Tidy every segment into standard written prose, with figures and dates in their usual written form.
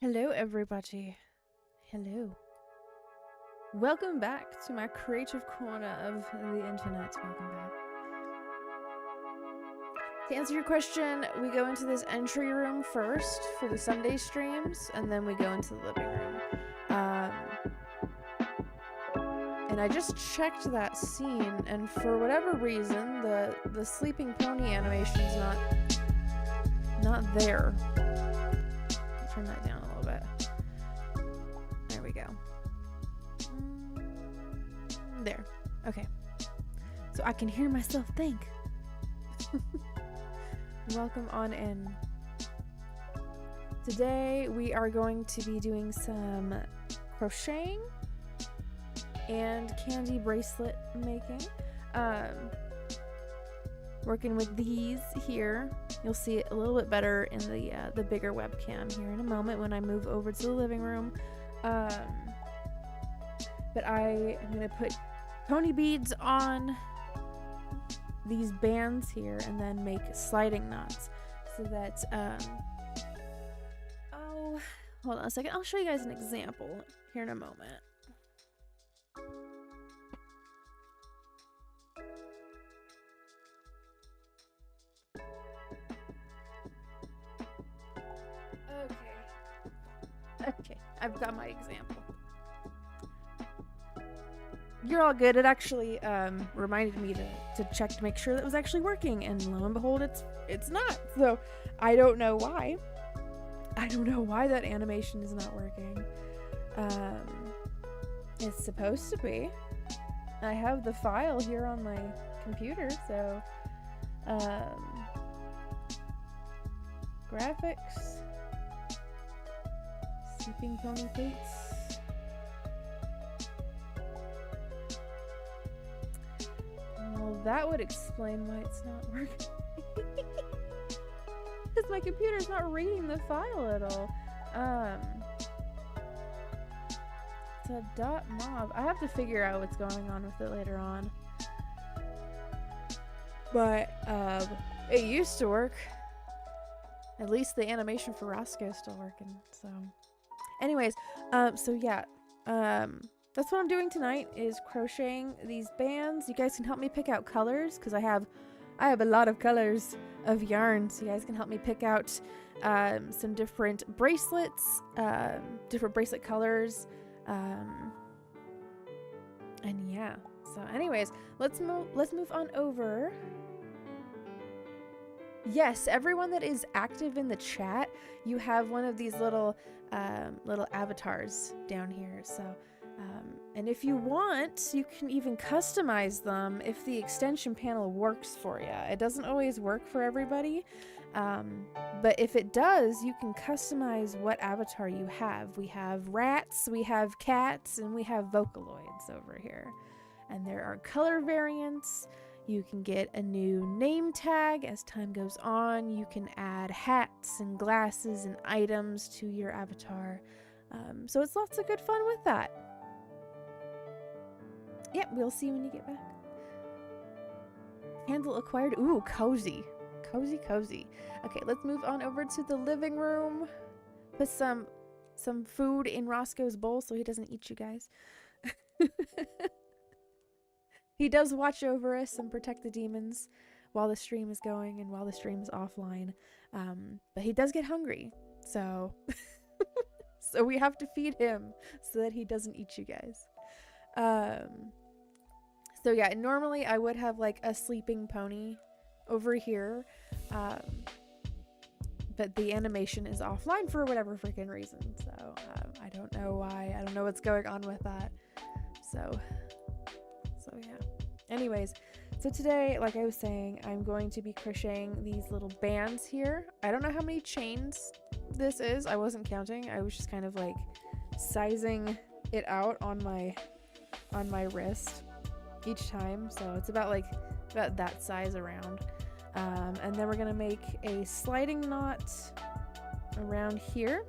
Hello everybody. Hello. Welcome back to my creative corner of the internet. Welcome back. To answer your question, we go into this entry room first for the Sunday streams, and then we go into the living room. And I just checked that scene, and for whatever reason, the sleeping pony animation's not there. Turn that down a little bit. There we go. There. Okay. So I can hear myself think. Welcome on in. Today we are going to be doing some crocheting and Kandi bracelet making. Working with these here. You'll see it a little bit better in the bigger webcam here in a moment when I move over to the living room. But I am going to put pony beads on these bands here and then make sliding knots so that oh, hold on a second. I'll show you guys an example here in a moment. Okay, I've got my example. You're all good. It actually reminded me to check to make sure that it was actually working, and lo and behold, it's not. So I don't know why. I don't know why that animation is not working. It's supposed to be. I have the file here on my computer, so graphics, sleeping pony plates. Well, that would explain why it's not working. Because my computer's not reading the file at all. It's a .mob. I have to figure out what's going on with it later on. But it used to work. At least the animation for Roscoe's still working. So, anyways, so yeah, that's what I'm doing tonight is crocheting these bands. You guys can help me pick out colors because I have a lot of colors of yarn, so you guys can help me pick out some different bracelets, different bracelet colors, and yeah. So anyways, let's move on over. Yes, everyone that is active in the chat, you have one of these little avatars down here. So and if you want, you can even customize them if the extension panel works for you. It doesn't always work for everybody, but if it does, you can customize what avatar you have. We have rats, we have cats, and we have Vocaloids over here. And there are color variants. You can get a new name tag as time goes on. You can add hats and glasses and items to your avatar. So it's lots of good fun with that. Yep, we'll see when you get back. Handle acquired. Ooh, cozy. Cozy, cozy. Okay, let's move on over to the living room. Put some food in Roscoe's bowl so he doesn't eat you guys. He does watch over us and protect the demons while the stream is going and while the stream is offline. But he does get hungry, so so we have to feed him so that he doesn't eat you guys. So yeah, normally I would have like a sleeping pony over here, but the animation is offline for whatever freaking reason. So I don't know why. I don't know what's going on with that. So yeah. Anyways, so today, like I was saying, I'm going to be crocheting these little bands here. I don't know how many chains this is. I wasn't counting. I was just kind of like sizing it out on my wrist each time. So it's about that size around. And then we're gonna make a sliding knot around here.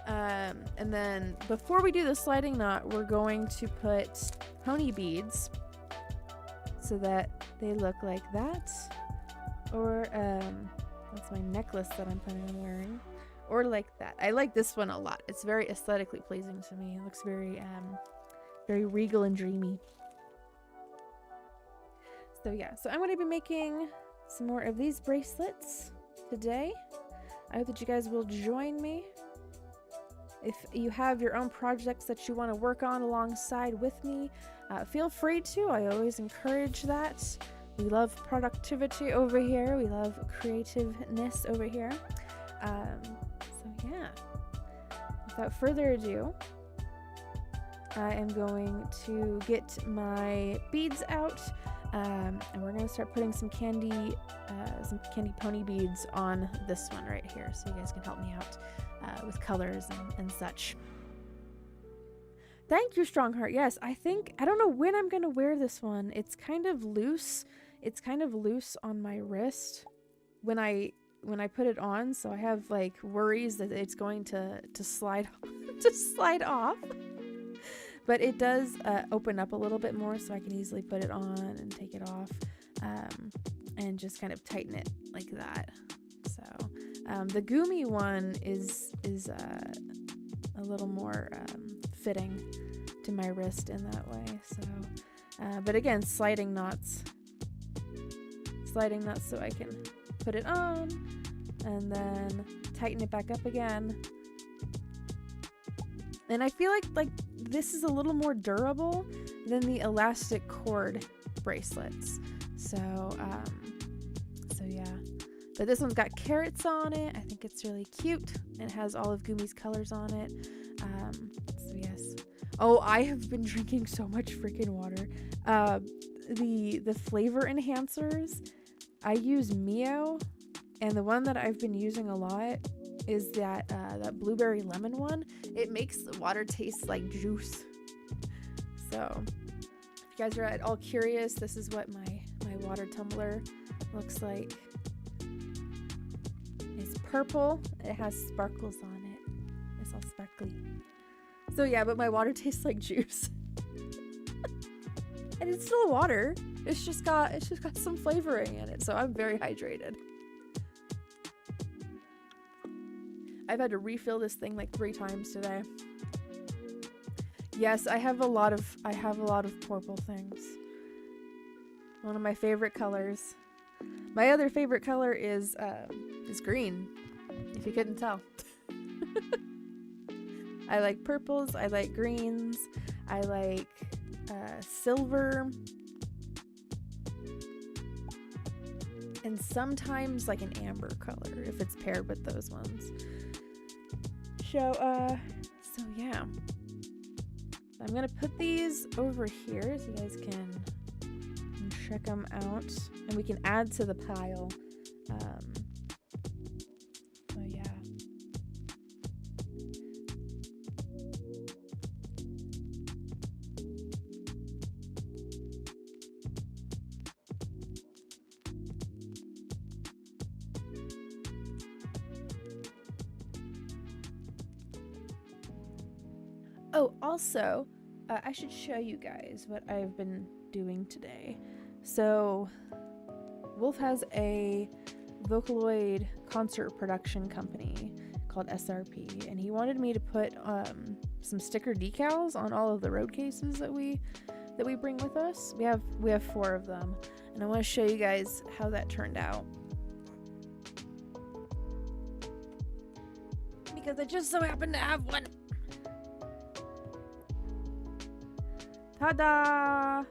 And then before we do the sliding knot, we're going to put pony beads so that they look like that. Or that's my necklace that I'm planning on wearing. Or like that. I like this one a lot. It's very aesthetically pleasing to me. It looks very regal and dreamy. So yeah, so I'm going to be making some more of these bracelets today. I hope that you guys will join me. If you have your own projects that you want to work on alongside with me, feel free to. I always encourage that. We love productivity over here. We love creativeness over here. So yeah, without further ado, I am going to get my beads out, and we're going to start putting some candy pony beads on this one right here, so you guys can help me out with colors and such. Thank you, Strongheart. Yes, I don't know when I'm going to wear this one. It's kind of loose. It's kind of loose on my wrist when I put it on, so I have like worries that it's going to slide off. But it does open up a little bit more, so I can easily put it on and take it off, and just kind of tighten it like that. So the Gumi one is a little more fitting to my wrist in that way. So, but again, sliding knots so I can put it on and then tighten it back up again. And I feel like this is a little more durable than the elastic cord bracelets. So yeah. But this one's got carrots on it. I think it's really cute. It has all of Gumi's colors on it. So yes. Oh, I have been drinking so much freaking water. The flavor enhancers, I use Mio, and the one that I've been using a lot is that blueberry lemon one. It makes the water taste like juice. So if you guys are at all curious, this is what my water tumbler looks like. It's purple. It has sparkles on it. It's all sparkly. So yeah, but my water tastes like juice. And it's still water. It's just got some flavoring in it, so I'm very hydrated. I've had to refill this thing like 3 times today. Yes, I have a lot of purple things. One of my favorite colors. My other favorite color is green, if you couldn't tell. I like purples, I like greens, I like silver, and sometimes like an amber color if it's paired with those ones. So yeah, I'm gonna put these over here so you guys can check them out, and we can add to the pile. So yeah. Oh, also, I should show you guys what I've been doing today. So, Wolf has a Vocaloid concert production company called SRP, and he wanted me to put some sticker decals on all of the road cases that we bring with us. We have 4 of them, and I want to show you guys how that turned out. Because I just so happen to have one. Ta-da!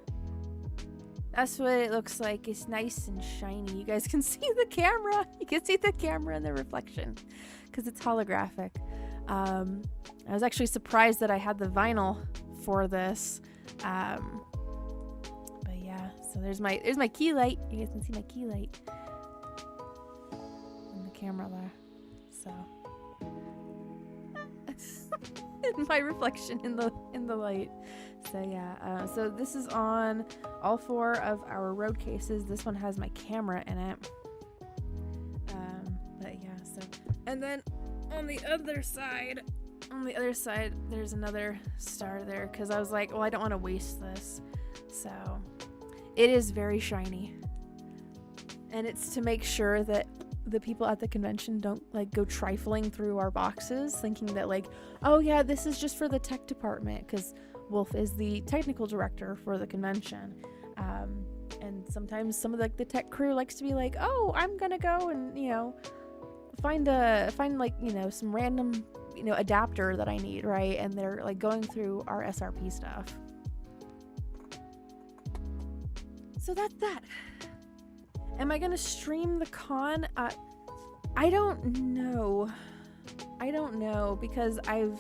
That's what it looks like. It's nice and shiny. You guys can see the camera. You can see the camera and the reflection because it's holographic. I was actually surprised that I had the vinyl for this. But yeah, so there's my key light. You guys can see my key light in the camera there. So my reflection in the light. So yeah, so this is on all 4 of our road cases. This one has my camera in it. But yeah, so, and then on the other side, there's another star there because I was like, well, I don't want to waste this. So it is very shiny, and it's to make sure that the people at the convention don't like go trifling through our boxes thinking that like, oh yeah, this is just for the tech department, because Wolf is the technical director for the convention. And sometimes some of the tech crew likes to be like, oh, I'm gonna go and, you know, find like, you know, some random, you know, adapter that I need, right? And they're like going through our SRP stuff. So that's that. Am I gonna stream the con? I don't know. I don't know, because I've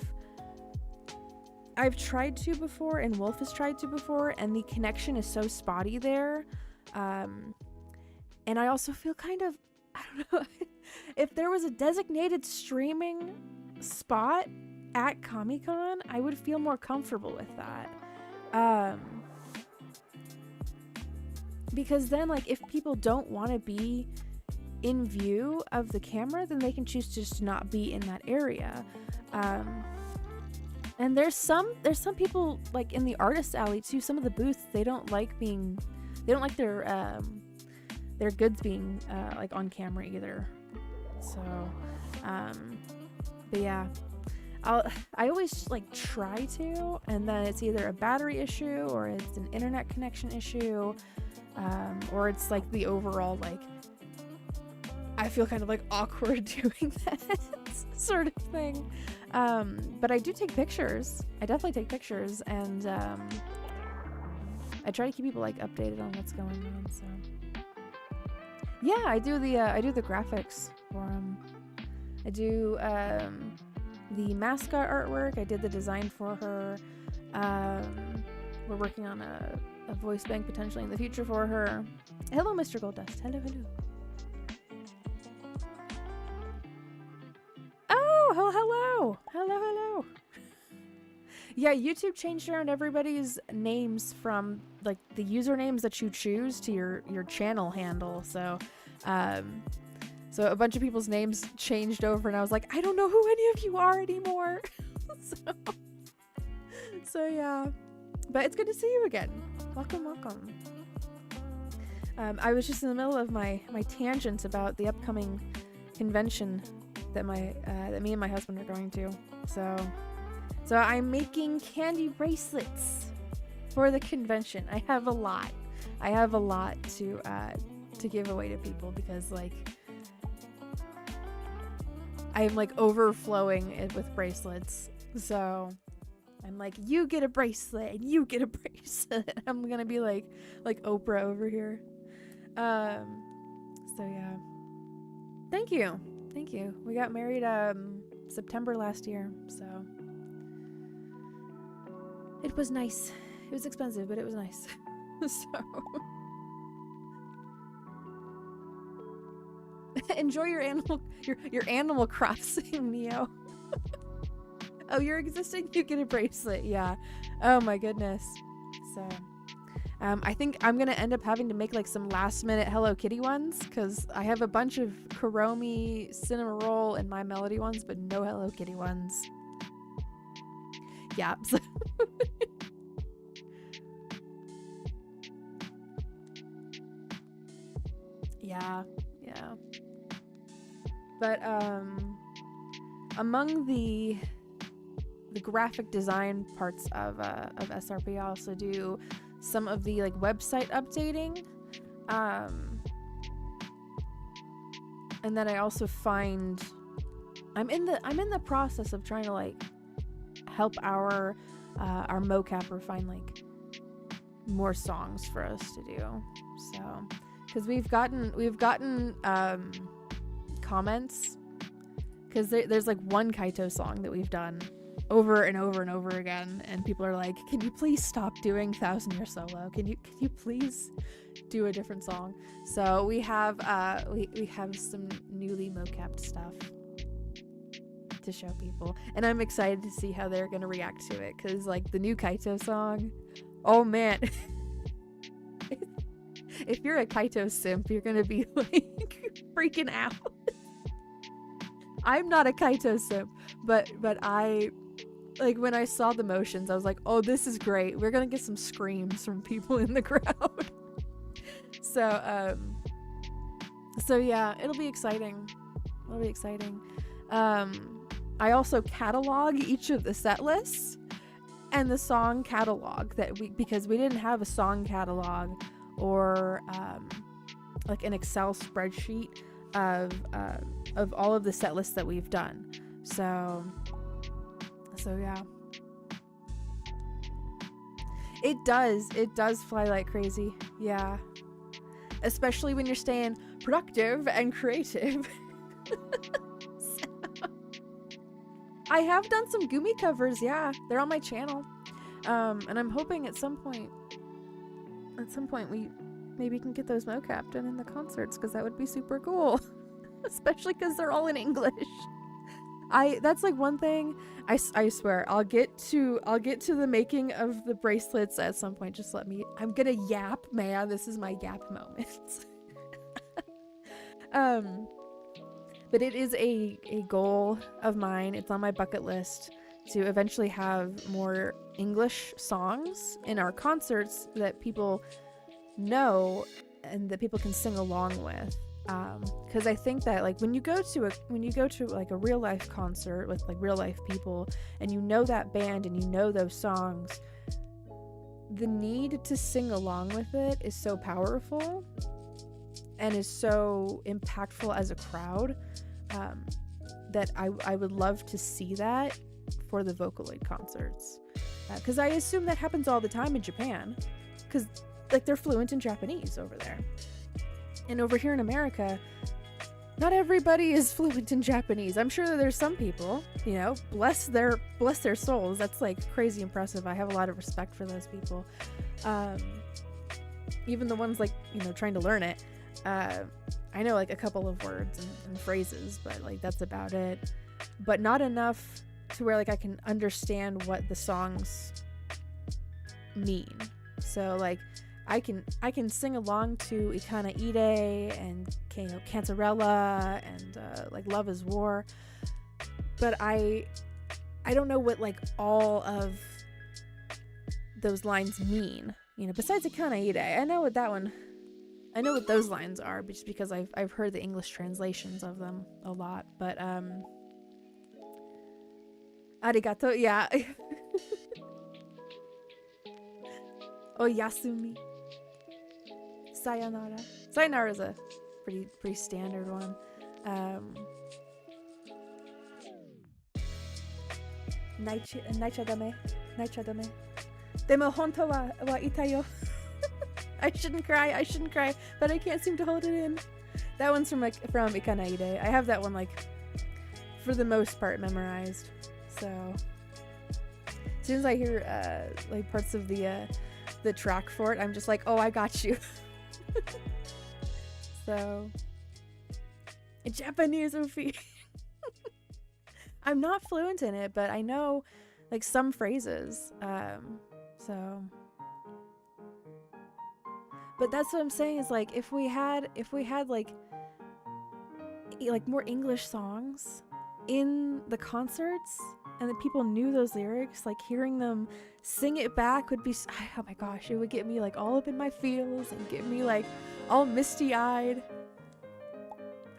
tried to before, and Wolf has tried to before, and the connection is so spotty there. And I also feel kind of, I don't know, if there was a designated streaming spot at Comic-Con, I would feel more comfortable with that. Because then, like, if people don't want to be in view of the camera, then they can choose to just not be in that area. And there's some people, like, in the artist alley too, some of the booths, they don't like their goods being like on camera either. So but yeah, I always like try to, and then it's either a battery issue or it's an internet connection issue, or it's like the overall, like, I feel kind of like awkward doing that sort of thing. But I do take pictures. I definitely take pictures, and I try to keep people like updated on what's going on. So yeah, I do the graphics for them. I do the mascot artwork. I did the design for her. We're working on a voice bank potentially in the future for her. Hello, Mr. Goldust. Hello, hello. Oh, hello. Hello, hello. Yeah, YouTube changed around everybody's names from like the usernames that you choose to your channel handle. So so a bunch of people's names changed over, and I was like, I don't know who any of you are anymore. so yeah. But it's good to see you again. Welcome, welcome. I was just in the middle of my tangent about the upcoming convention that that me and my husband are going to. So I'm making candy bracelets for the convention. I have a lot to give away to people, because like I'm like overflowing with bracelets. So I'm like, you get a bracelet and you get a bracelet. I'm gonna be like Oprah over here. So yeah. Thank you. We got married September last year, so it was nice. It was expensive, but it was nice. So enjoy your Animal Crossing, Neo. Oh, you're existing? You get a bracelet. Yeah. Oh my goodness. So I think I'm gonna end up having to make like some last minute Hello Kitty ones, because I have a bunch of Kuromi, Cinnamoroll, and My Melody ones, but no Hello Kitty ones. Yeah. So yeah. But among the graphic design parts of SRP, I also do some of the like website updating, and then I also find I'm in the process of trying to like help our mocapper find like more songs for us to do. So because we've gotten comments, because there's like one Kaito song that we've done over and over and over again, and people are like, can you please stop doing 1,000 Year Solo? Can you please do a different song? So we have we have some newly mocapped stuff to show people, and I'm excited to see how they're gonna react to it, because like the new Kaito song, oh man. If you're a Kaito simp, you're gonna be like freaking out. I'm not a Kaito simp, but I, like, when I saw the motions, I was like, oh, this is great. We're gonna get some screams from people in the crowd. So yeah, it'll be exciting. I also catalog each of the set lists and the song catalog because we didn't have a song catalog or like an Excel spreadsheet of all of the set lists that we've done. So yeah. It does fly like crazy. Yeah. Especially when you're staying productive and creative. So, I have done some Gumi covers, yeah. They're on my channel. And I'm hoping at some point we maybe can get those mocap done in the concerts, because that would be super cool. Especially because they're all in English. That's like one thing I swear I'll get to the making of the bracelets at some point. Just let me. I'm gonna yap, man. This is my yap moment. But it is a goal of mine. It's on my bucket list to eventually have more English songs in our concerts that people know and that people can sing along with. Because I think that like when you go to like a real life concert with like real life people, and you know that band and you know those songs, the need to sing along with it is so powerful and is so impactful as a crowd, that I would love to see that for the Vocaloid concerts, because I assume that happens all the time in Japan, because like they're fluent in Japanese over there. And over here in America, not everybody is fluent in Japanese. I'm sure that there's some people, you know, bless their souls. That's like crazy impressive. I have a lot of respect for those people. Even the ones like, you know, trying to learn it. I know like a couple of words and phrases, but like that's about it. But not enough to where like I can understand what the songs mean. So like I can sing along to Ikana Ide and Cantarella and like Love is War, but I don't know what like all of those lines mean, you know, besides Ikana Ide. I know what those lines are just because I've heard the English translations of them a lot, but arigato, yeah. Oyasumi. Sayonara. Sayonara is a pretty standard one. Naichadame. Demo honto wa itayo. I shouldn't cry, but I can't seem to hold it in. That one's from Ikana Ide. I have that one like for the most part memorized. So as soon as I hear like parts of the track for it, I'm just like, oh, I got you. So in Japanese, Euphie. I'm not fluent in it, but I know like some phrases. So but that's what I'm saying is like if we had like more English songs in the concerts and that people knew those lyrics, like hearing them sing it back would be, oh my gosh, it would get me like all up in my feels and get me like all misty-eyed.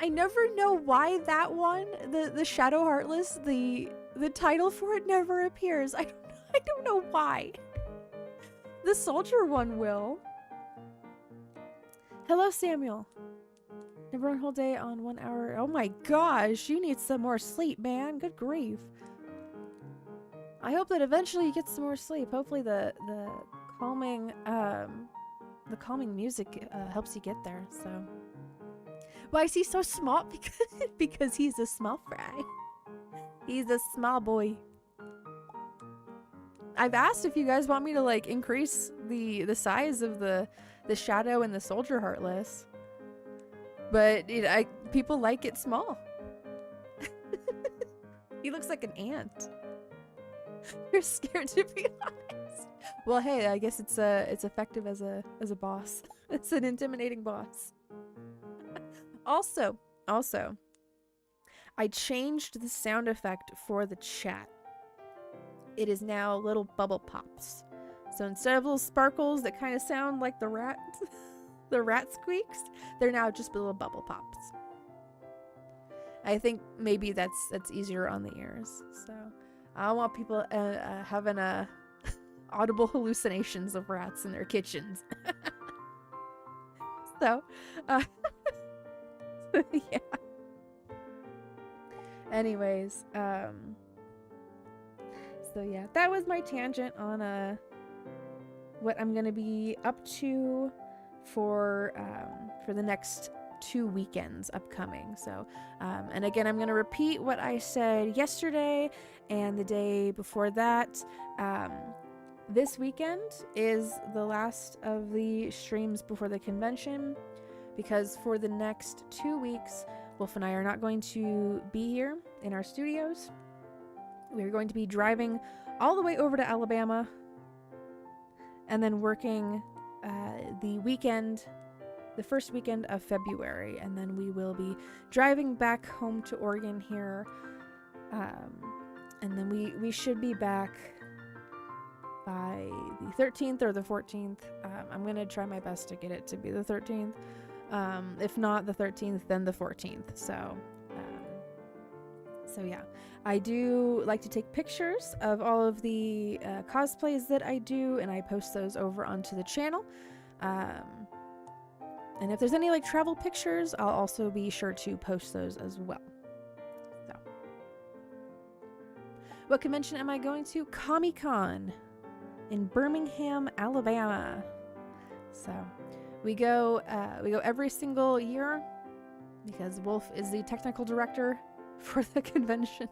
I never know why that one, the Shadow Heartless, the title for it never appears. I don't know why. The Soldier one will. Hello, Samuel. Never run whole day on 1 hour. Oh my gosh, you need some more sleep, man. Good grief. I hope that eventually you get some more sleep. Hopefully the calming music helps you get there. So why is he so small? Because he's a small fry. He's a small boy. I've asked if you guys want me to like increase the size of the Shadow and the Soldier Heartless, but people like it small. He looks like an ant. You're scared to be honest. Well, hey, I guess it's effective as a boss. It's an intimidating boss. Also, I changed the sound effect for the chat. It is now little bubble pops. So instead of little sparkles that kind of sound like the rat squeaks, they're now just little bubble pops. I think maybe that's easier on the ears. So I don't want people having audible hallucinations of rats in their kitchens. So, uh, yeah. Anyways, so yeah, that was my tangent on what I'm gonna be up to for the next 2 weekends upcoming. So, and again, I'm gonna repeat what I said yesterday and the day before that. This weekend is the last of the streams before the convention, because for the next 2 weeks, Wolf and I are not going to be here in our studios. We're going to be driving all the way over to Alabama and then working the first weekend of February, and then we will be driving back home to Oregon here, and then we should be back by the 13th or the 14th. I'm going to try my best to get it to be the 13th. If not the 13th, then the 14th. So yeah, I do like to take pictures of all of the cosplays that I do, and I post those over onto the channel. And if there's any like travel pictures, I'll also be sure to post those as well. So, what convention am I going to? Comic-Con in Birmingham, Alabama. So we go every single year because Wolf is the technical director for the convention,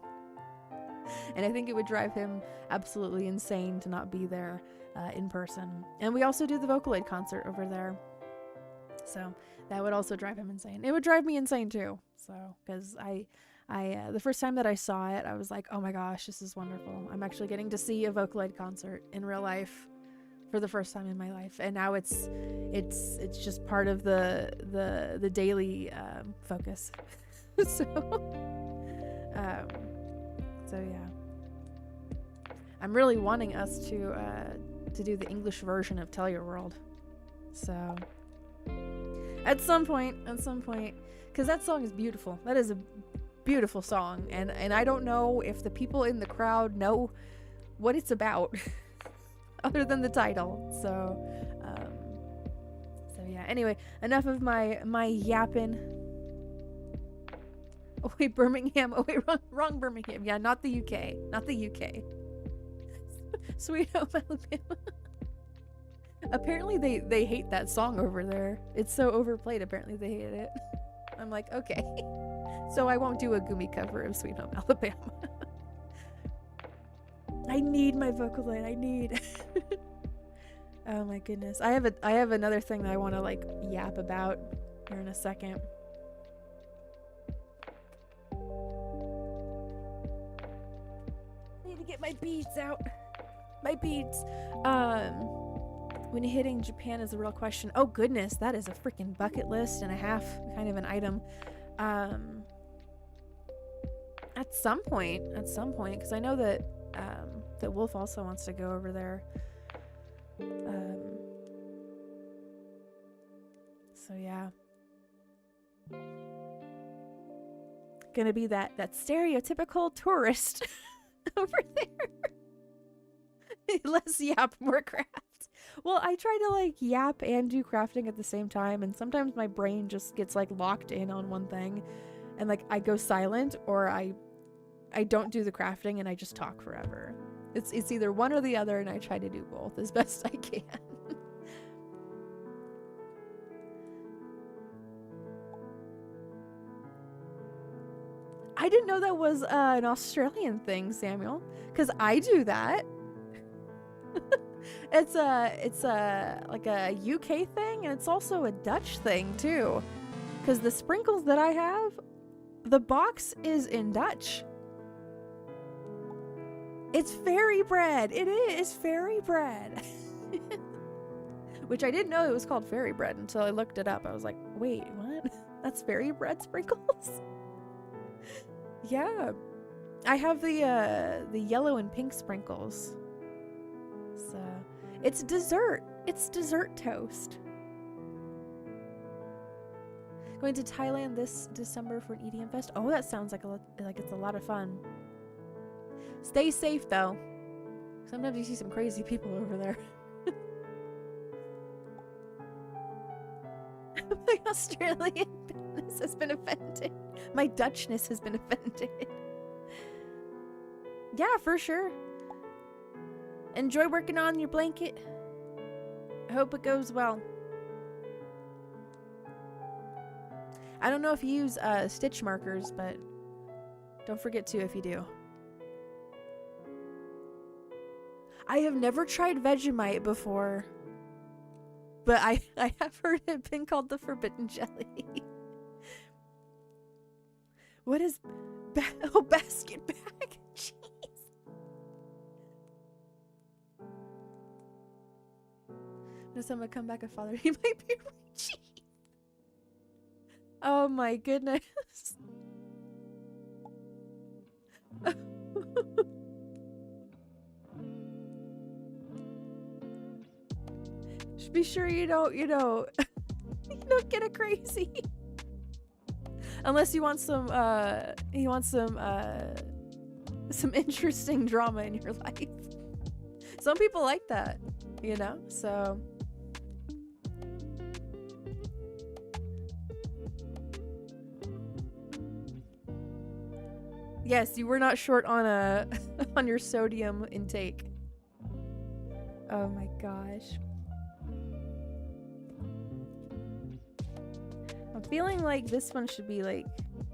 and I think it would drive him absolutely insane to not be there in person. And we also do the Vocaloid concert over there, so that would also drive him insane. It would drive me insane too. So because I the first time that I saw it, I was like, oh my gosh, this is wonderful. I'm actually getting to see a Vocaloid concert in real life for the first time in my life, and now it's just part of the daily focus. So yeah, I'm really wanting us to do the English version of Tell Your World. So at some point, because that song is beautiful. That is a beautiful song, and I don't know if the people in the crowd know what it's about other than the title. So yeah, anyway, enough of my yapping. Oh wait, Birmingham. Oh wait, wrong Birmingham. Yeah, not the UK. Sweet Home Alabama. Apparently they hate that song over there. It's so overplayed. Apparently they hate it. I'm like, okay. So I won't do a Gumi cover of Sweet Home Alabama. I need my Vocaloid. I need. Oh my goodness. I have another thing that I want to like yap about here in a second. I need to get my beads out. My beads. When hitting Japan is a real question. Oh goodness, that is a freaking bucket list and a half kind of an item. At some point, because I know that that Wolf also wants to go over there. So yeah, gonna be that stereotypical tourist over there. Less yap, more craft. Well, I try to like yap and do crafting at the same time, and sometimes my brain just gets like locked in on one thing, and like I go silent, or I don't do the crafting and I just talk forever. It's either one or the other, and I try to do both as best I can. I didn't know that was an Australian thing, Samuel, because I do that. It's like a UK thing, and it's also a Dutch thing too, because the sprinkles that I have, the box is in Dutch. It's fairy bread. It is fairy bread. Which I didn't know it was called fairy bread until I looked it up. I was like, wait, what? That's fairy bread sprinkles? Yeah. I have the yellow and pink sprinkles. So it's dessert. It's dessert toast. Going to Thailand this December for an EDM fest. Oh, that sounds like it's a lot of fun. Stay safe though. Sometimes you see some crazy people over there. My Australian-ness has been offended. My Dutchness has been offended. Yeah, for sure. Enjoy working on your blanket. I hope it goes well. I don't know if you use stitch markers, but don't forget to if you do. I have never tried Vegemite before, but I have heard it been called the forbidden jelly. What is basket bag? Jeez. Does someone come back a father? He might be Richie. Oh my goodness. Just be sure you don't, you don't get it crazy. Unless you want some some interesting drama in your life. Some people like that, you know, so. Yes, you were not short on on your sodium intake. Oh my gosh. I'm feeling like this one should be like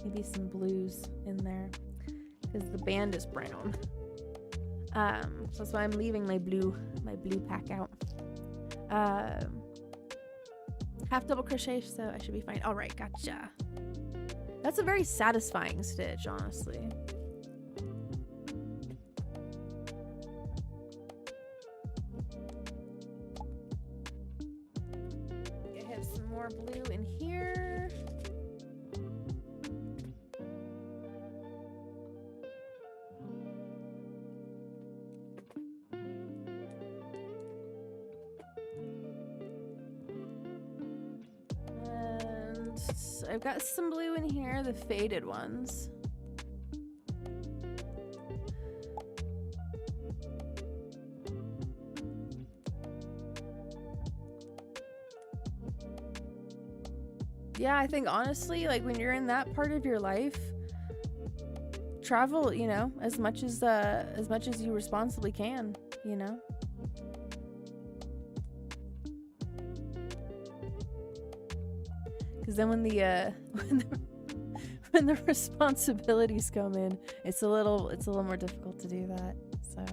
maybe some blues in there because the band is brown. So that's why I'm leaving my blue pack out. Half double crochet, so I should be fine. All right, gotcha. That's a very satisfying stitch, honestly. I have some more blue in here. I've got some blue in here, the faded ones. Yeah, I think honestly, like when you're in that part of your life, travel, you know, as much as you responsibly can, you know. Because then when the responsibilities come in, it's a little more difficult to do that. So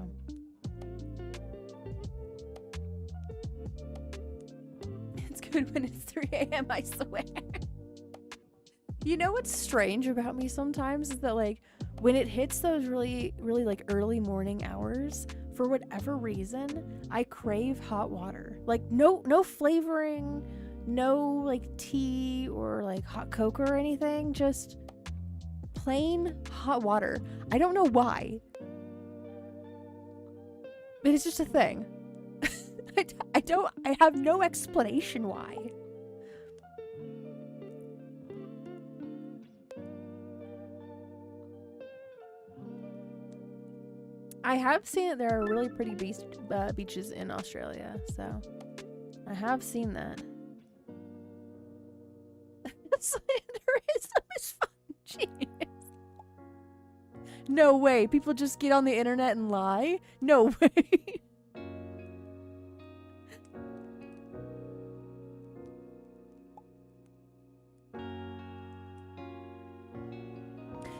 it's good when it's 3 a.m. I swear. You know what's strange about me sometimes is that like when it hits those really like early morning hours, for whatever reason, I crave hot water. Like no flavoring. No like tea or like hot cocoa or anything, just plain hot water. I don't know why, but it's just a thing. I have no explanation why. I have seen that there are really pretty beaches in Australia, so I have seen that. Slanderism is fun. Jeez. No way. People just get on the internet and lie? No way.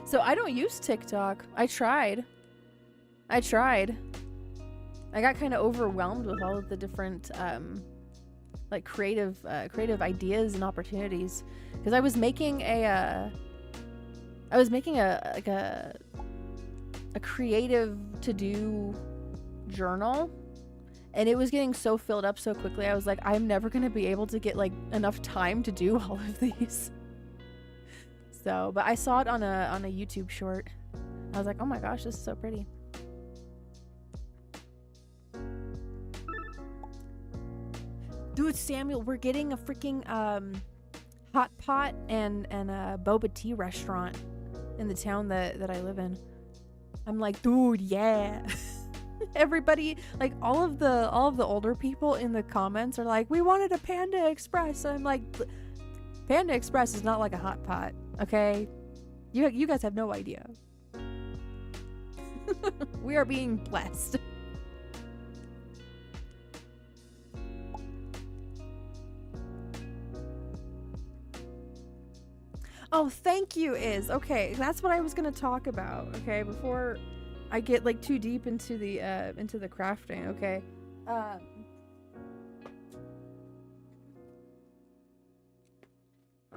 So I don't use TikTok. I tried. I got kind of overwhelmed with all of the different like creative ideas and opportunities, because I was making a creative to-do journal, and it was getting so filled up so quickly. I was like, I'm never gonna be able to get like enough time to do all of these. So, but I saw it on a YouTube short. I was like, oh my gosh, this is so pretty. Dude, Samuel, we're getting a freaking hot pot and a boba tea restaurant in the town that I live in. I'm like, dude, yeah. Everybody, like all of the older people in the comments are like, we wanted a Panda Express. And I'm like, Panda Express is not like a hot pot, okay? You guys have no idea. We are being blessed. Oh, thank you, okay. That's what I was gonna talk about. Okay, before I get like too deep into the crafting. Okay, I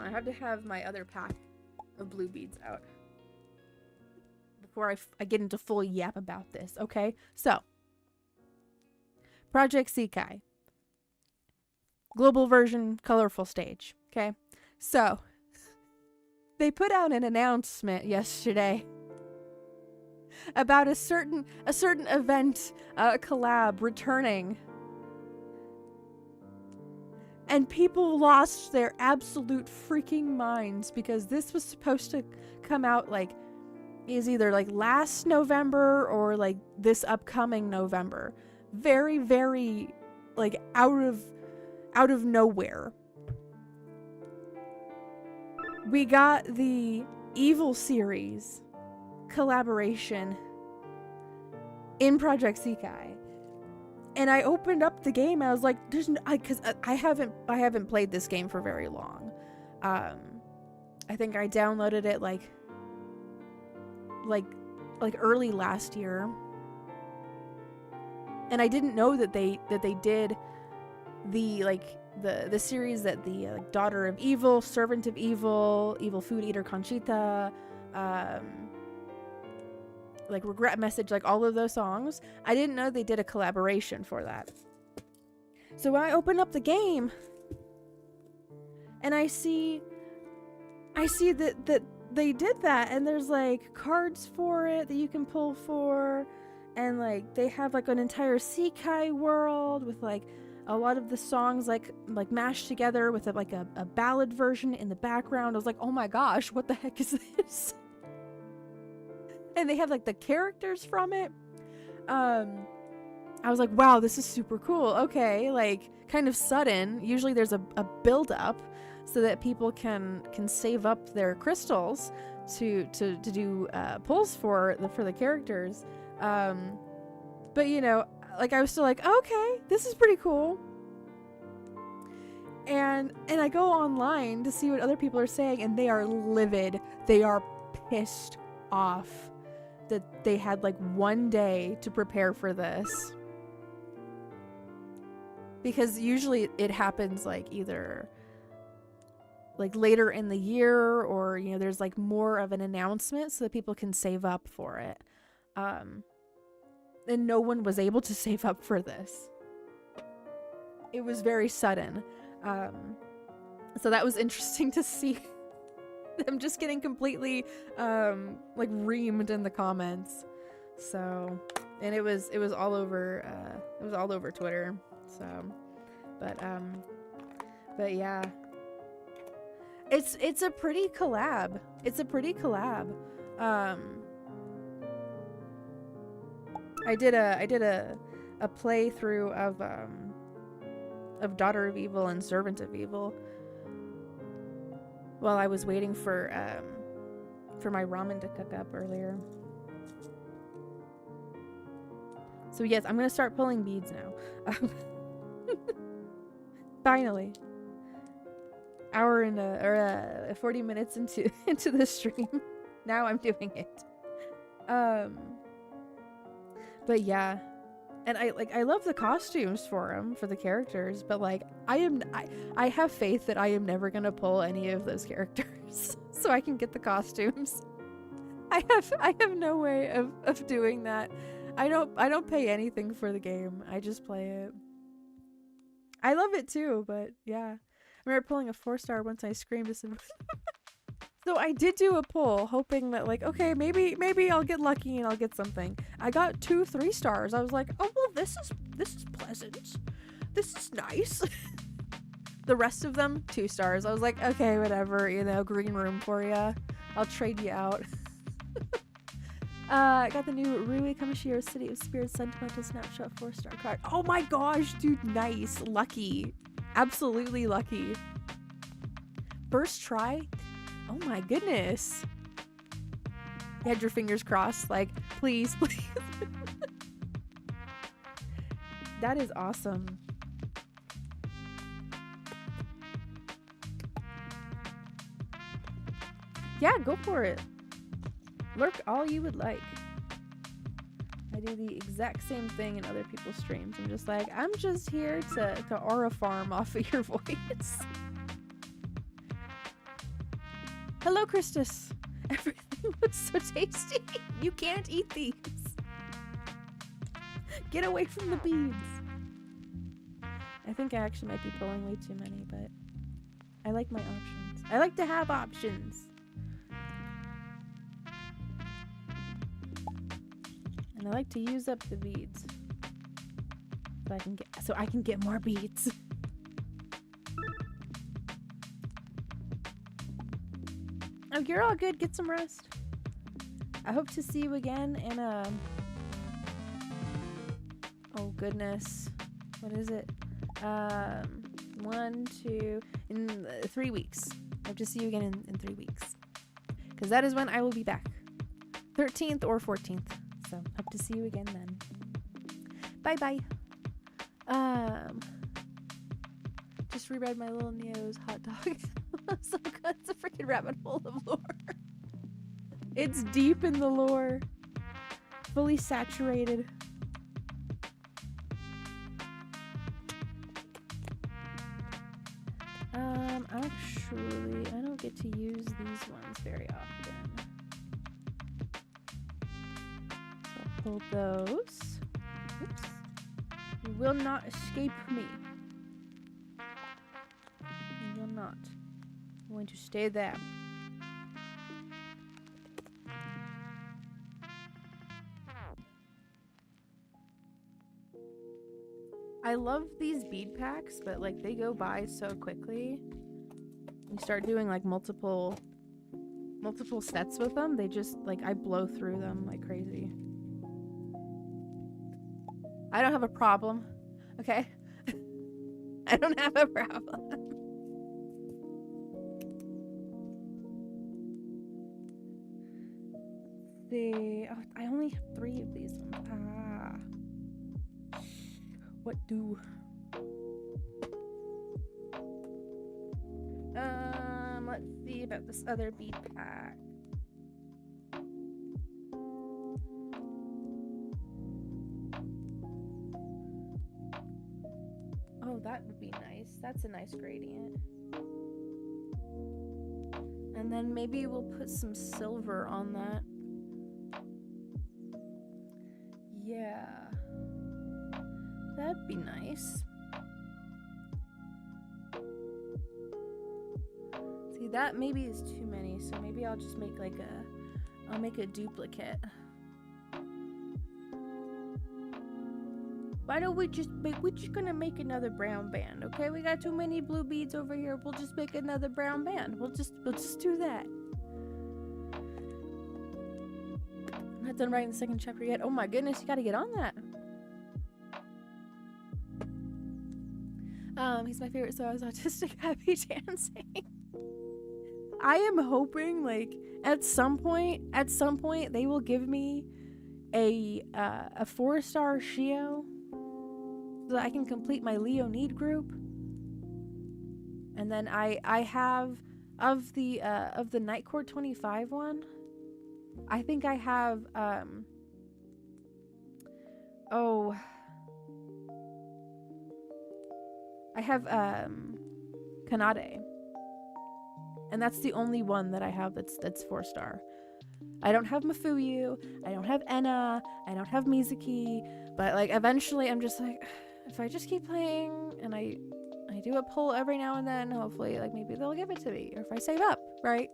have to have my other pack of blue beads out before I get into full yap about this. Okay, so Project Sekai, global version, colorful stage. Okay, so they put out an announcement yesterday about a certain event, collab returning. And people lost their absolute freaking minds because this was supposed to come out like is either like last November or like this upcoming November. Very, very like out of nowhere. We got the Evil series collaboration in Project Sekai, and I opened up the game. I was like, "There's no," because I haven't played this game for very long. I think I downloaded it like early last year, and I didn't know that they did the series that the Daughter of Evil, Servant of Evil, Evil Food Eater Conchita, like Regret Message, like all of those songs. I didn't know they did a collaboration for that. So when I open up the game and I see that they did that, and there's like cards for it that you can pull for, and like they have like an entire Sekai world with like a lot of the songs like mashed together with a ballad version in the background. I was like, oh my gosh, what the heck is this? And they have like the characters from it. I was like, wow, this is super cool. Okay, like kind of sudden. Usually there's a build up so that people can save up their crystals to do pulls for the characters. But you know, like I was still like, okay, this is pretty cool. And I go online to see what other people are saying, and they are livid. They are pissed off that they had like one day to prepare for this. Because usually it happens like either like later in the year, or you know, there's like more of an announcement so that people can save up for it. And no one was able to save up for this. It was very sudden. So that was interesting to see them just getting completely like reamed in the comments. So, and it was all over Twitter. So, but yeah, it's a pretty collab. I did a playthrough of Daughter of Evil and Servant of Evil while I was waiting for my ramen to cook up earlier. So yes, I'm gonna start pulling beads now. Finally, hour and 40 minutes into the stream. Now I'm doing it. But yeah, and I love the costumes for the characters, but like I have faith that I am never gonna pull any of those characters so I can get the costumes. I have no way of doing that. I don't pay anything for the game. I just play it. I love it too, but yeah. I remember pulling a 4-star once. I screamed to some. So I did do a pull, hoping that like, okay, maybe I'll get lucky and I'll get something. I got 2 3-stars. I was like, oh well, this is pleasant. This is nice. The rest of them 2 stars. I was like, okay, whatever, you know, green room for ya. I'll trade you out. I got the new Rui Kamishiro City of Spirits Sentimental Snapshot 4-star card. Oh my gosh, dude, nice. Lucky. Absolutely lucky. First try? Oh my goodness. You had your fingers crossed, like, please, please. That is awesome. Yeah, go for it. Lurk all you would like. I do the exact same thing in other people's streams. I'm just like, I'm just here to aura farm off of your voice. Hello, Christus. Everything looks so tasty. You can't eat these. Get away from the beads. I think I actually might be pulling way too many, but I like my options. I like to have options. And I like to use up the beads so I can get more beads. Oh, you're all good. Get some rest. I hope to see you again in oh goodness, what is it? 3 weeks. I hope to see you again in 3 weeks, because that is when I will be back. 13th or 14th. So hope to see you again then. Bye bye. Just reread my little Neo's hot dog. So good. It's a freaking rabbit hole of lore. It's deep in the lore. Fully saturated. Actually, I don't get to use these ones very often. So I'll pull those. Oops. You will not escape me. You will not. I'm going to stay there. I love these bead packs, but like they go by so quickly. You start doing like multiple sets with them, they just like, I blow through them like crazy. I don't have a problem, okay? I don't have a problem. Oh, I only have 3 of these ones. What do? Let's see about this other bead pack. Oh, that would be nice. That's a nice gradient. And then maybe we'll put some silver on that. Yeah. That'd be nice. See, that maybe is too many, so maybe I'll just make like I'll make a duplicate. Why don't we're just gonna make another brown band, okay? We got too many blue beads over here. We'll just make another brown band. We'll just do that. I'm not done writing the second chapter yet. Oh my goodness, you gotta get on that. He's my favorite, so I was autistic happy dancing. I am hoping like at some point they will give me a 4-star Shio so that I can complete my Leonid group. And then I have of the Night Court 25 one, I think I have I have Kanade. And that's the only one that I have that's 4-star. I don't have Mafuyu, I don't have Enna, I don't have Mizuki, but like eventually I'm just like, if I just keep playing and I do a pull every now and then, hopefully like maybe they'll give it to me, or if I save up, right?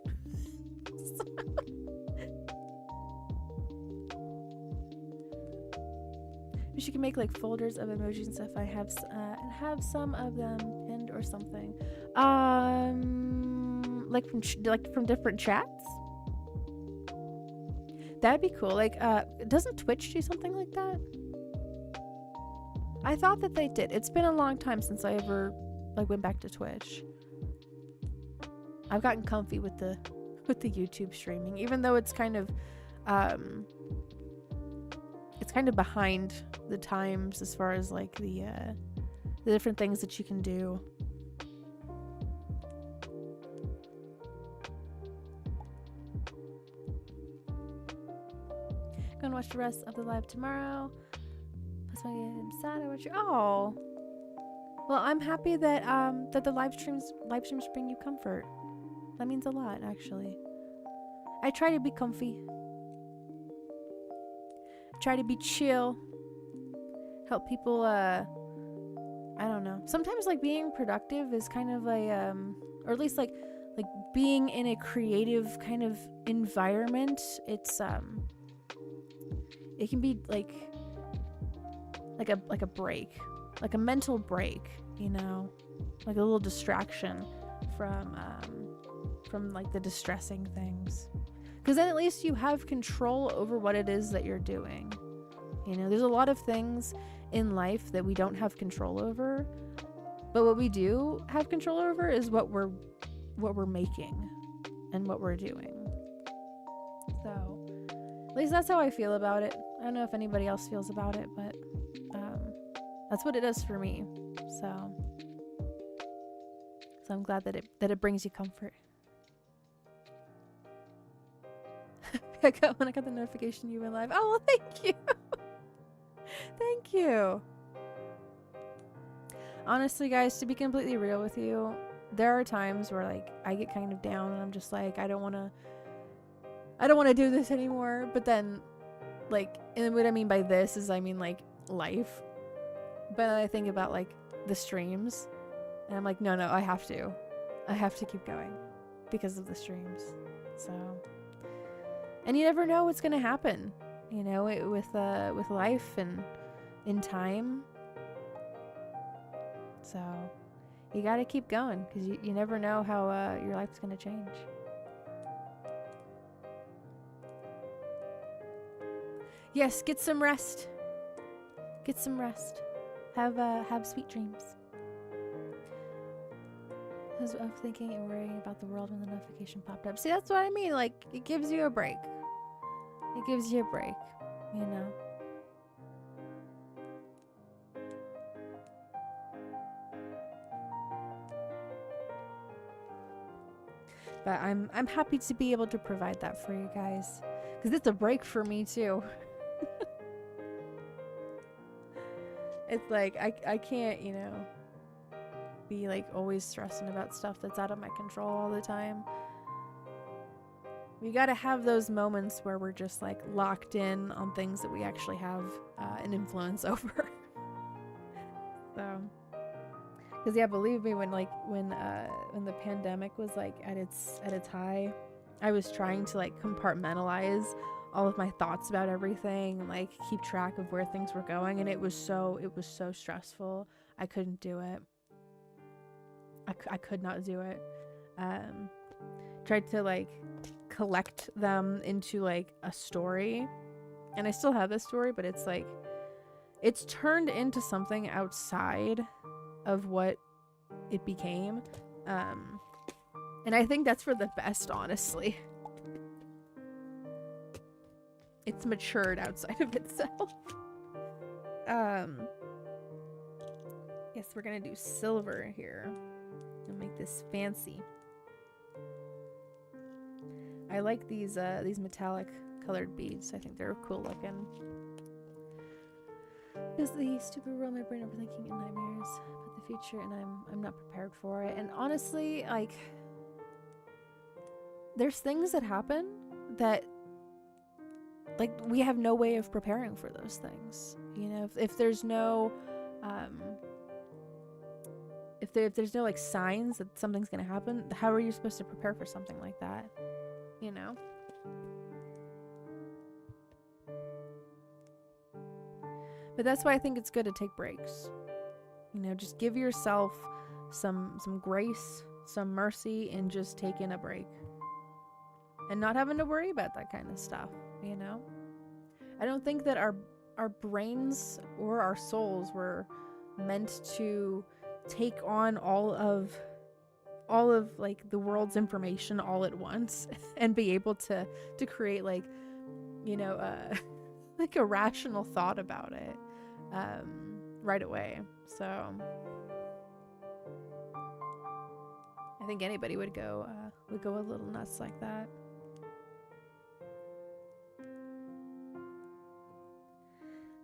She can make like folders of emojis and stuff. I have and have some of them pinned or something. Like from different chats. That'd be cool. Like, doesn't Twitch do something like that? I thought that they did. It's been a long time since I ever like went back to Twitch. I've gotten comfy with the YouTube streaming, even though it's kind of behind the times as far as like the different things that you can do. Gonna watch the rest of the live tomorrow. Plus, I'm sad I watch you. Oh, well, I'm happy that that the live streams bring you comfort. That means a lot, actually. I try to be comfy. Try to be chill. Help people. I don't know. Sometimes like being productive is kind of a or at least like being in a creative kind of environment. It's it can be like a break, like a mental break, you know, like a little distraction from like the distressing things, because then at least you have control over what it is that you're doing. You know, there's a lot of things in life that we don't have control over, but what we do have control over is what we're making and what we're doing. So at least that's how I feel about it. I don't know if anybody else feels about it, but that's what it does for me. So I'm glad that it brings you comfort. When I got the notification you went live. Oh, well, thank you. Thank you. Honestly, guys, to be completely real with you, there are times where like I get kind of down and I'm just like, I don't want to do this anymore. But then like, and what I mean by this is I mean like life. But I think about like the streams and I'm like, no, I have to keep going because of the streams. So, and you never know what's going to happen, you know, with life and in time. So you got to keep going because you never know how your life's going to change. Yes, get some rest. Get some rest. Have sweet dreams. I was thinking and worrying about the world when the notification popped up. See, that's what I mean. Like, it gives you a break. It gives you a break, you know. But I'm happy to be able to provide that for you guys, because it's a break for me too. It's like I can't, you know, be like always stressing about stuff that's out of my control all the time. We gotta have those moments where we're just like locked in on things that we actually have an influence over. So, because yeah, believe me, when the pandemic was like at its high, I was trying to like compartmentalize all of my thoughts about everything and like keep track of where things were going, and it was so stressful. I couldn't do it. I could not do it. Tried to like collect them into like a story, and I still have this story, but it's like it's turned into something outside of what it became, and I think that's for the best, honestly. It's matured outside of itself. Yes, we're gonna do silver here and make this fancy. I like these metallic colored beads. I think they're cool looking. Is the stupid world my brain overthinking in nightmares about the future, and I'm not prepared for it. And honestly, like, there's things that happen that like we have no way of preparing for those things. You know, if there's no if there's no like signs that something's gonna happen, how are you supposed to prepare for something like that? You know? But that's why I think it's good to take breaks. You know, just give yourself some grace, some mercy, and just taking a break. And not having to worry about that kind of stuff, you know? I don't think that our brains or our souls were meant to take on all of all of like the world's information all at once and be able to create like, you know, like a rational thought about it right away. So I think anybody would go a little nuts like that.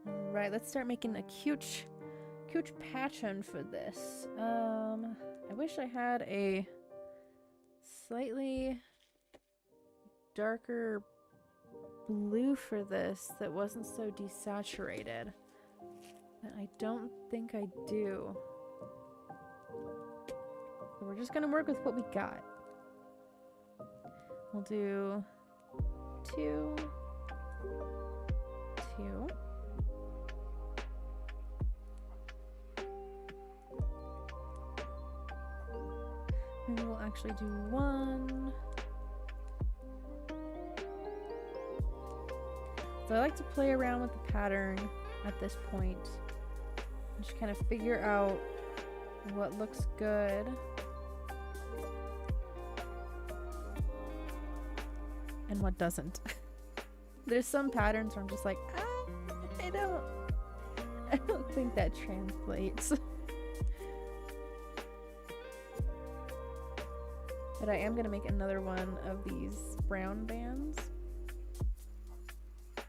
All right, let's start making a cute pattern for this. I wish I had a slightly darker blue for this that wasn't so desaturated. But I don't think I do. So we're just gonna work with what we got. We'll do 2, 2. Maybe we'll actually do 1. So I like to play around with the pattern at this point. Just kind of figure out what looks good. And what doesn't. There's some patterns where I'm just like, I don't think that translates. But I am gonna make another one of these brown bands. There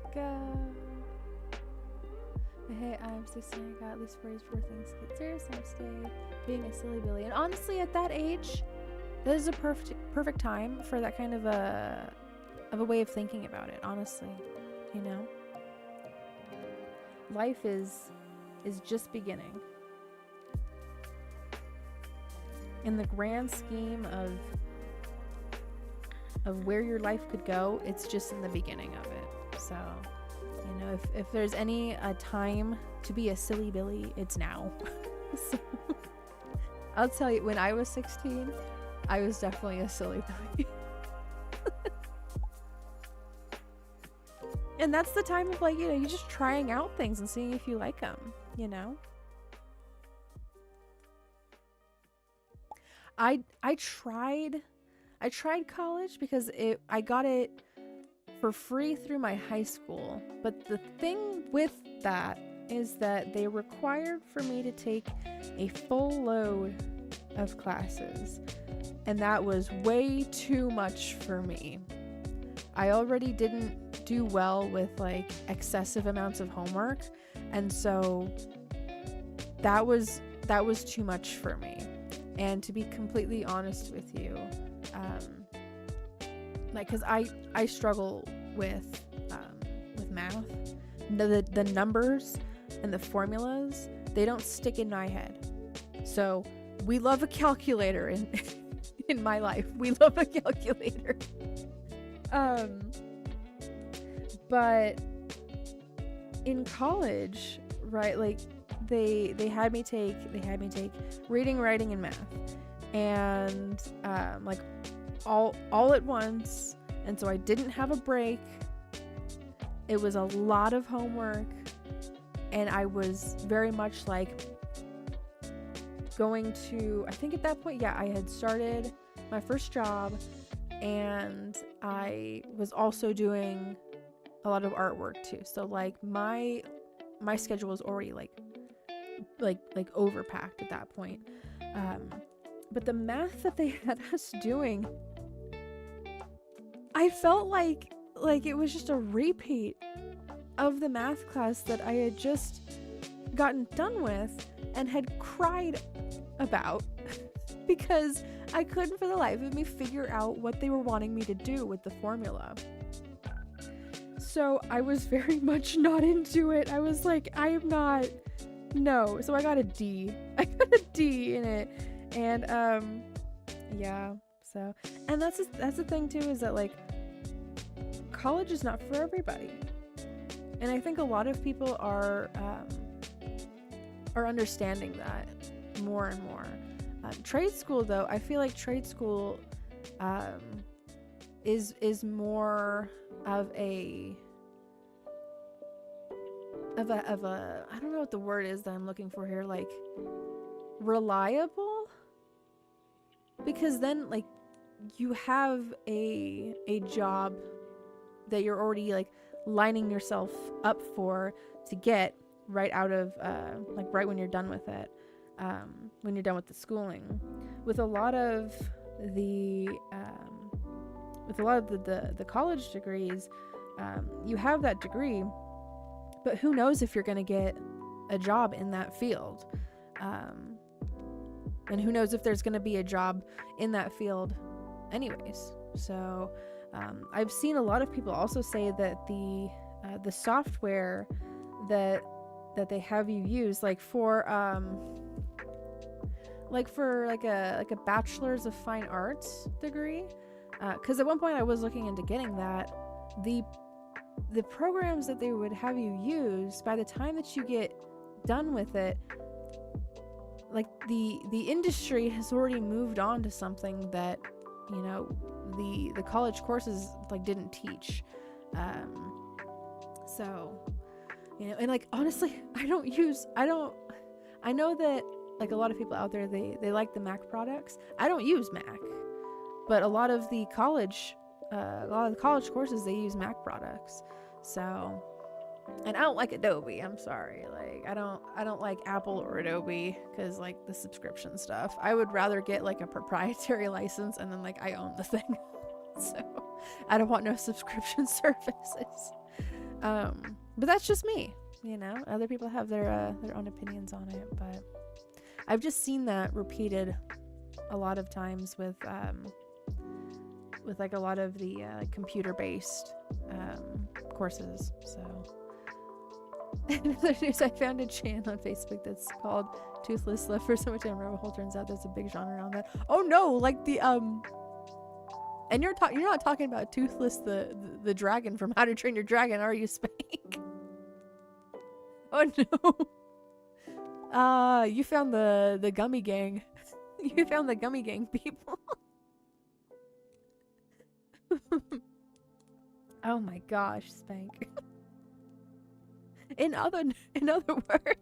we go. Hey, I'm 16. I got at least 44 things to get serious. I'm staying being a silly Billy. And honestly, at that age, that is a perfect time for that kind of a way of thinking about it. Honestly, you know, life is just beginning. In the grand scheme of where your life could go, it's just in the beginning of it. So, you know, if there's any time to be a silly Billy, it's now. So, I'll tell you, when I was 16, I was definitely a silly Billy. And that's the time of, like, you know, you're just trying out things and seeing if you like them, you know? I tried college because I got it for free through my high school. But the thing with that is that they required for me to take a full load of classes. And that was way too much for me. I already didn't do well with like excessive amounts of homework. And so that was too much for me. And to be completely honest with you, like, cause I struggle with math. The numbers and the formulas, they don't stick in my head. So we love a calculator in my life. We love a calculator. But in college, right, like they had me take reading, writing, and math, and like all at once. And so I didn't have a break. It was a lot of homework, and I was very much like going to, I think at that point, yeah, I had started my first job, and I was also doing a lot of artwork too. So like my schedule was already like overpacked at that point. But the math that they had us doing, I felt like it was just a repeat of the math class that I had just gotten done with and had cried about because I couldn't for the life of me figure out what they were wanting me to do with the formula. So I was very much not into it. I was like, I am not, no. So I got a D. I got a D in it. And yeah, so, and that's the thing too, is that like college is not for everybody. And I think a lot of people are understanding that more and more. Trade school though, I feel like trade school is more of a I don't know what the word is that I'm looking for here, like reliable, because then like you have a job that you're already like lining yourself up for to get right out of like right when you're done with it, when you're done with the schooling. With a lot of the the college degrees, you have that degree, but who knows if you're going to get a job in that field, and who knows if there's going to be a job in that field anyways. So I've seen a lot of people also say that the software that they have you use, like for a bachelor's of fine arts degree, because at one point I was looking into getting that, the programs that they would have you use, by the time that you get done with it, like the industry has already moved on to something that, you know, the college courses like didn't teach. So, you know, and like honestly, I know that like a lot of people out there, they like the Mac products. I don't use Mac, but a lot of the college courses, they use Mac products. So, and I don't like Adobe. I'm sorry. Like I don't like Apple or Adobe because like the subscription stuff. I would rather get like a proprietary license and then like I own the thing. So I don't want no subscription services. But that's just me, you know. Other people have their own opinions on it, but I've just seen that repeated a lot of times with like a lot of the computer-based courses. So another news, I found a channel on Facebook that's called Toothless Left for So Much Time Rabbit Hole. Turns out there's a big genre around that. Oh no, like the and you're not talking about Toothless the dragon from How to Train Your Dragon, are you, Spank? Oh no. You found the gummy gang. You found the gummy gang people. Oh my gosh, Spank. In other words.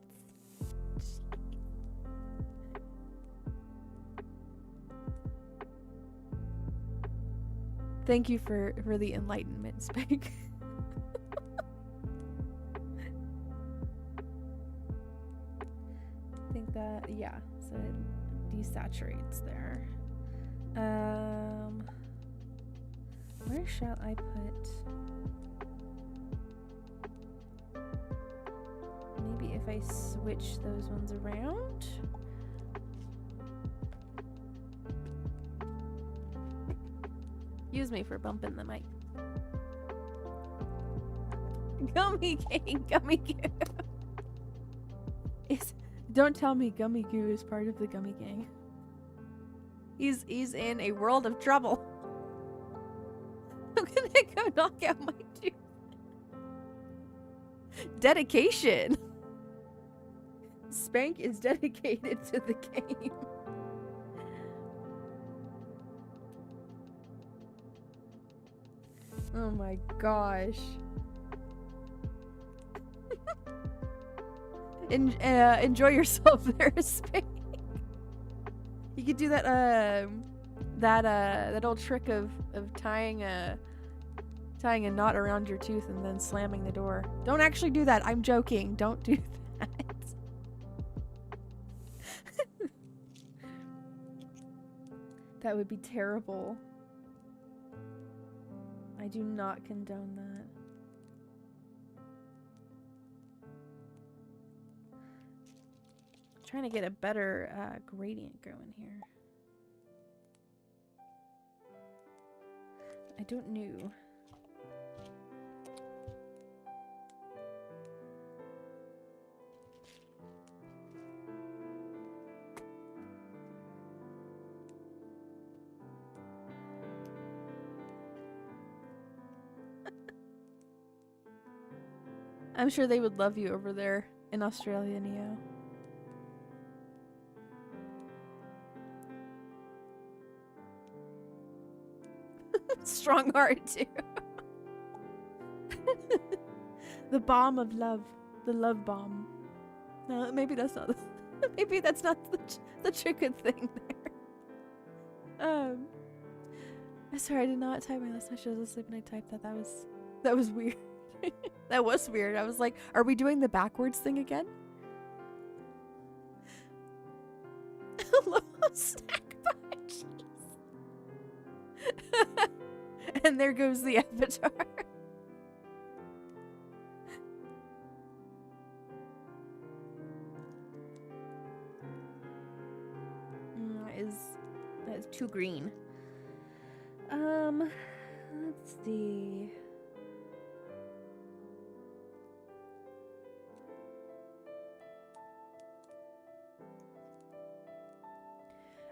Thank you for the enlightenment, Spank. I think that, yeah, so it desaturates there. Where shall I put? Maybe if I switch those ones around. Excuse me for bumping the mic. Gummy gang, gummy goo. Don't tell me Gummy Goo is part of the gummy gang. He's in a world of trouble. I'm gonna go knock out my tooth. Dedication. Spank is dedicated to the game. Oh my gosh. Enjoy yourself there, Spank. You could do that that old trick of tying a knot around your tooth and then slamming the door. Don't actually do that. I'm joking. Don't do that. That would be terrible. I do not condone that. Trying to get a better gradient going here. I don't know. I'm sure they would love you over there in Australia, Neo. Strong heart too. The balm of love. The love bomb. No, maybe that's not. Maybe that's not such a good thing there. Sorry, I did not type my list. I should have asleep and I typed that. That was weird. That was weird. I was like, are we doing the backwards thing again? Hello, snack bar. Jeez. And there goes the avatar. That is too green. Let's see.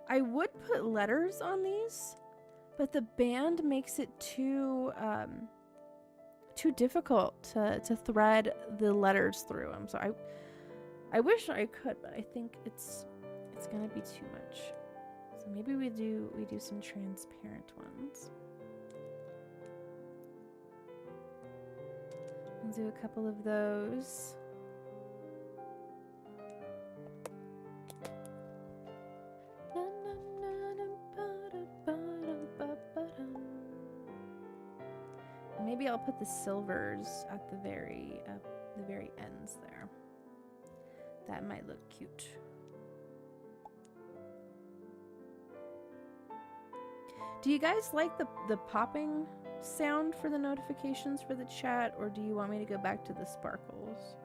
I would put letters on these, but the band makes it too difficult to thread the letters through them. So I wish I could, but I think it's gonna be too much. So maybe we do some transparent ones. I'll do a couple of those. Maybe I'll put the silvers at the very ends there. That might look cute. Do you guys like the popping sound for the notifications for the chat, or do you want me to go back to the sparkles?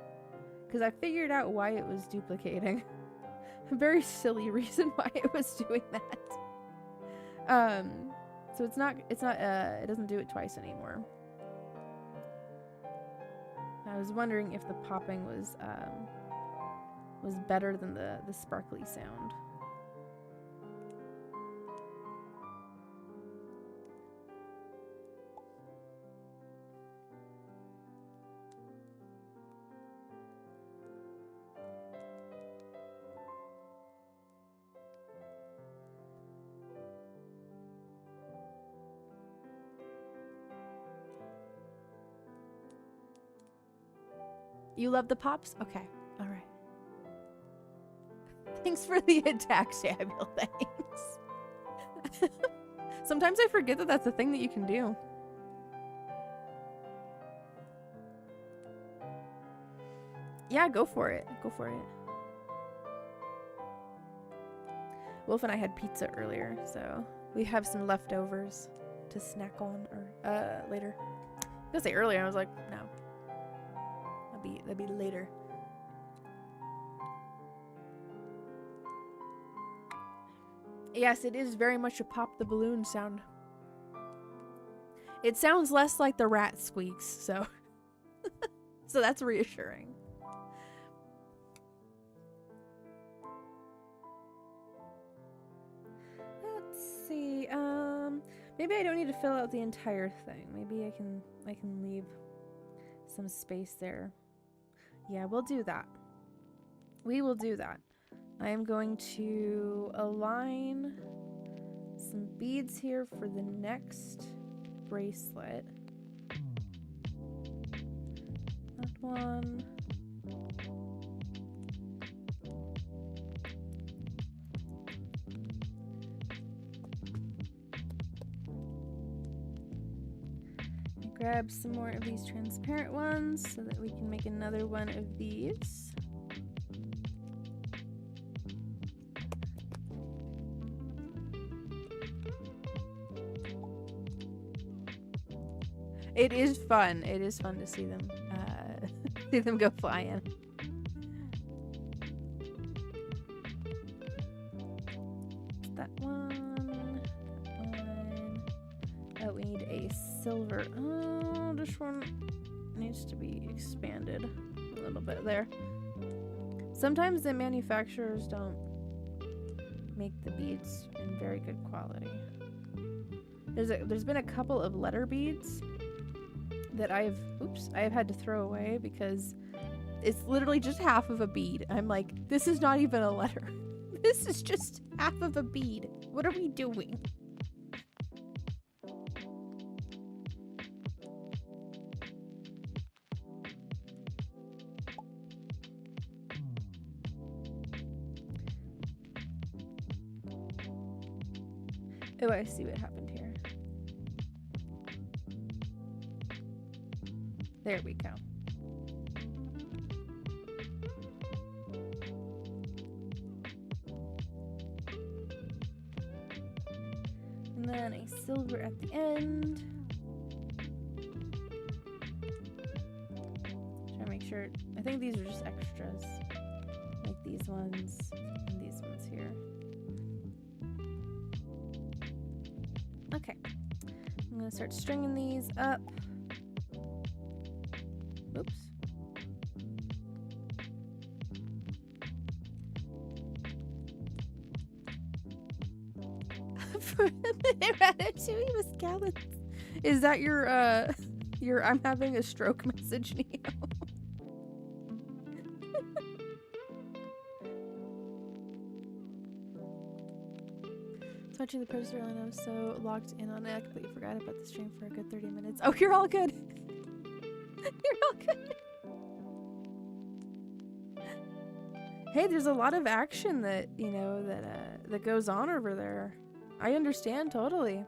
Because I figured out why it was duplicating. A very silly reason why it was doing that. So it doesn't do it twice anymore. I was wondering if the popping was better than the sparkly sound. You love the pops? Okay. All right. Thanks for the attack, Samuel. Thanks. Sometimes I forget that that's a thing that you can do. Yeah, go for it. Go for it. Wolf and I had pizza earlier, so we have some leftovers to snack on or later. I was gonna say earlier, I was like, no. That'd be later. Yes, it is very much a pop the balloon sound. It sounds less like the rat squeaks, so so that's reassuring. Let's see. Maybe I don't need to fill out the entire thing. Maybe I can leave some space there. Yeah, we'll do that. We will do that. I am going to align some beads here for the next bracelet. That one. Grab some more of these transparent ones so that we can make another one of these. It is fun. It is fun to see them go flying. That one. Oh, we need a silver. Oh, this one needs to be expanded a little bit there. Sometimes the manufacturers don't make the beads in very good quality. There's been a couple of letter beads that I've had to throw away because it's literally just half of a bead. I'm like, this is not even a letter. This is just half of a bead. What are we doing? Oh, I see what happened here. There we go. And then a silver at the end. Try to make sure. I think these are just extras. Like these ones and these ones here. Okay. I'm going to start stringing these up. Oops. For a minute, Ratatouille was scallops. Is that your I'm having a stroke message, Neo? Watching the poster and I was so locked in on it, I completely forgot about the stream for a good 30 minutes. Oh, you're all good. You're all good. Hey, there's a lot of action that, you know, that goes on over there. I understand totally.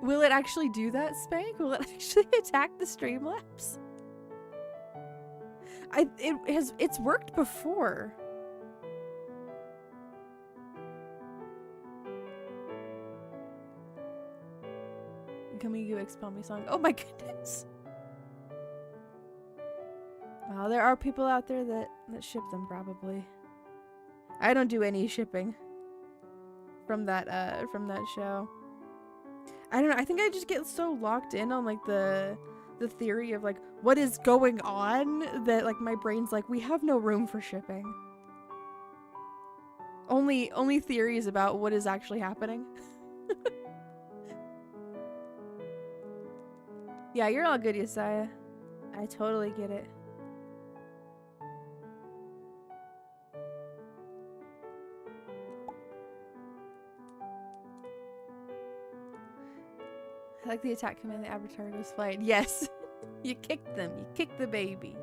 Will it actually do that, Spank? Will it actually attack the Streamlabs? It's worked before. Coming you expel me song. Oh my goodness. Wow, there are people out there that ship them probably. I don't do any shipping from that show. I don't know. I think I just get so locked in on like the theory of like what is going on that like my brain's like we have no room for shipping. Only theories about what is actually happening. Yeah, you're all good, Yesiah. I totally get it. I like the attack command, the avatar goes flying. Yes. You kicked them. You kicked the baby.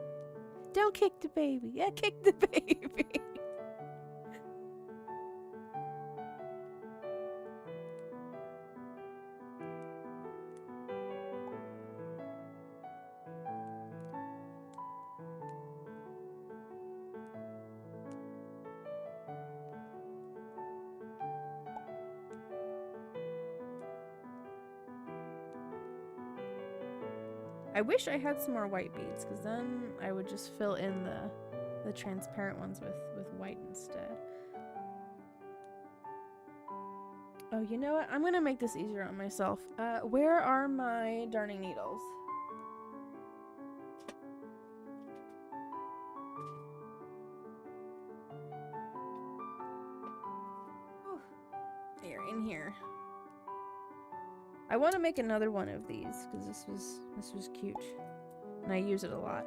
Don't kick the baby. Yeah, kick the baby. I wish I had some more white beads, because then I would just fill in the transparent ones with white instead. Oh, you know what? I'm gonna make this easier on myself. Where are my darning needles? Ooh, they're in here. I want to make another one of these because this was cute, and I use it a lot.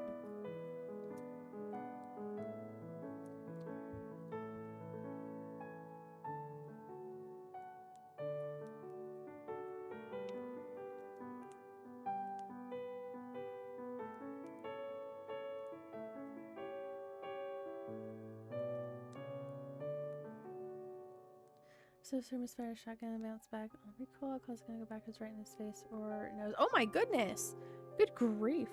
So Surface fire shotgun and bounce back. Oh, recoil cause gonna go backwards right in his face or nose. Oh my goodness! Good grief.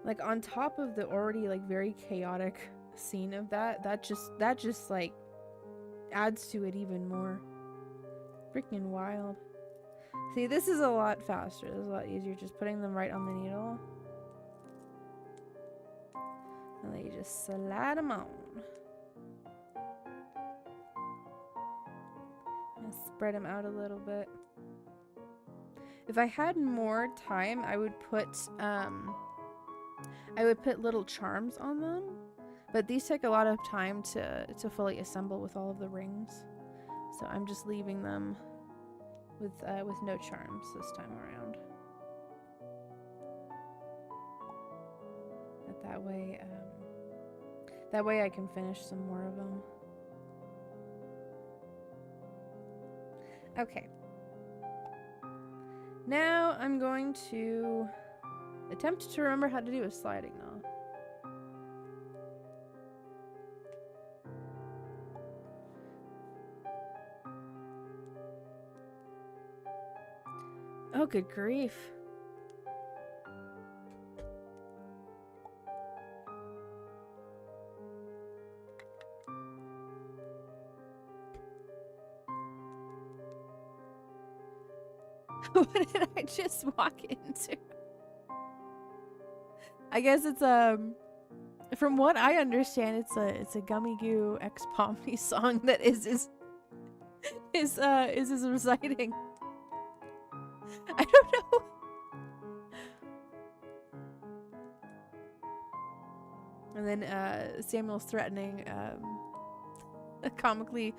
Like on top of the already like very chaotic scene of that just like adds to it even more. Freaking wild. See, this is a lot faster. This is a lot easier. Just putting them right on the needle. And then you just slide them on. And spread them out a little bit. If I had more time, I would put little charms on them. But these take a lot of time to fully assemble with all of the rings. So I'm just leaving them with no charms this time around. But that way, That way I can finish some more of them. Okay. Now I'm going to attempt to remember how to do a sliding knot. Oh, good grief. What did I just walk into? I guess it's from what I understand, it's a Gummy Goo X Pomni song that is his reciting. I don't know. And then Samuel's threatening a comically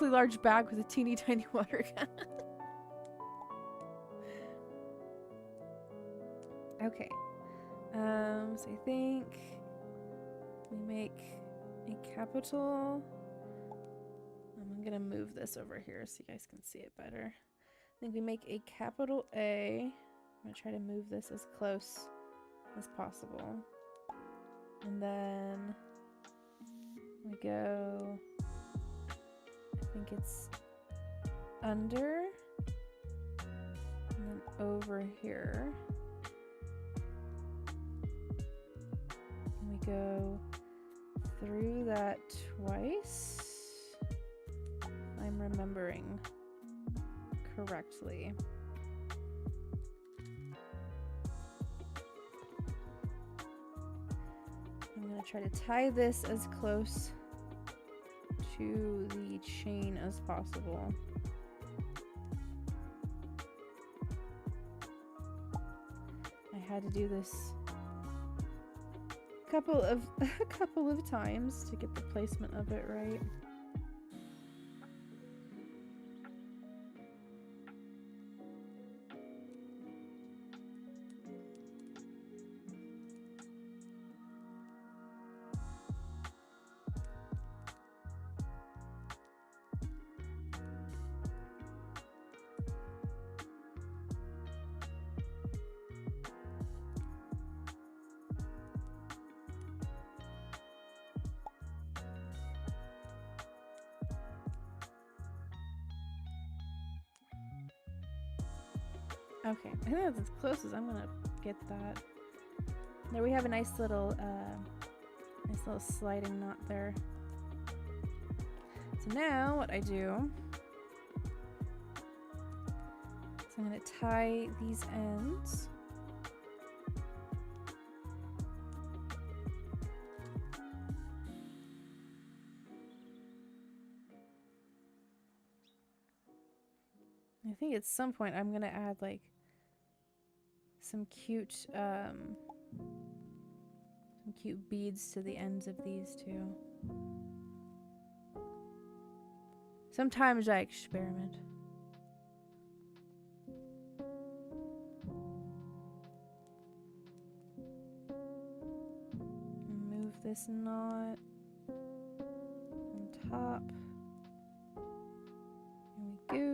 large bag with a teeny tiny water gun. Okay. So I think we make a capital. I'm gonna move this over here so you guys can see it better. I think we make a capital A. I'm gonna try to move this as close as possible. And then we go, I think it's under, and then over here. And we go through that twice, if I'm remembering correctly. I'm going to try to tie this as close to the chain as possible. I had to do this a couple of times to get the placement of it right. Okay, I think that's as close as I'm gonna get that. There we have a nice little sliding knot there. So now what I do is I'm gonna tie these ends. I think at some point I'm gonna add like some cute beads to the ends of these too. Sometimes I experiment. Move this knot on top. Here we go.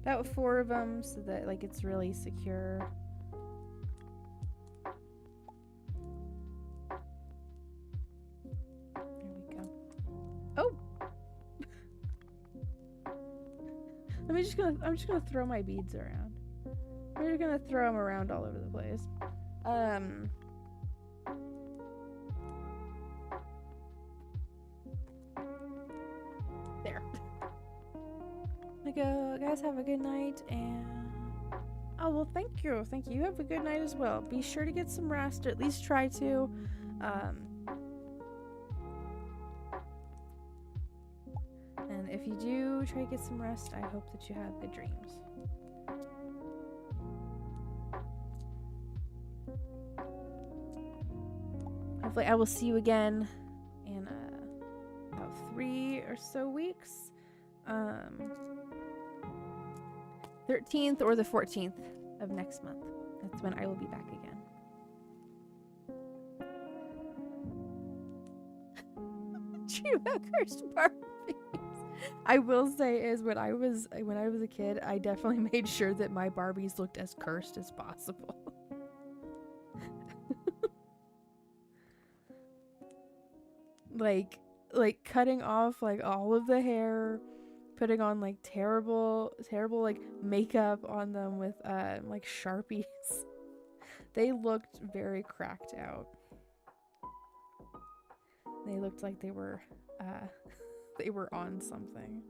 About 4 of them so that like it's really secure. There we go. Oh! I'm just gonna throw my beads around. We're just gonna throw them around all over the place. There. Guys, have a good night, and oh well, thank you. You have a good night as well. Be sure to get some rest, or at least try to. And if you do try to get some rest, I hope that you have good dreams. Hopefully I will see you again in about 3 or so weeks. 13th or the 14th of next month. That's when I will be back again. True cursed Barbies. I will say is when I was a kid, I definitely made sure that my Barbies looked as cursed as possible. like cutting off like all of the hair, putting on like terrible like makeup on them with like Sharpies. They looked very cracked out. They looked like they were on something.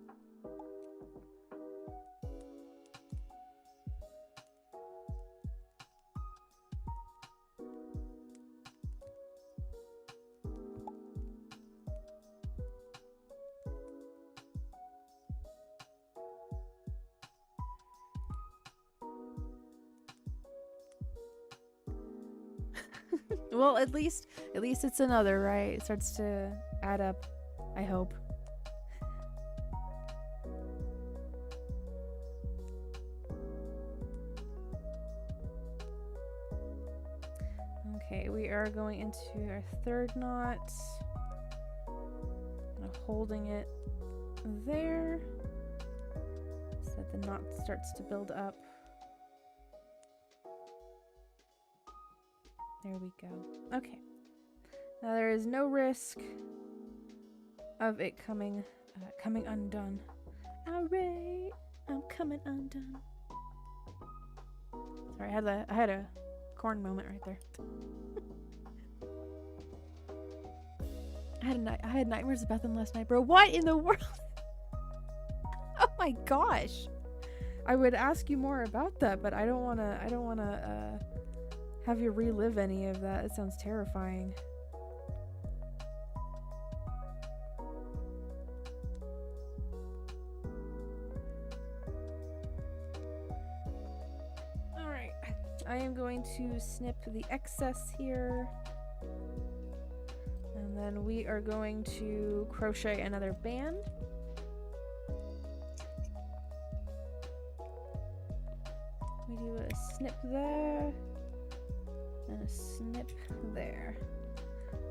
Well, at least it's another, right? It starts to add up, I hope. Okay, we are going into our third knot. Kind of holding it there so that the knot starts to build up. There we go. Okay. Now there is no risk of it coming undone. Alright, I'm coming undone. Sorry, I had a corn moment right there. I had nightmares about them last night, bro. What in the world? Oh my gosh. I would ask you more about that, but I don't wanna have you relive any of that. It sounds terrifying. Alright, I am going to snip the excess here. And then we are going to crochet another band. We do a snip there. And a snip there.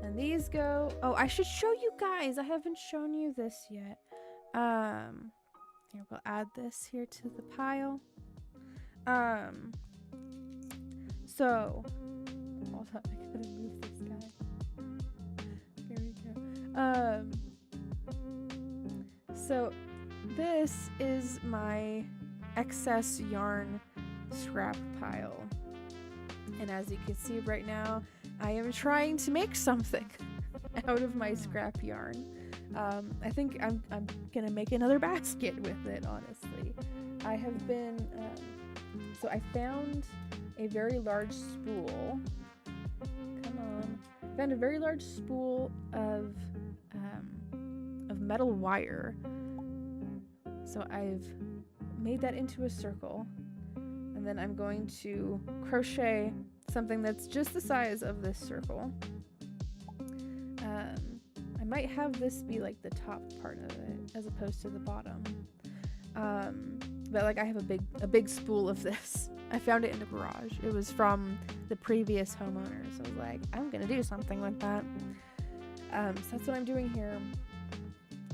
And these go... Oh, I should show you guys. I haven't shown you this yet. Here, we'll add this here to the pile. So... Hold on, I gotta move this guy. Here we go. So, this is my excess yarn scrap pile. And as you can see right now, I am trying to make something out of my scrap yarn. I think I'm gonna make another basket with it, honestly. I have been, so I found a very large spool. Come on. I found a very large spool of metal wire. So I've made that into a circle. And then I'm going to crochet something that's just the size of this circle. I might have this be like the top part of it as opposed to the bottom. But like I have a big spool of this. I found it in the garage. It was from the previous homeowner. So I was like, I'm gonna do something with that. So that's what I'm doing here.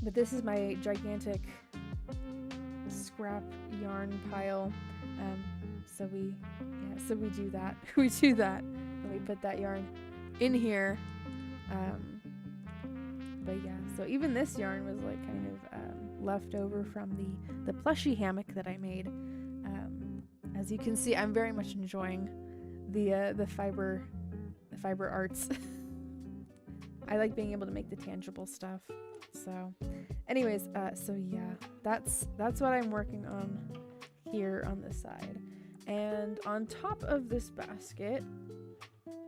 But this is my gigantic scrap yarn pile. So we do that. We do that. And we put that yarn in here. But yeah, so even this yarn was like kind of left over from the plushie hammock that I made. As you can see, I'm very much enjoying the fiber arts. I like being able to make the tangible stuff. So anyways, so yeah, that's what I'm working on here on this side. And on top of this basket,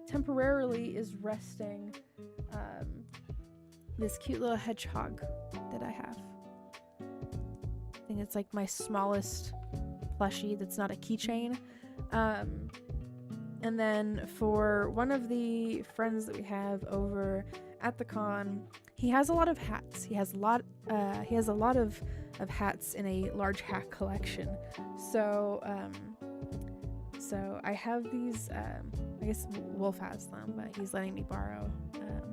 temporarily is resting this cute little hedgehog that I have. I think it's like my smallest plushie that's not a keychain. And then for one of the friends that we have over at the con, he has a lot of hats. He has a lot of hats in a large hat collection. So so I have these, I guess Wolf has them, but he's letting me borrow,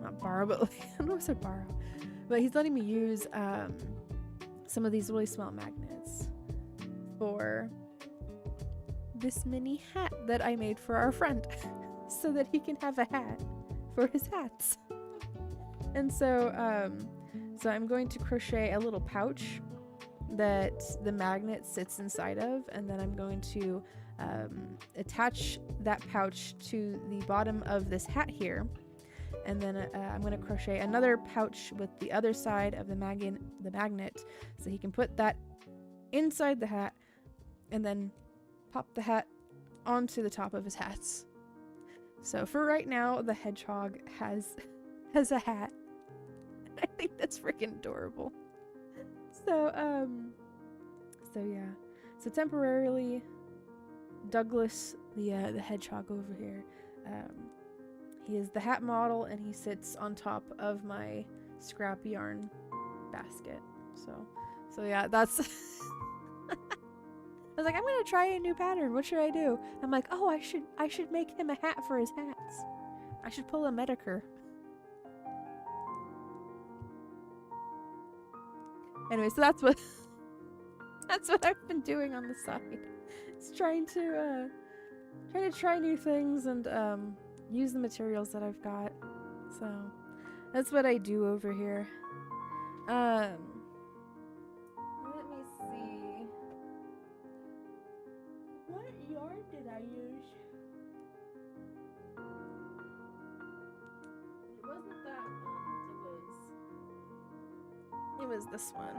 not borrow, but I don't know if I said borrow, but he's letting me use some of these really small magnets for this mini hat that I made for our friend so that he can have a hat for his hats. And so so I'm going to crochet a little pouch that the magnet sits inside of, and then I'm going to attach that pouch to the bottom of this hat here, and then I'm going to crochet another pouch with the other side of the magnet so he can put that inside the hat and then pop the hat onto the top of his hats. So for right now, the hedgehog has a hat. I think that's freaking adorable. So yeah. So temporarily, Douglas, the hedgehog over here, he is the hat model, and he sits on top of my scrap yarn basket. So yeah, that's. I was like, I'm gonna try a new pattern. What should I do? I'm like, oh, I should make him a hat for his hats. I should pull a Medicare. Anyway, so that's what I've been doing on the side. It's trying to try new things and use the materials that I've got. So that's what I do over here. Let me see. What yarn did I use? It wasn't that one. It was this one.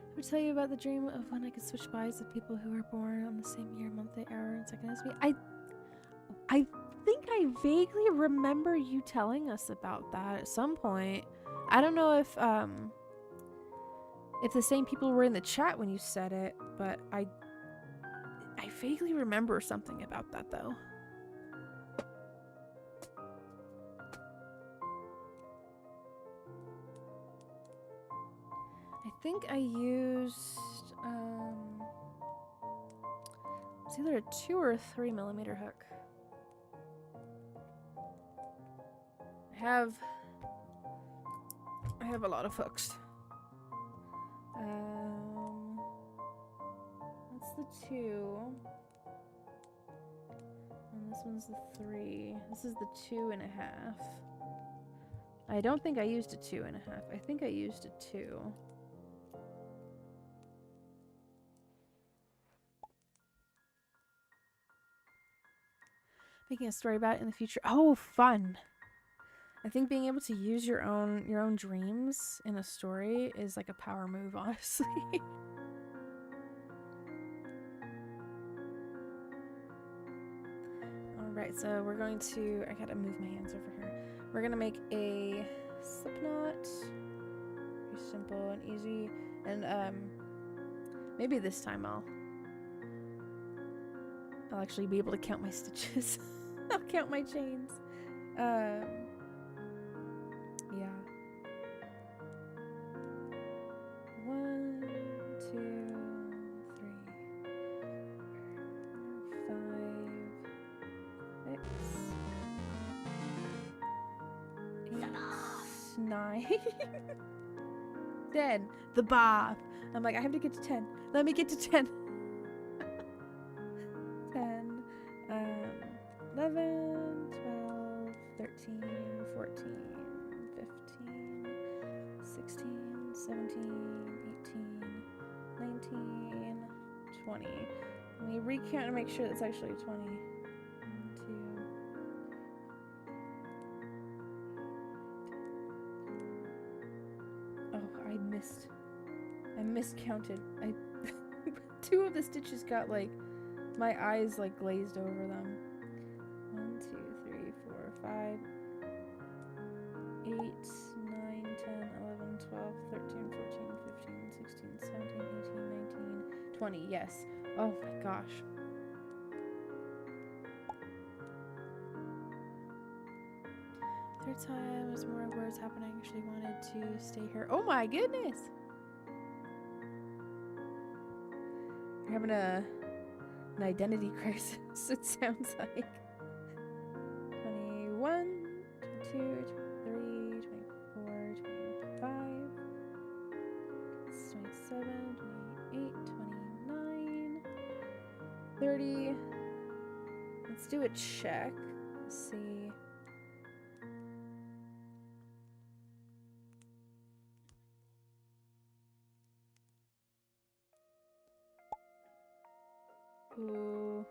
I would tell you about the dream of when I could switch bodies with people who were born on the same year, month, day, hour, and second as me. I think I vaguely remember you telling us about that at some point. I don't know if the same people were in the chat when you said it, but I vaguely remember something about that though. I think I used it's either a 2 or a 3 millimeter hook. I have a lot of hooks. That's the 2. And this one's the 3. This is the 2.5. I don't think I used a 2.5. I think I used a 2. Making a story about it in the future. Oh, fun. I think being able to use your own dreams in a story is like a power move, honestly. Alright, so we're going to... I gotta move my hands over here. We're gonna make a slip knot. Very simple and easy. And maybe this time I'll actually be able to count my stitches. I'll count my chains. Yeah. 1, 2, 3, 4, 5, 6, 8, 9, 10. The bob. I'm like, I have to get to 10. Let me get to 10. 10, 11, 12, 13, 14, 15, 16, 17, 18, 19, 20. Let me recount and make sure that's actually 20. 1, 2. Oh, I miscounted. 2 of the stitches got like, my eyes like glazed over them. 1, 2, 3, 4, 5, 8, 9, 10, 11, 12, 13, 14, 15, 16, 17, 18, 19, 20. Yes. Oh my gosh. Every time there's more words happening, I actually wanted to stay here. Oh my goodness! You're having an identity crisis, it sounds like. 21, 22, 23, 24, 25, 27, 28, 29, 30. Let's do a check. Let's see. Ooh.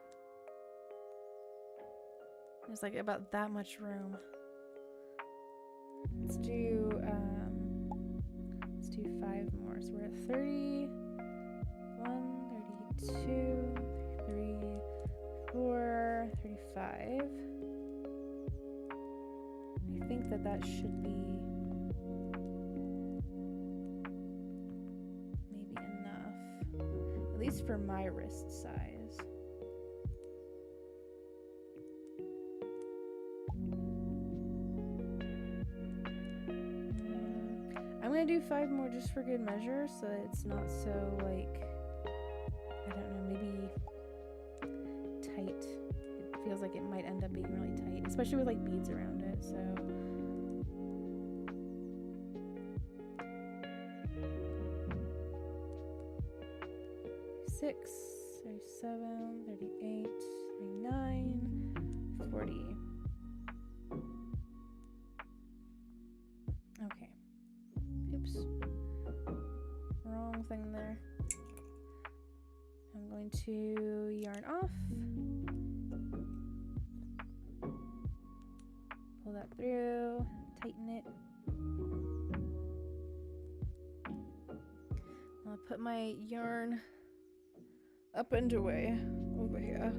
There's like about that much room. Let's do 5 more. So we're at 31, 32, 34, 35. I think that should be maybe enough. At least for my wrist size. I'm gonna do 5 more just for good measure, so that it's not so like, I don't know, maybe tight. It feels like it might end up being really tight, especially with like beads around it, so. Six, 37, 38, 39, 40. Okay. Oops. Wrong thing there. I'm going to yarn off. Pull that through. Tighten it. I'll put my yarn up and away over here.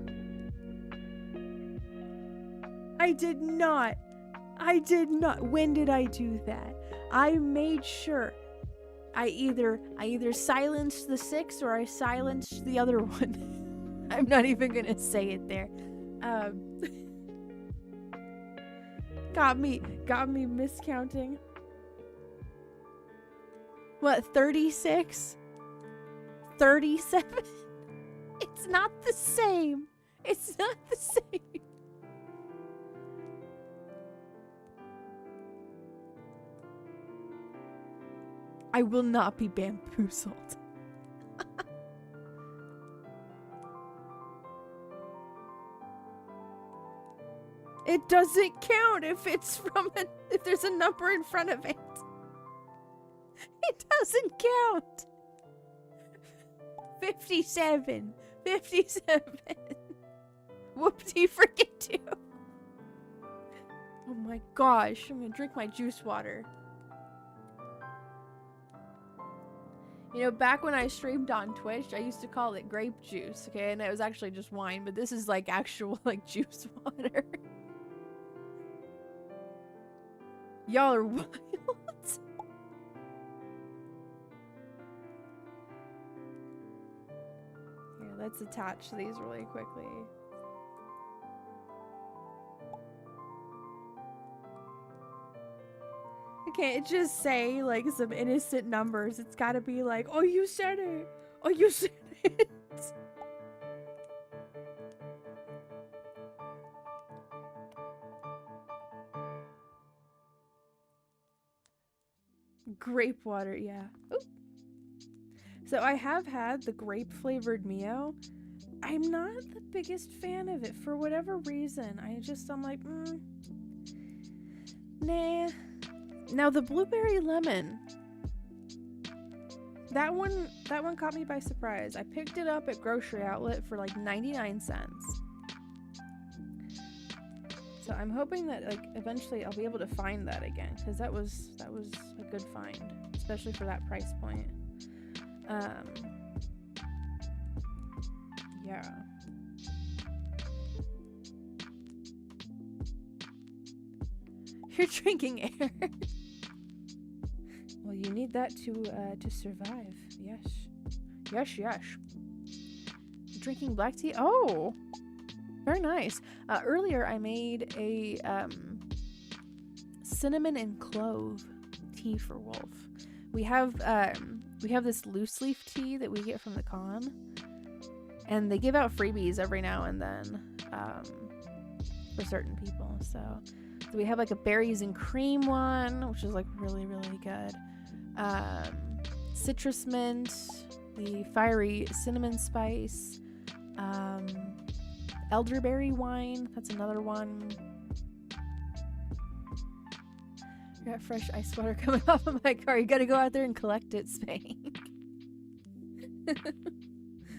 I did not. When did I do that? I made sure I either silenced the 6 or I silenced the other one. I'm not even gonna say it there. Got me miscounting. What, 36? 37? It's not the same. It's not the same. I will not be bamboozled. It doesn't count if it's if there's a number in front of it. It doesn't count. 57. 57. Whoopsie forget you. Oh my gosh, I'm gonna drink my juice water. You know, back when I streamed on Twitch, I used to call it grape juice, okay? And it was actually just wine, but this is like actual like juice water. Y'all are wild. Here, let's attach these really quickly. I can't just say like some innocent numbers. It's gotta be like, oh, you said it. Oh, you said it. Grape water, yeah. Oop. So I have had the grape flavored Mio. I'm not the biggest fan of it for whatever reason. I'm like, nah. Now the blueberry lemon. That one caught me by surprise. I picked it up at Grocery Outlet for like 99 cents. So I'm hoping that like eventually I'll be able to find that again, because that was a good find, especially for that price point. Yeah. You're drinking air. Well, you need that to survive. Yes. Yes, yes. Drinking black tea? Oh! Very nice. Earlier I made a cinnamon and clove tea for Wolf. We have this loose leaf tea that we get from the con, and they give out freebies every now and then for certain people. So we have like a berries and cream one, which is like really, really good. Citrus mint, the fiery cinnamon spice, elderberry wine, that's another one. I got fresh ice water coming off of my car. You gotta go out there and collect it, Spank.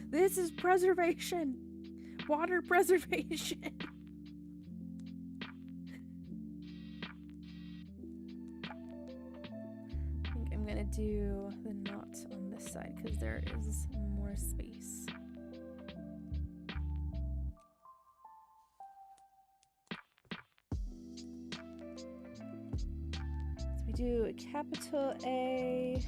This is preservation. Water preservation. I think I'm gonna do the knot on this side because there is more space. So we do a capital A.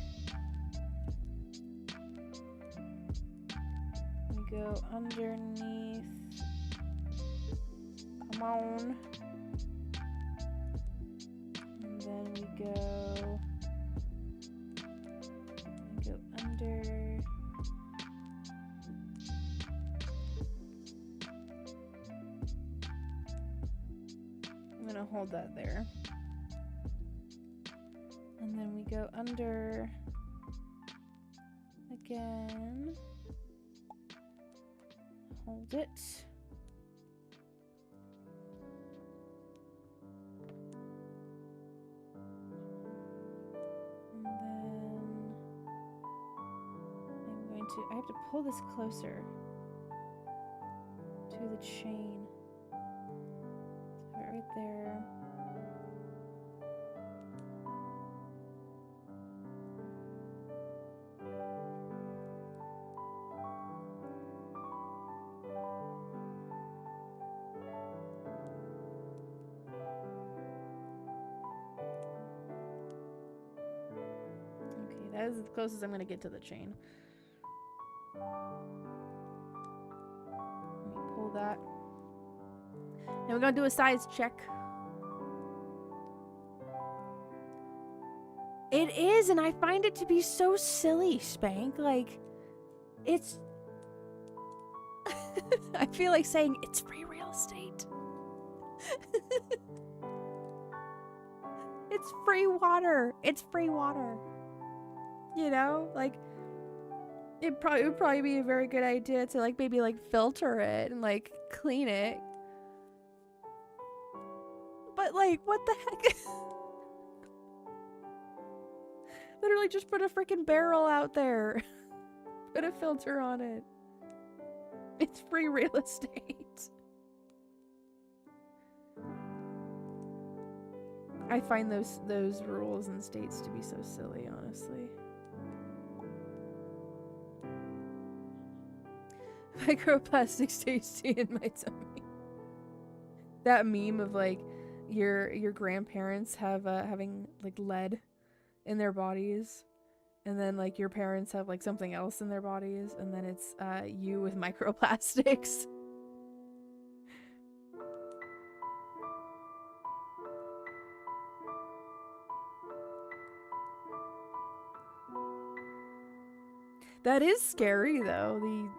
We go underneath. Come on. And then we go under. I'm gonna hold that there. And then we go under again. Hold it. And then I have to pull this closer to the chain. So right there. Okay, that is as close as I'm going to get to the chain. Let me pull that. And we're going to do a size check. It is, and I find it to be so silly, Spank. Like, it's... I feel like saying it's free real estate. It's free water. It's free water. You know? Like, it would probably be a very good idea to, like, maybe, like, filter it and, like, clean it. But, like, what the heck? Literally just put a freaking barrel out there. Put a filter on it. It's free real estate. I find those rules and states to be so silly, honestly. Microplastics tasty in my tummy. That meme of like your grandparents having like lead in their bodies, and then like your parents have like something else in their bodies, and then it's you with microplastics. That is scary though.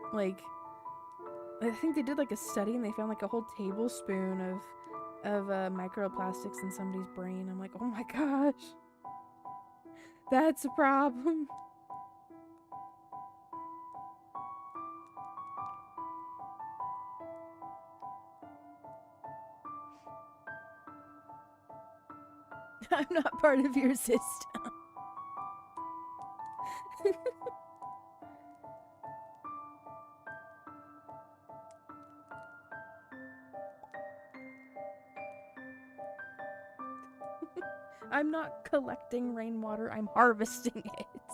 I think they did like a study and they found like a whole tablespoon of microplastics in somebody's brain. I'm like, oh my gosh, that's a problem. I'm not part of your system. I'm not collecting rainwater, I'm harvesting it.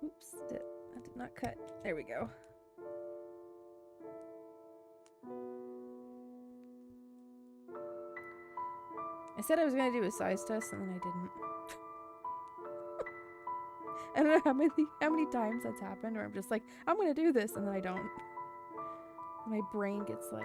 Oops, that did not cut. There we go. I said I was gonna do a size test and then I didn't. I don't know how many times that's happened where I'm just like, I'm gonna do this and then I don't. My brain gets like,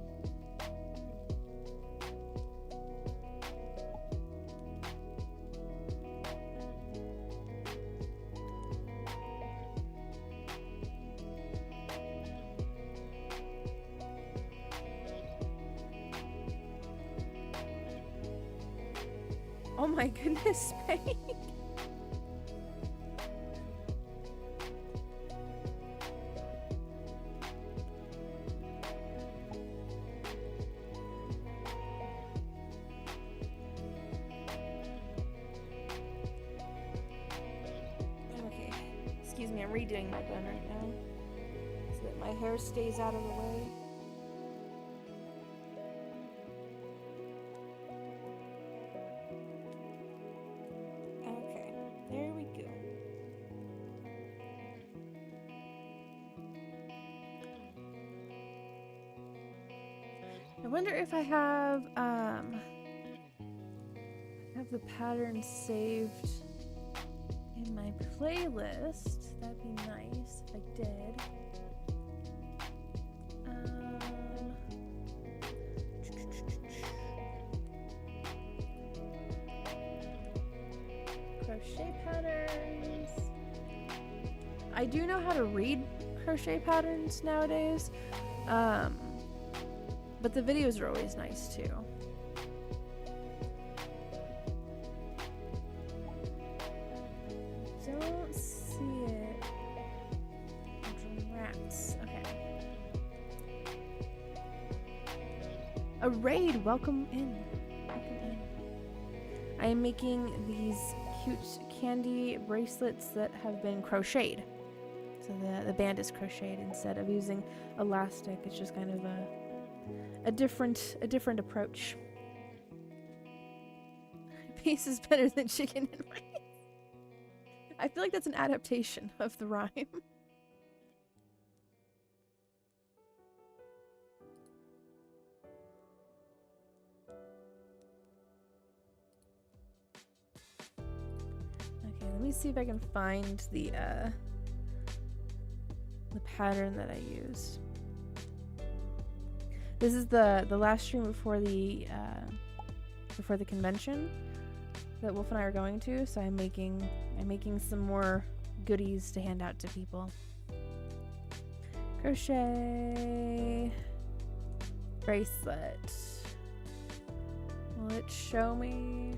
Oh my goodness, Spank. Okay, excuse me, I'm redoing my bun right now so that my hair stays out of the way. Okay, there we go. I wonder if I have the pattern saved in my playlist. That'd be nice if I did. Crochet patterns. I do know how to read crochet patterns nowadays, but the videos are always nice too. Don't see it. Rats. Okay. A raid. Welcome in. Welcome in. I am making these cute candy bracelets that have been crocheted. So the band is crocheted instead of using elastic. It's just kind of a different approach. Peace is better than chicken and rice. I feel like that's an adaptation of the rhyme. Okay, let me see if I can find the pattern that I used. This is the last stream before the convention that Wolf and I are going to, so I'm making some more goodies to hand out to people. Crochet bracelet. Will it show me?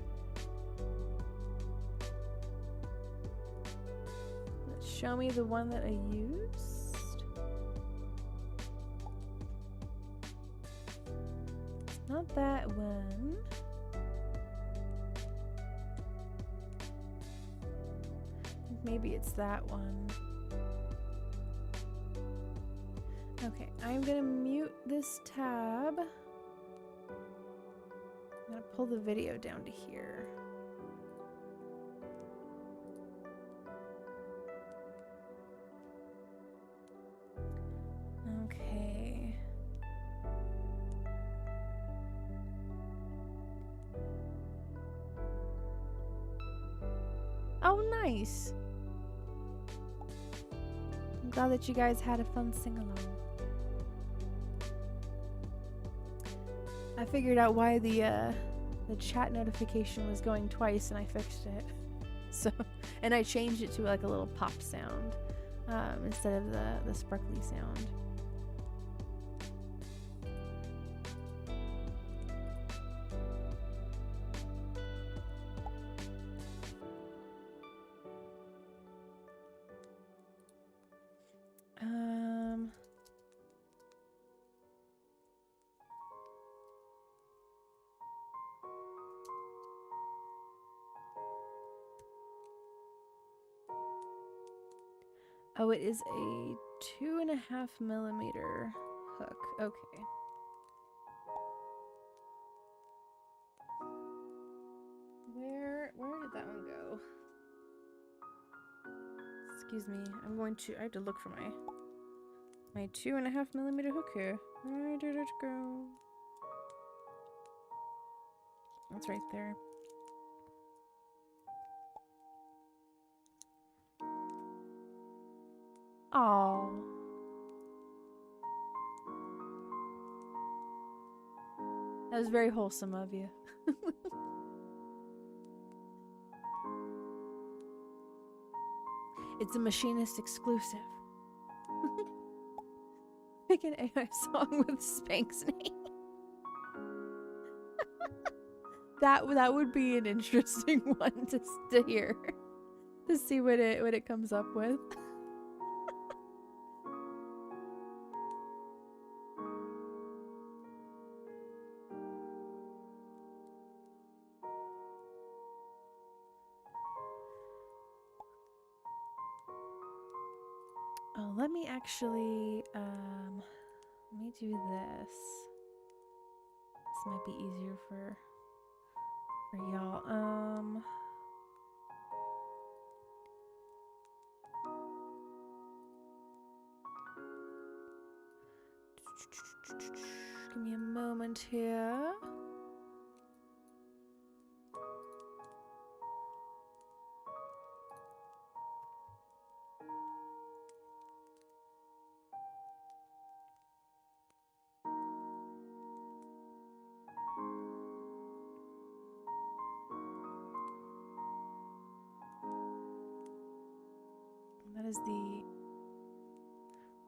Let's show me the one that I used. It's not that one. Maybe it's that one. Okay, I'm gonna mute this tab. I'm gonna pull the video down to here. Okay. Oh, nice. I'm glad that you guys had a fun sing-along. I figured out why the chat notification was going twice, and I fixed it. So, and I changed it to like a little pop sound instead of the sparkly sound. Oh, it is a 2.5 millimeter hook. Okay. Where did that one go? Excuse me. I have to look for my 2.5 millimeter hook here. Where did it go? It's right there. Oh. That was very wholesome of you. It's a machinist exclusive. Make an AI song with Spank's name. that would be an interesting one to hear, to see what it comes up with. Oh, let me actually let me do this. This might be easier for y'all. Give me a moment here. That is the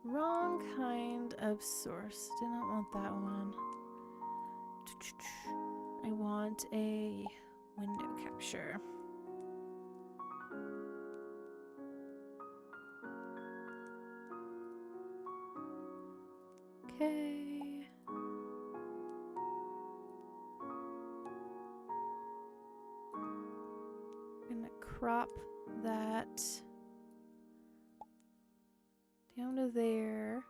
wrong kind of source. Did not want that one. I want a window capture. Okay. I'm gonna crop that down to there.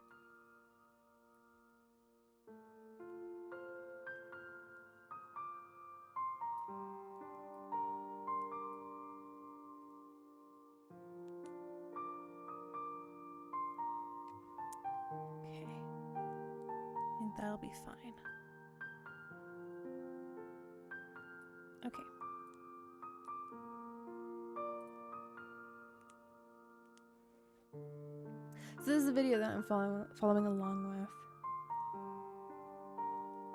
Okay. I think that'll be fine. Okay. So this is a video that I'm following along with.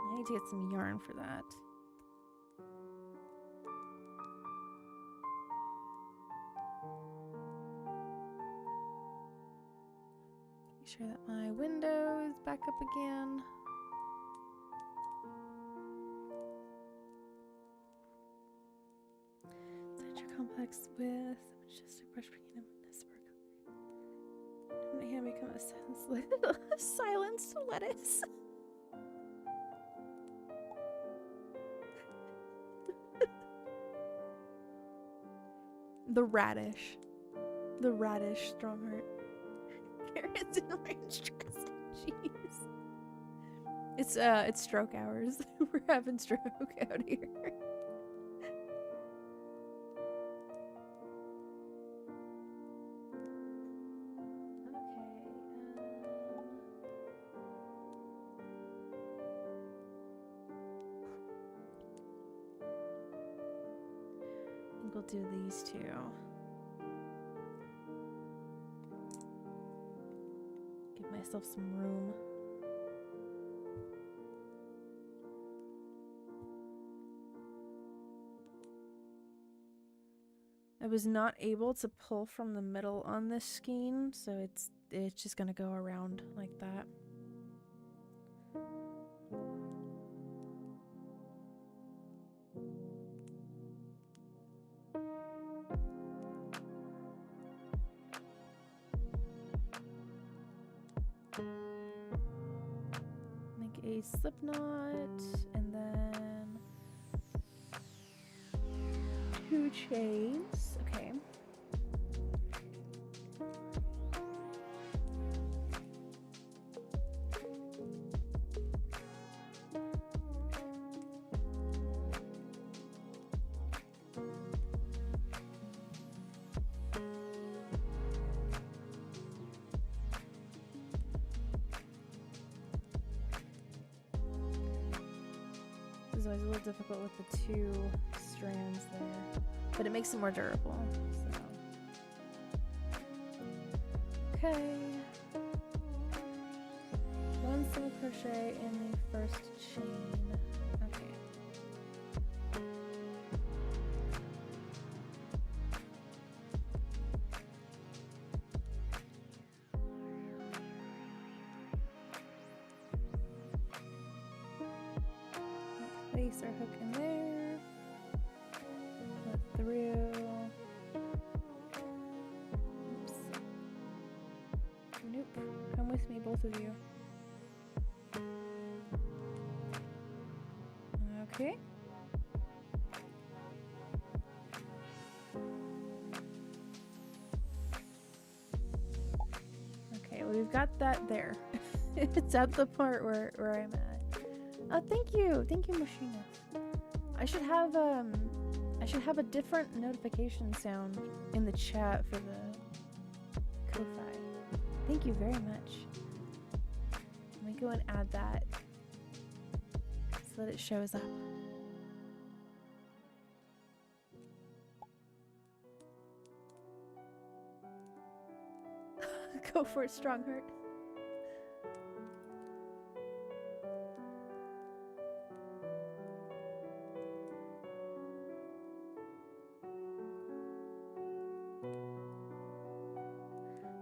I need to get some yarn for that. Make sure that my window is back up again. Center complex with majestic brush bringing in this work. And my hand become a silenced lettuce. The radish Strongheart. Carrots and orange dressing. Jeez. It's stroke hours. We're having stroke out here. I think we'll do these two. Give myself some room. I was not able to pull from the middle on this skein, so it's just gonna go around like that. Make a slip knot and then 2 chains. Okay. It's always a little difficult with the 2 strands there, but it makes it more durable. So. Okay. 1 single crochet in the first chain. Okay. Place our hook in there. both of you. Okay. Okay, well, we've got that there. It's at the part where I'm at. Oh, thank you, Machinist. I should have a different notification sound in the chat for the Ko-Fi. Thank you very much. Let me go and add that so that it shows up. Go for it, Strongheart.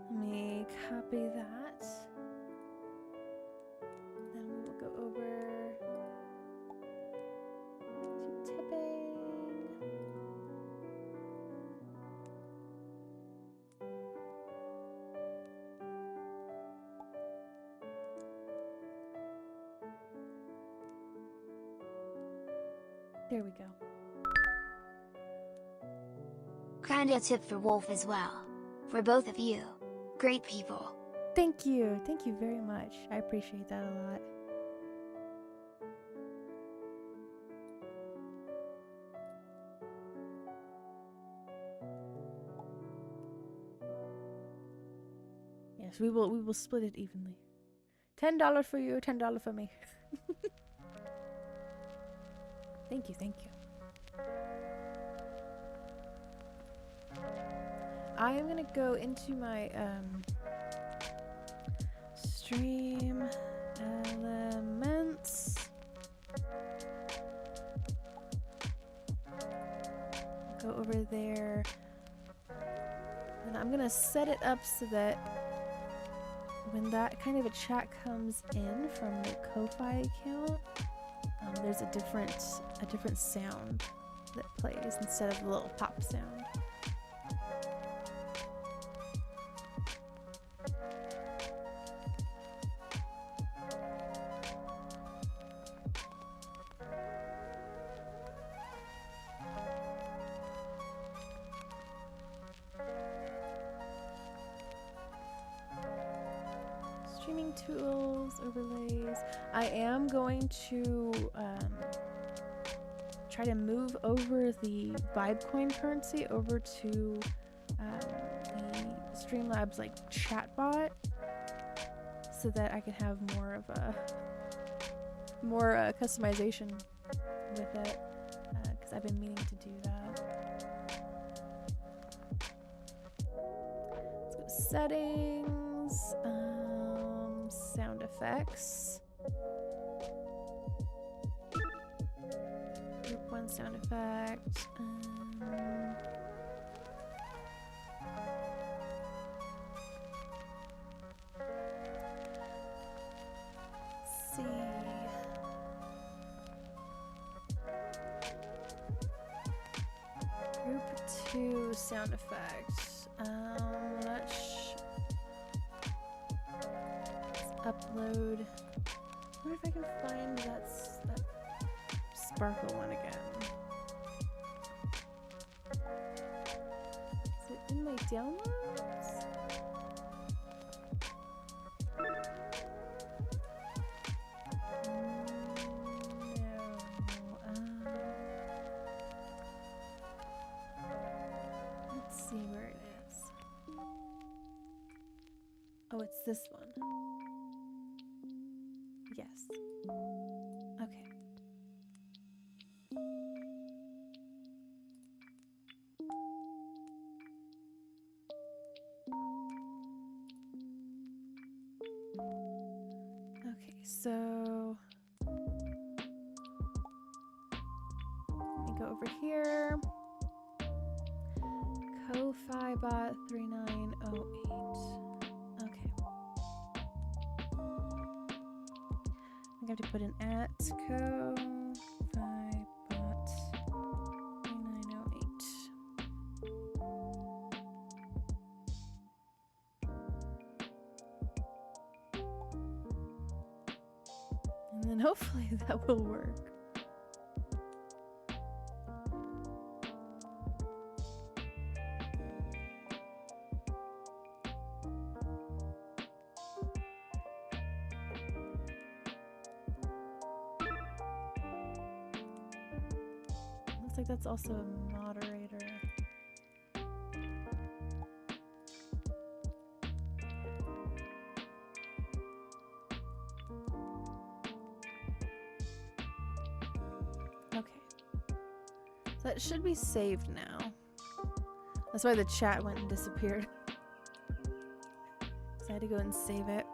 Let me copy that. Then we will go over to tipping. There we go. Kind of tip for Wolf as well. For both of you. Great people. Thank you. Thank you very much. I appreciate that a lot. Yes, we will split it evenly. $10 for you, $10 for me. Thank you, thank you. I am gonna go into my stream elements. Go over there. And I'm gonna set it up so that when that kind of a chat comes in from the Ko-Fi account, there's a different sound that plays instead of the little pop sound. Streaming tools, overlays. I am going to try to move over the Vibecoin currency over to the Streamlabs like chatbot, so that I can have more of a customization with it, because I've been meaning to do that. Let's go to settings, sound effects. Group 1 sound effect. Let's see. Group 2 sound effects. Let's upload. I wonder if I can find that sparkle one again. Is it in my downloads? No. Let's see where it is. Oh, it's this one. Yes. Okay. Okay, so let me go over here. Ko-Fi bot 3908. Okay. I have to put an at Ko-Fi bot 3908. and hopefully that will work. Looks like that's also a moderator. Okay. So that should be saved now. That's why the chat went and disappeared. So I had to go and save it.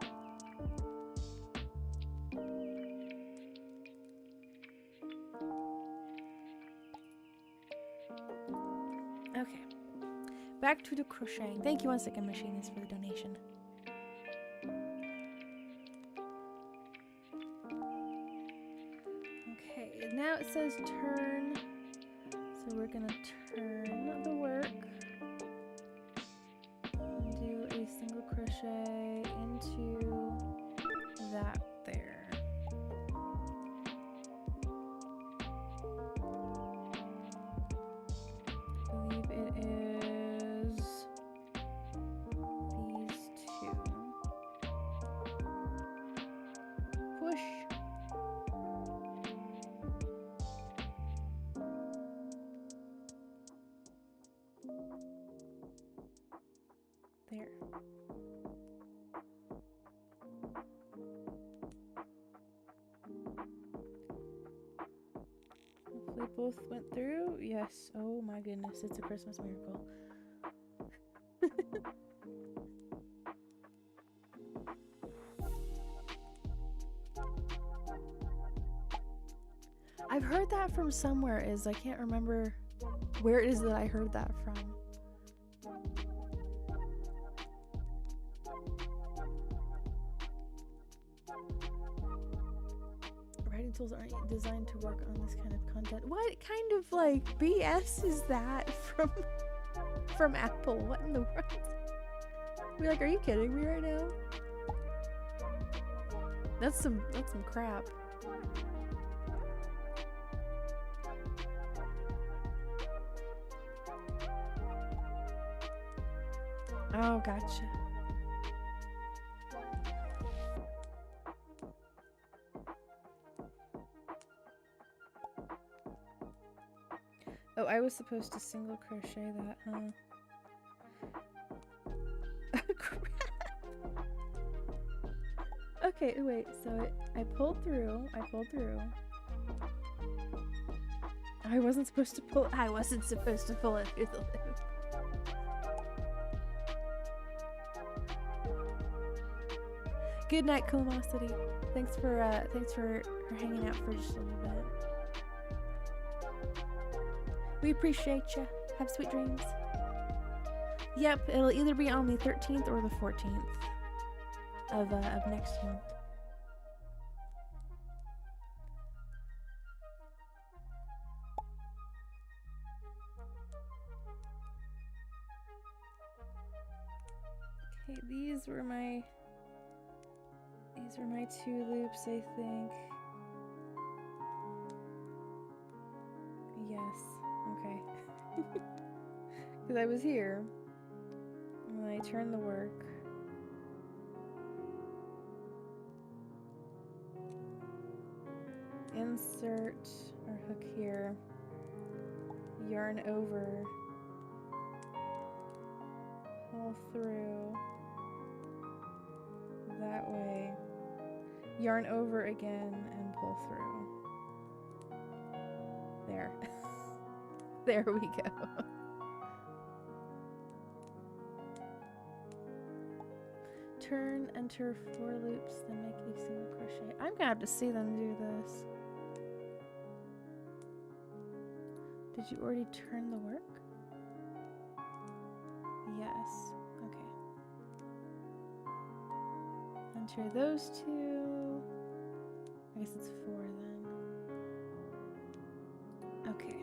Okay. Back to the crocheting. Thank you, 1 second machinist, for the donation. Okay, now it says turn. So we're gonna turn the work and do a single crochet into that there. I believe it is these two. Push. There. Hopefully both went through. Yes. Oh my goodness, it's a Christmas miracle. I've heard that from somewhere. I can't remember where it is that I heard that from. Writing tools aren't designed to work on this kind of content. What kind of like BS is that from Apple? What in the world? We're like, are you kidding me right now? That's some crap. Oh, gotcha. Oh, I was supposed to single crochet that, huh? Crap. Okay, wait, so I pulled through. I wasn't supposed to pull it through the loop. Good night, Comosity. Thanks for hanging out for just a little bit. We appreciate you. Have sweet dreams. Yep, it'll either be on the 13th or the 14th of next month. Okay, these were my 2 loops, I think. Yes. Okay. Because I was here, and I turned the work. Insert our hook here. Yarn over. Pull through. That way. Yarn over again and pull through. There. There we go. Turn, enter 4 loops, then make a single crochet. I'm gonna have to see them do this. Did you already turn the work? Yes. Okay. Enter those 2. I guess it's 4 then. Okay.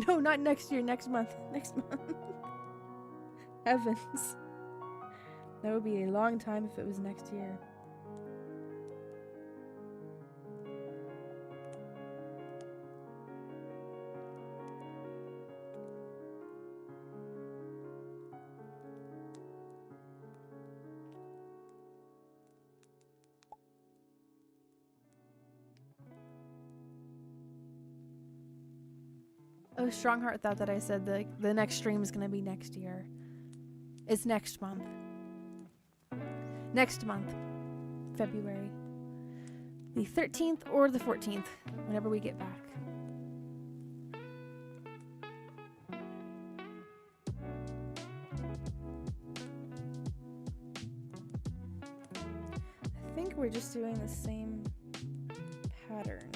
No, not next year, next month. Next month. Heavens. That would be a long time if it was next year. Oh, Strongheart thought that I said the next stream is gonna be next year. It's next month. Next month. February. The 13th or the 14th, whenever we get back. I think we're just doing the same pattern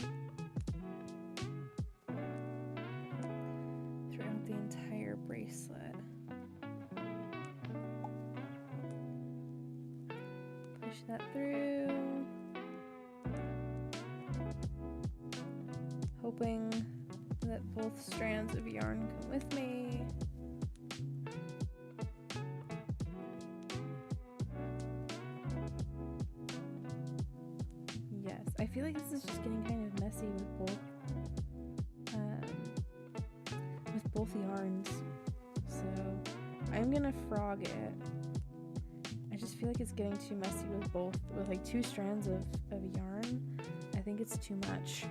throughout the entire bracelet. Push that through. Hoping that both strands of yarn come with me. Yes, I feel like this is just getting kind of messy with both yarns. So I'm gonna frog it. I just feel like it's getting too messy with like two strands of yarn. I think it's too much.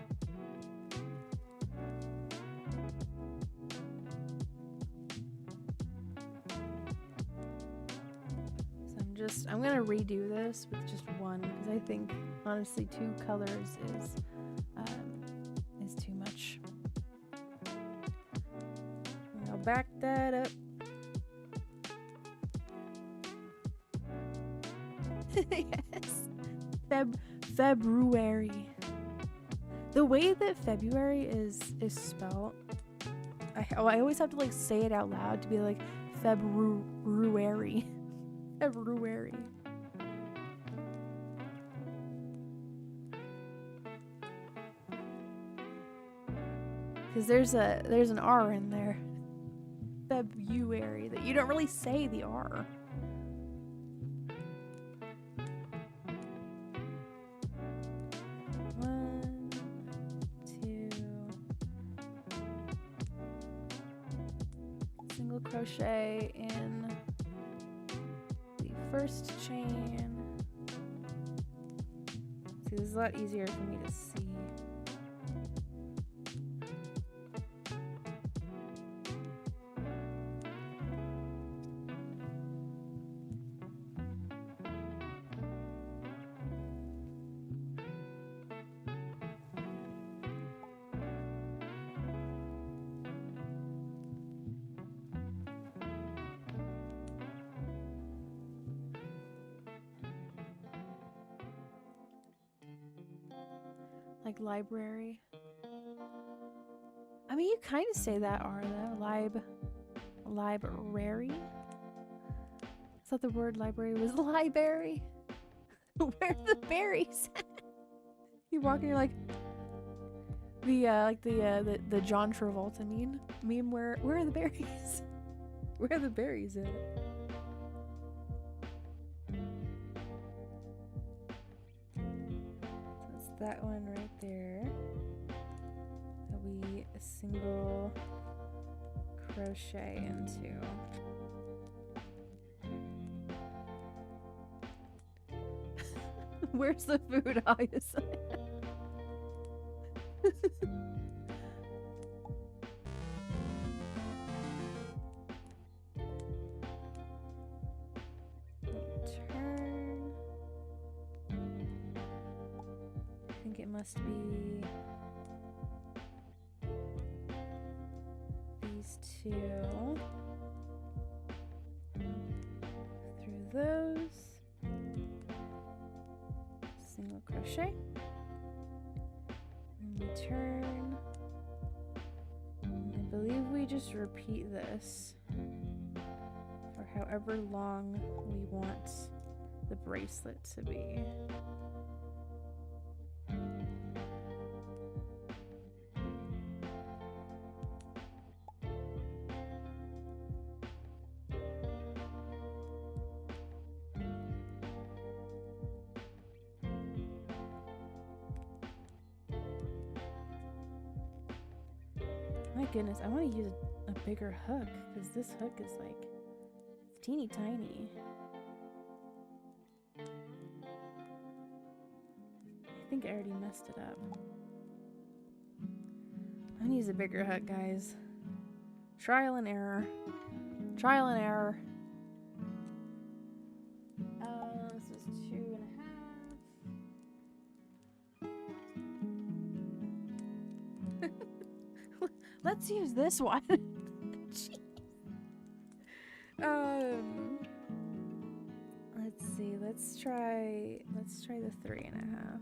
I'm gonna redo this with just one because I think honestly 2 colors is too much. I'll back that up. Yes, February. The way that February is spelled, I always have to like say it out loud to be like February. February. Because there's an R in there. February. That you don't really say the R. One, two. Single crochet in first chain. See, this is a lot easier for me to see. Like library. I mean, you kind of say that R though. Library. I thought the word library was library. Where are the berries? You walk and you're like the John Travolta meme. Where are the berries? Where are the berries at? That one right there that we single crochet into. Where's the food, obviously? Turn. I think it must be these two. Through those. Single crochet. And we turn. And I believe we just repeat this for however long we want the bracelet to be. My goodness, I want to use a bigger hook because this hook is like teeny tiny. I think I already messed it up. I'm gonna use a bigger hook, guys. Trial and error. Trial and error. This is 2.5. Let's use this one. Jeez. Let's see. Let's try the 3.5.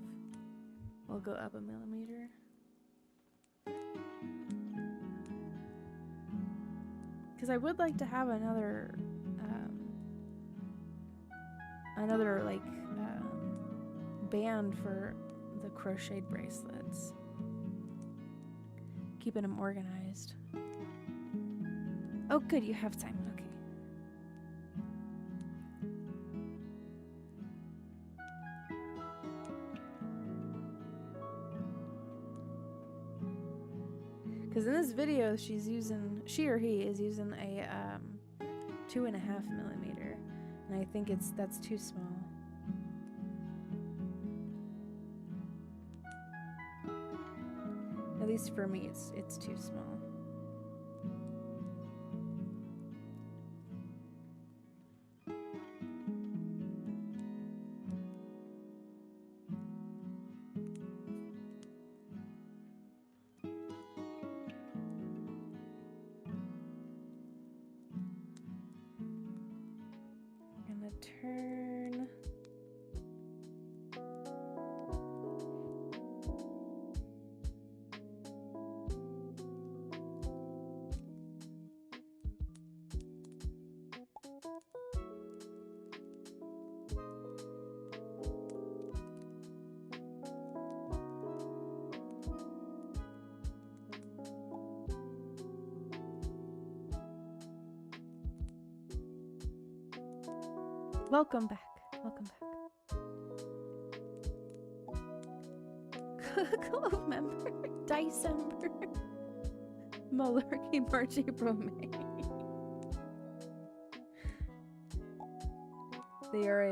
We'll go up a millimeter. Because I would like to have another like band for the crocheted bracelets. Keeping them organized. Oh, good, you have time. Okay. Because in this video, she or he is using a 2.5 millimeter, and I think that's too small. At least for me, it's too small. Turn. Welcome back. Welcome back. Club member. December. Malarkey, March, April, May. They are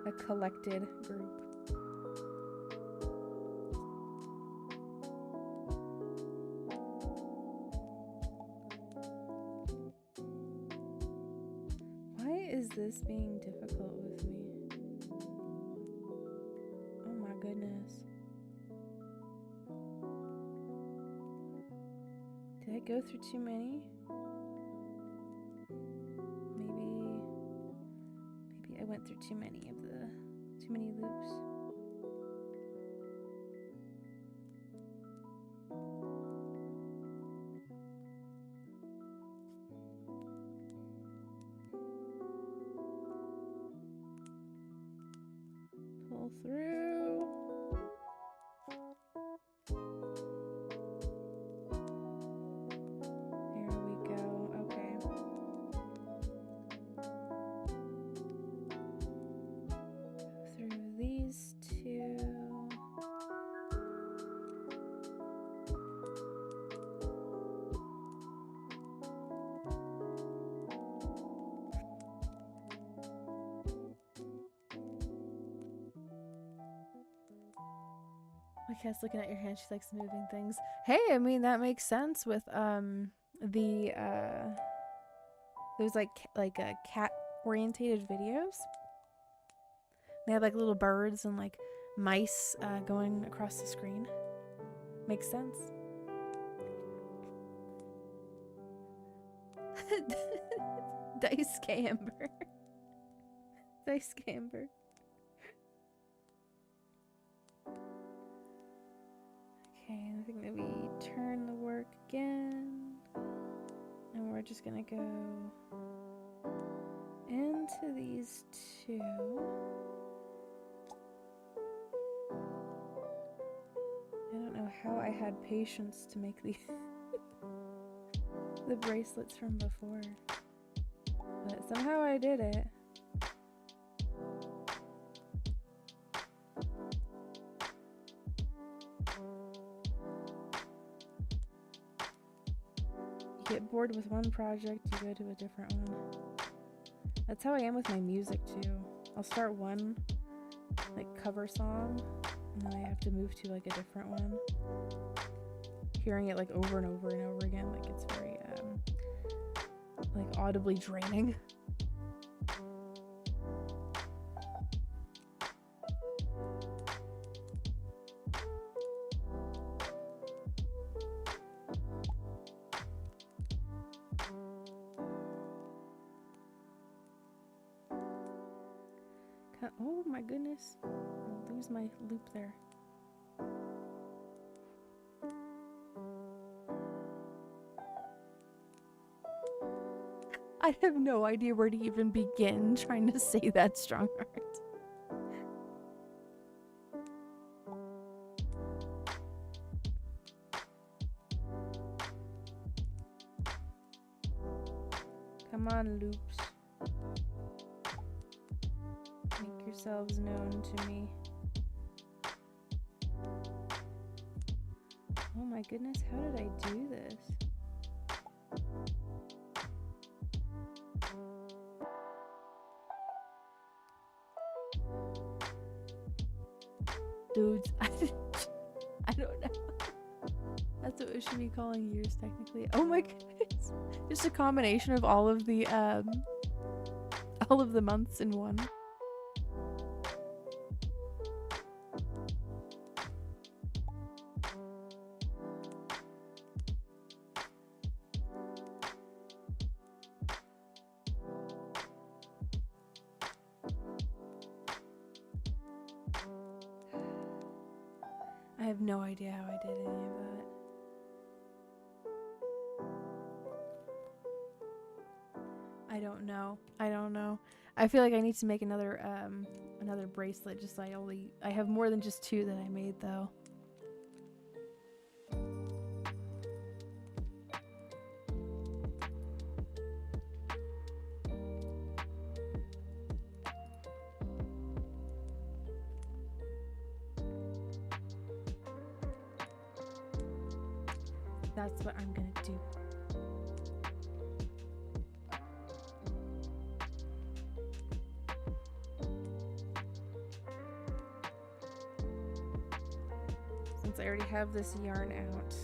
a collected group. Why is this being difficult with me? Oh my goodness. Did I go through too many? Maybe I went through too many loops. Pull through. There we go. Okay. Go through these two. My cat's looking at your hand. She likes moving things. Hey, I mean that makes sense with the those like cat orientated videos. They have like little birds and like mice going across the screen. Makes sense. Dice camber. Dice camber. Okay, I think that we turn the work again. And we're just gonna go into these two. I don't know how I had patience to make the bracelets from before. But somehow I did it. Get bored with one project, you go to a different one. That's how I am with my music too. I'll start one like cover song and then I have to move to like a different one. Hearing it like over and over and over again, like it's very like audibly draining. Oh my goodness, I'll lose my loop there. I have no idea where to even begin trying to say that, Strongheart. Come on, loops. Make yourselves known to me. Oh my goodness, how did I do this? Dudes, I don't know. That's what we should be calling years technically. Oh my goodness. Just a combination of all of the months in one. I have no idea how I did any of that. I don't know. I feel like I need to make another bracelet. Just I have more than just 2 that I made though. That's what I'm gonna do. Since I already have this yarn out.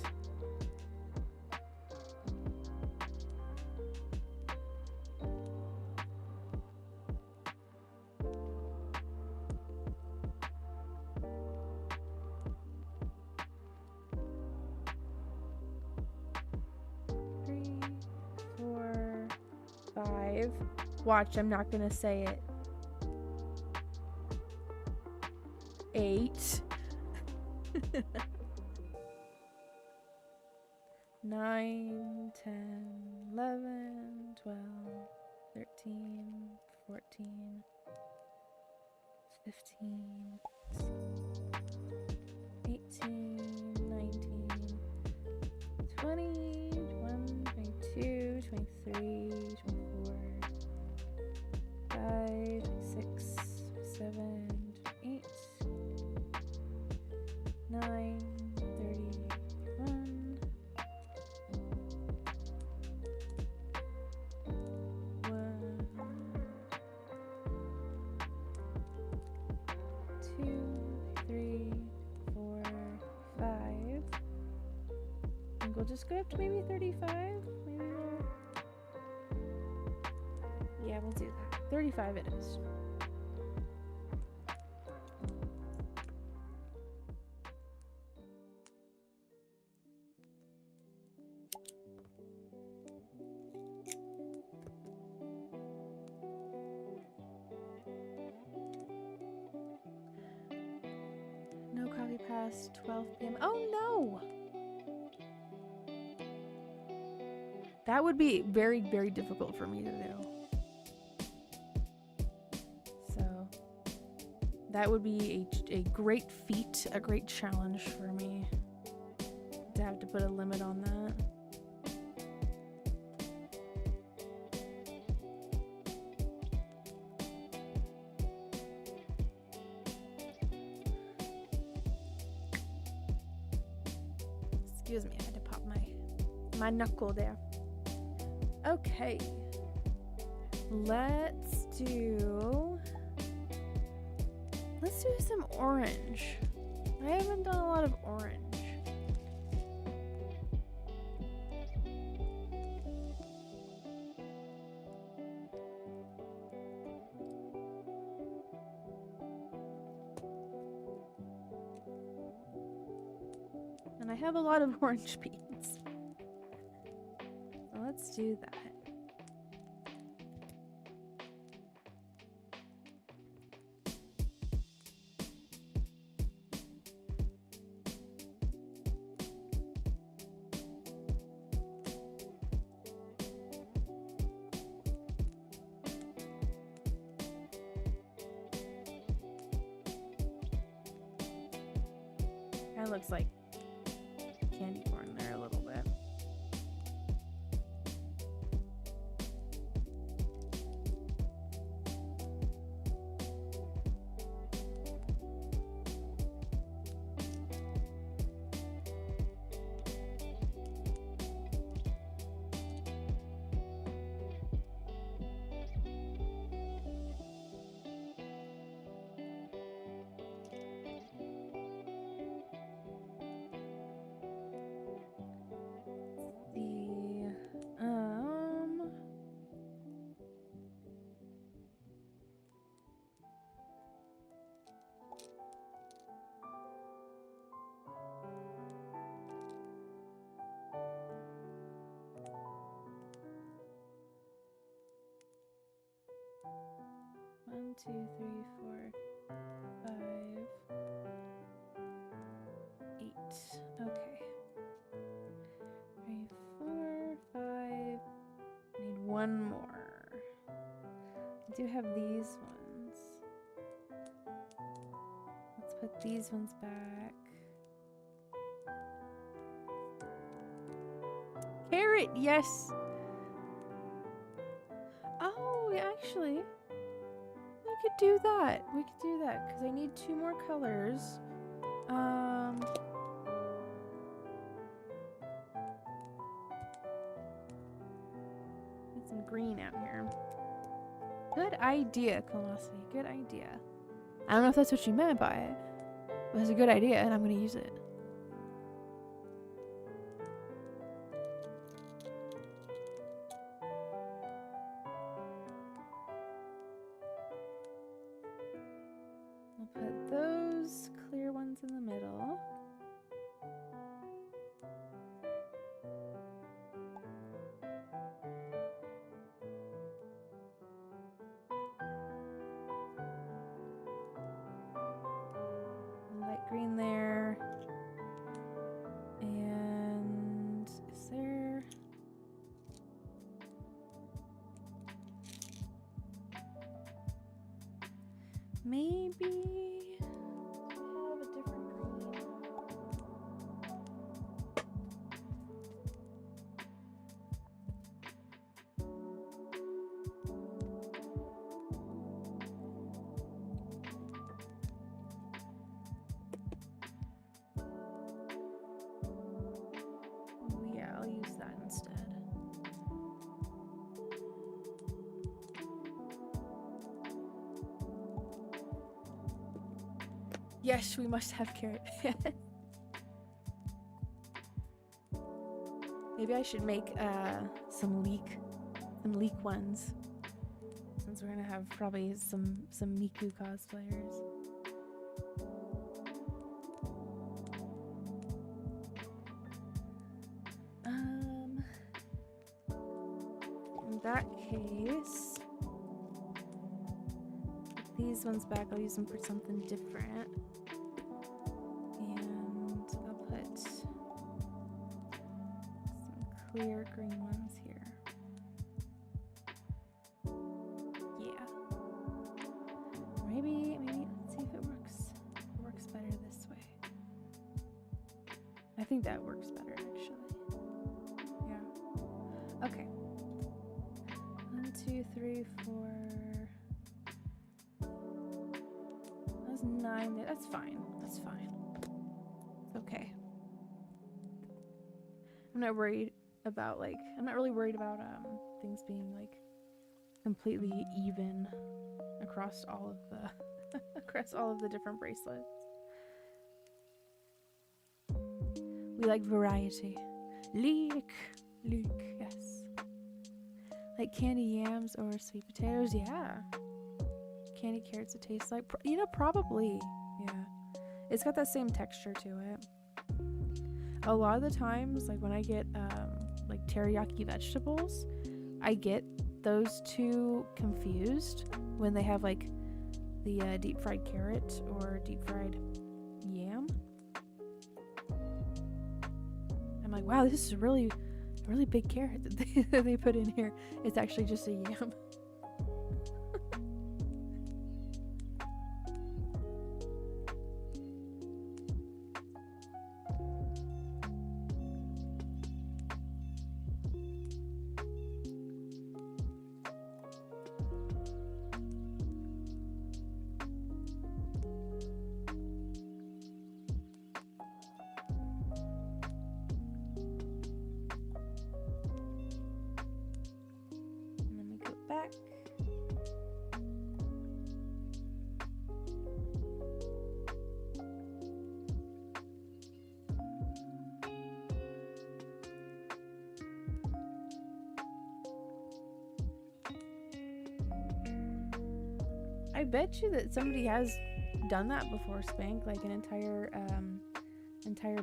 Watch, I'm not gonna say it. 8. 9, 10, 11, 12, 13, 14, 15, 18, 19, 20, 21, 22, 23, 24, 5, 6, 7, 8, 9, 31, 1, 2, 3, 4, 5. I think we'll just go up to maybe 35. Maybe we'll... Yeah, we'll do that. 35 it is. No coffee past 12 p.m. Oh no! That would be very, very difficult for me to do. So that would be a great feat, a great challenge for me to have to put a limit on that. Excuse me, I had to pop my knuckle there. Okay. Let's do some orange. I haven't done a lot of orange. And I have a lot of orange beads. So let's do that. Kind of looks like candy corn there a little bit. One, two, three, four, 5, 8. Okay. 3, 4, 5. Need one more. I do have these ones. Let's put these ones back. Carrot, yes. Oh, actually, we could do that. We could do that because I need 2 more colors. Need some green out here. Good idea, Colossity. Good idea. I don't know if that's what you meant by it, but it's a good idea, and I'm going to use it. I'll put those clear ones in the middle. Light green there. And is there... maybe have a different green. Oh yeah, I'll use that instead. Yes, we must have carrot. Maybe I should make some leek ones, since we're gonna have probably some Miku cosplayers. In that case, put these ones back. I'll use them for something different. And I'll put some clear green ones here. Yeah. Maybe let's see if it works. It works better this way. I think that works better actually. Yeah. Okay. 1, 2, 3, 4. That's 9 there. That's fine. That's fine. It's okay. I'm not worried about like, I'm not really worried about things being like completely even across all of the across all of the different bracelets. We like variety. Leek, yes. Like candy yams or sweet potatoes, yeah. Candy carrots that taste like, you know, probably, yeah. It's got that same texture to it. A lot of the times, like when I get like teriyaki vegetables, I get those two confused when they have like the deep fried carrot or deep fried yam. I'm like, wow, this is a really big carrot that they put in here. It's actually just a yam. Back. I bet you that somebody has done that before, Spank, like an entire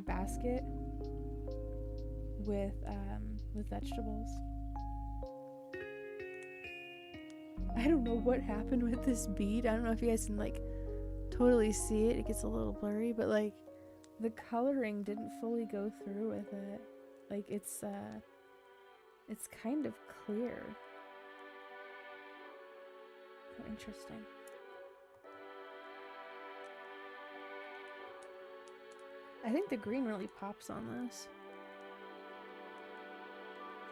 basket with vegetables. I don't know what happened with this bead. I don't know if you guys can like totally see it. It gets a little blurry, but like the coloring didn't fully go through with it. Like it's kind of clear. How interesting. I think the green really pops on this.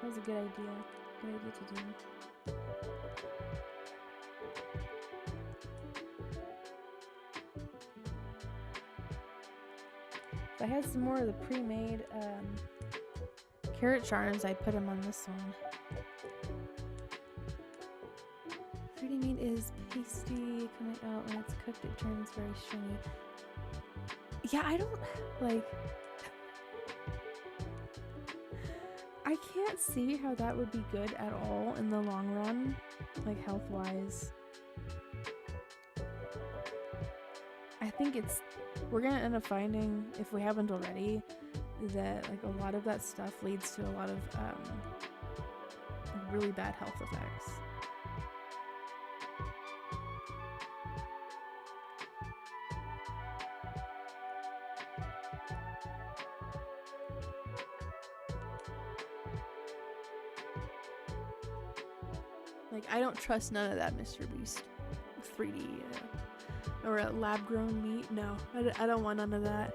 That was a good idea. Good idea to do. If I had some more of the pre-made carrot charms, I'd put them on this one. Fruity meat is pasty. Coming out when it's cooked, it turns very stringy. Yeah, I don't like. I can't see how that would be good at all in the long run, like health-wise. I think we're gonna end up finding, if we haven't already, that like a lot of that stuff leads to a lot of really bad health effects. Like, I don't trust none of that Mr. Beast 3D or lab grown meat. No, I don't want none of that.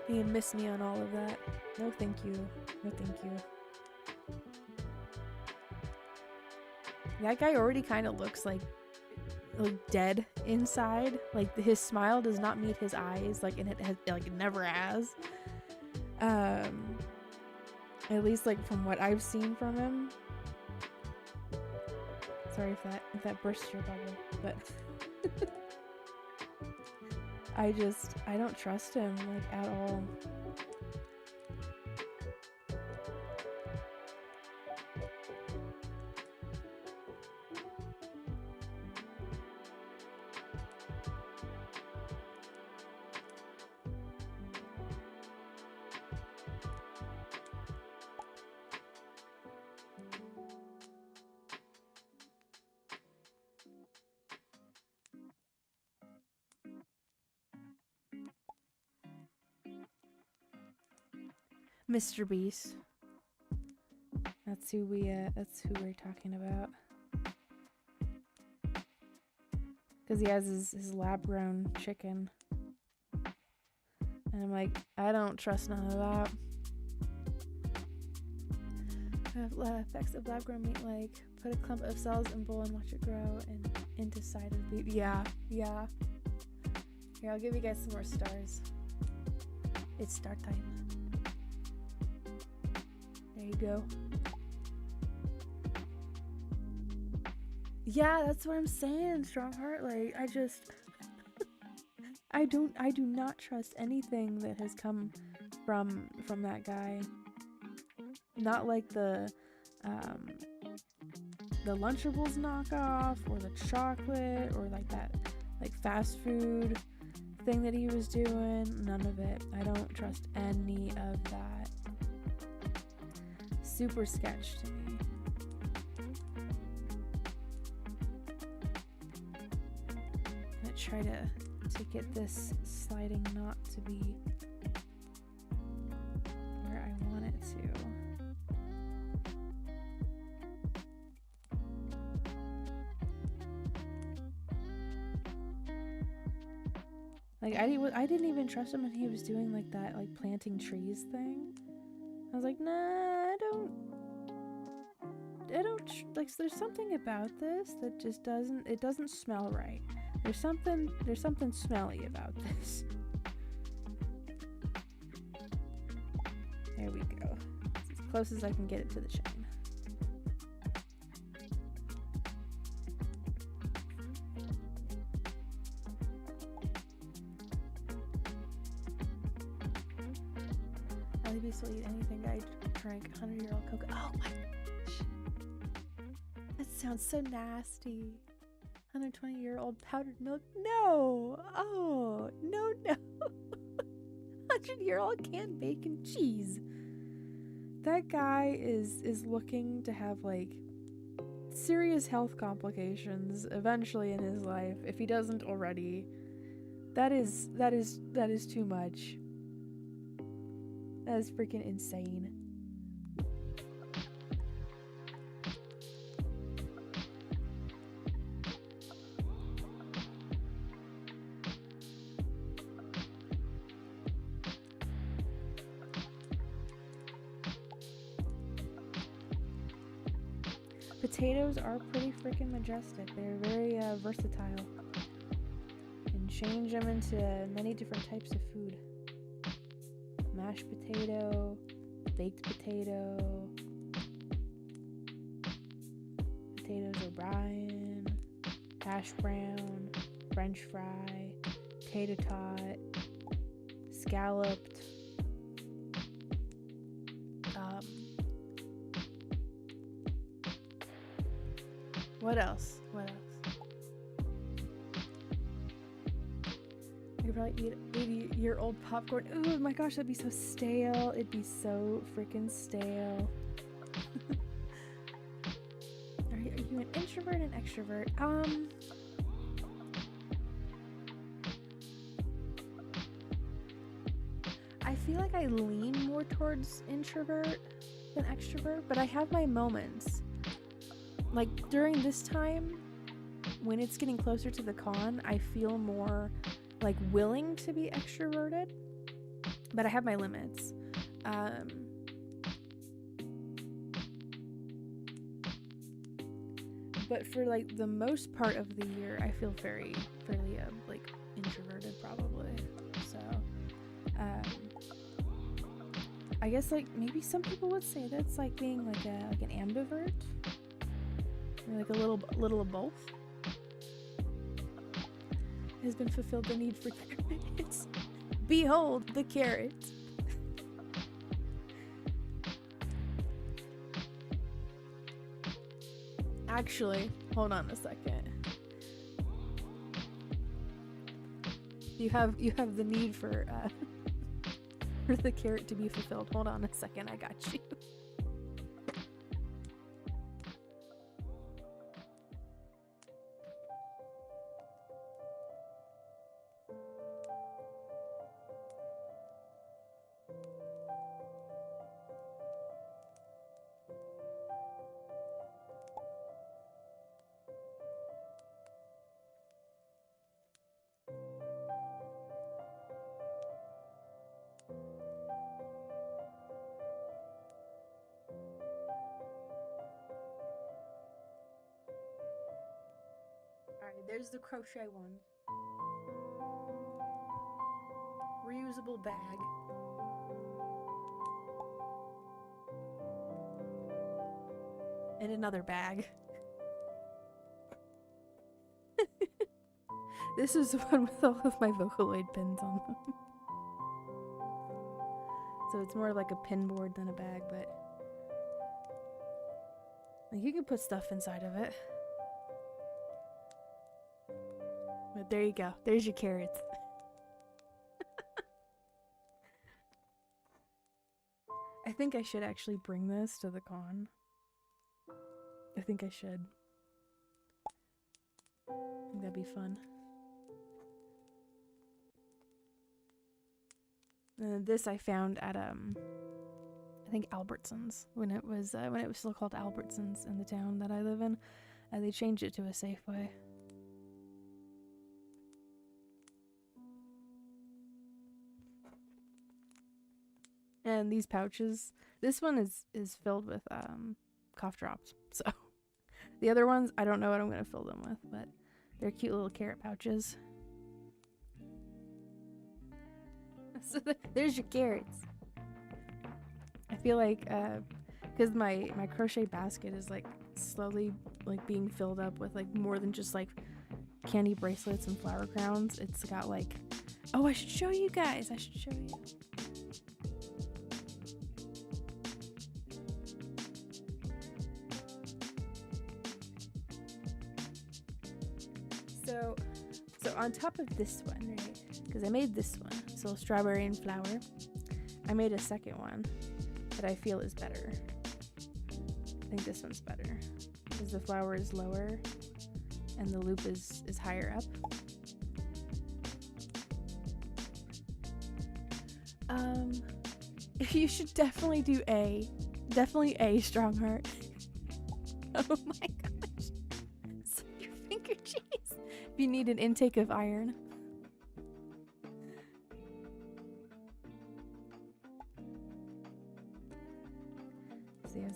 You can miss me on all of that. No thank you. No thank you. That guy already kind of looks like dead inside. Like his smile does not meet his eyes, like, and it never has. At least like from what I've seen from him. Sorry if that burst your bubble, but I don't trust him like at all. Mr. Beast. That's who we're talking about. Because he has his lab-grown chicken. And I'm like, I don't trust none of that. Effects of lab-grown meat, like put a clump of cells in a bowl and watch it grow and into side of the yeah. Here, I'll give you guys some more stars. It's start time. There you go. Yeah, that's what I'm saying, Strongheart. Like, I just I do not trust anything that has come from that guy. Not like the Lunchables knockoff or the chocolate or like that like fast food thing that he was doing. None of it. I don't trust any of that. Super sketch to me. I'm gonna try to get this sliding knot to be where I want it to. Like, I didn't even trust him when he was doing like that like planting trees thing. I was like, nah, I don't like, there's something about this that just doesn't smell right. There's something smelly about this. There we go. It's as close as I can get it to the chain. I'd be sweet anything. I drank 100-year-old cocoa. Oh my gosh. That sounds so nasty. 120-year-old powdered milk. No. Oh, no. 100-year-old canned bacon cheese. That guy is looking to have like serious health complications eventually in his life if he doesn't already. That is too much. That is freaking insane. Potatoes are pretty freaking majestic. They're very versatile. You can change them into many different types of food. Mashed potato, baked potato, potatoes O'Brien, hash brown, french fry, potato tot, scalloped, what else? I could probably eat 80-year-old popcorn. Oh my gosh, that'd be so stale. It'd be so freaking stale. Are you an introvert and extrovert? I feel like I lean more towards introvert than extrovert, but I have my moments. Like during this time, when it's getting closer to the con, I feel more like willing to be extroverted, but I have my limits. But for like the most part of the year, I feel fairly like introverted probably. So I guess like maybe some people would say that's like being like an ambivert, or like a little of both. Has been fulfilled the need for carrots. Behold the carrot. Actually, hold on a second. You have the need for for the carrot to be fulfilled. Hold on a second, I got you. Alright, there's the crochet one. Reusable bag. And another bag. This is the one with all of my Vocaloid pins on them. So it's more like a pin board than a bag, but like, you can put stuff inside of it. But there you go. There's your carrots. I think I should actually bring this to the con. I think I should. I think that'd be fun. This I found at I think Albertsons when it was still called Albertsons in the town that I live in. They changed it to a Safeway. And these pouches, this one is filled with cough drops. So the other ones, I don't know what I'm gonna fill them with, but they're cute little carrot pouches. So there's your carrots. I feel like because my crochet basket is like slowly like being filled up with like more than just like candy bracelets and flower crowns. It's got like, oh, I should show you guys. I should show you. So on top of this one, right? Because I made this one, so strawberry and flower. I made a second one that I feel is better. I think this one's better because the flower is lower and the loop is higher up. You should definitely do A. Definitely A, strong heart. Oh my gosh. Suck your finger cheese. If you need an intake of iron.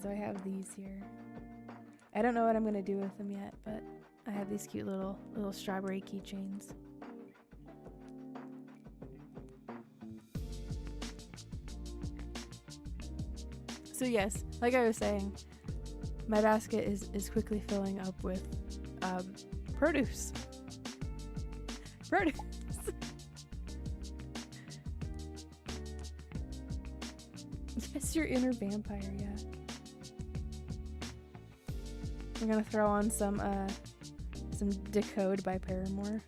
So I have these here. I don't know what I'm gonna do with them yet, but I have these cute little strawberry keychains. So yes, like I was saying, my basket is quickly filling up with produce. Produce. Yes, your inner vampire, yeah. We're gonna throw on some Decode by Paramore.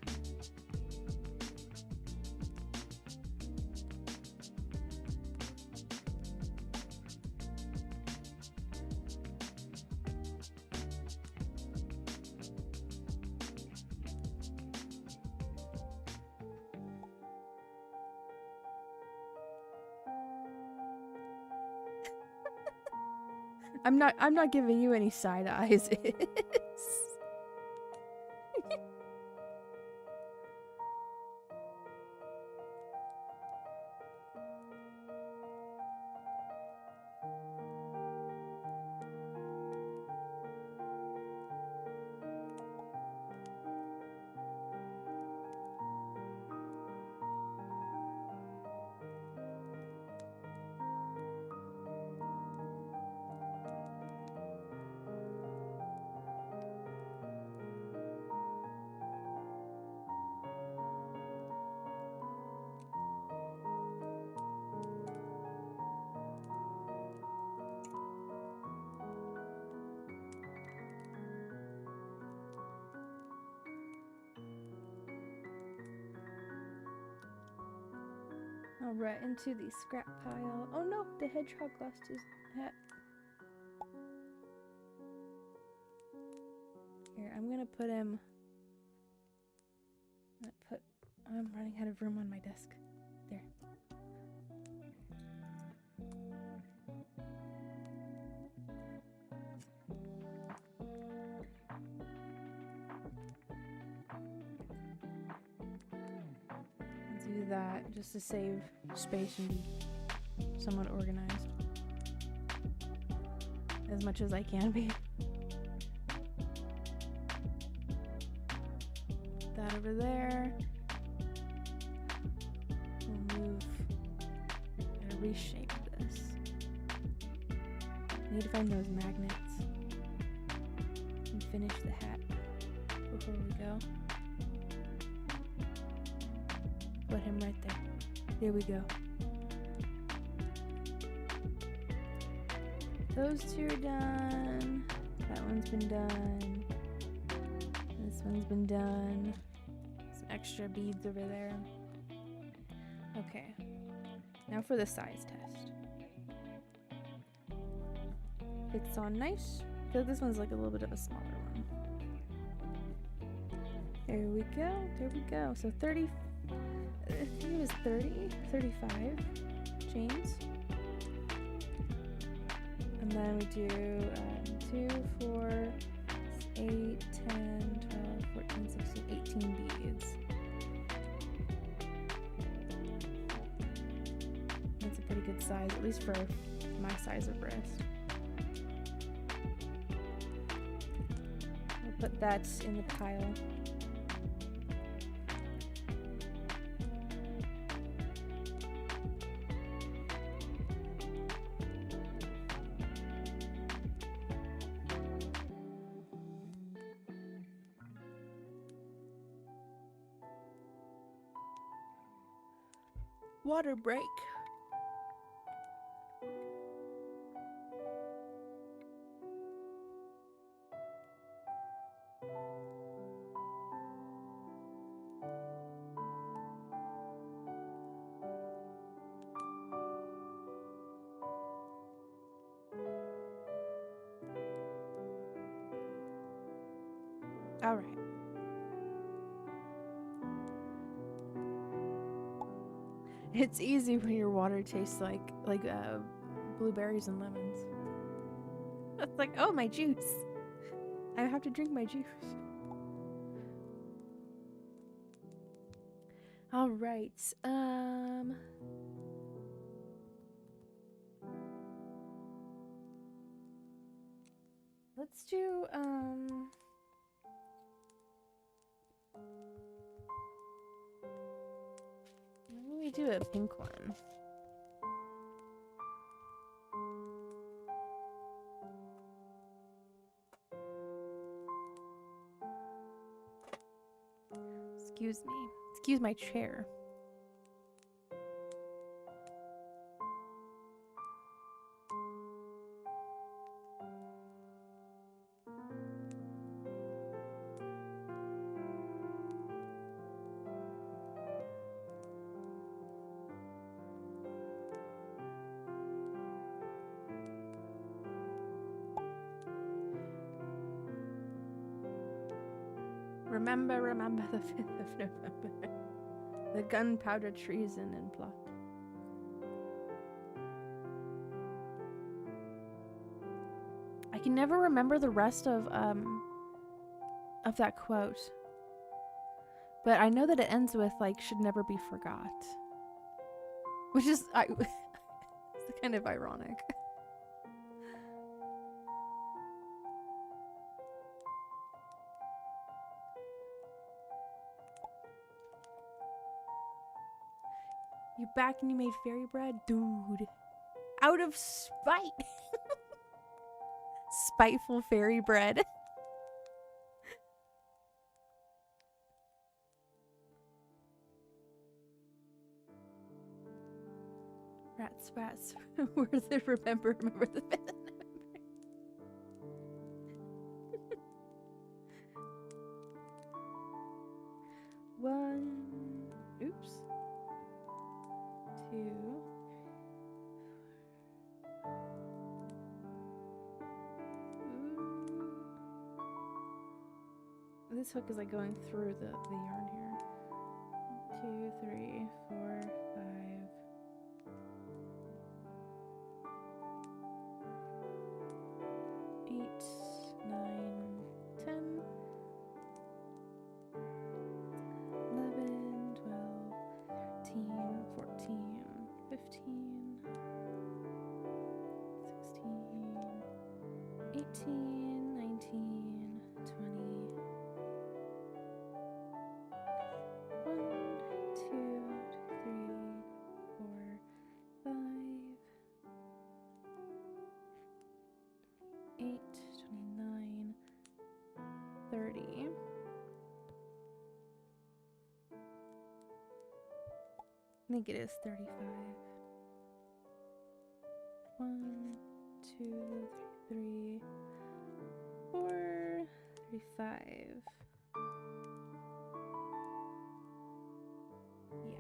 I'm not giving you any side eyes. Alright, into the scrap pile. Oh no, the hedgehog lost his hat. Here, I'm gonna put him... I'm running out of room on my desk. There. Do that just to save space and be somewhat organized as much as I can be. Put that over there. We'll move and reshape this. I need to find those magnets. Put him right there. There we go. Those two are done. That one's been done. This one's been done. Some extra beads over there. Okay. Now for the size test. Fits on nice. I feel like this one's like a little bit of a smaller one. There we go. There we go. So 30. I think it was 30, 35 chains. And then we do 2, 4, 8, 10, 12, 14, 16, 18 beads. That's a pretty good size, at least for my size of wrist. I'll put that in the pile. Water break. All right. It's easy when your water tastes like blueberries and lemons. It's like, oh, my juice. I have to drink my juice. All right. Let's do maybe we do a pink one. Excuse me. Excuse my chair. Remember the 5th of November. The gunpowder treason and plot. I can never remember the rest of that quote. But I know that it ends with like should never be forgot. Which is it's kind of ironic. You back and you made fairy bread? Dude. Out of spite. Spiteful fairy bread. Rats. Where's it? Remember the 5th of November. One. Oops. 2. This hook is like going through the yarn here. 2, 3, 4, 5. 8, 9, 10. 11, 12, 13, 14, 15, 16, 18, 19, 20. 1, 2, 3, 4, 5, 8, 29, 30. I think it is 35. 1, 2, 3, 4, 35. Yeah.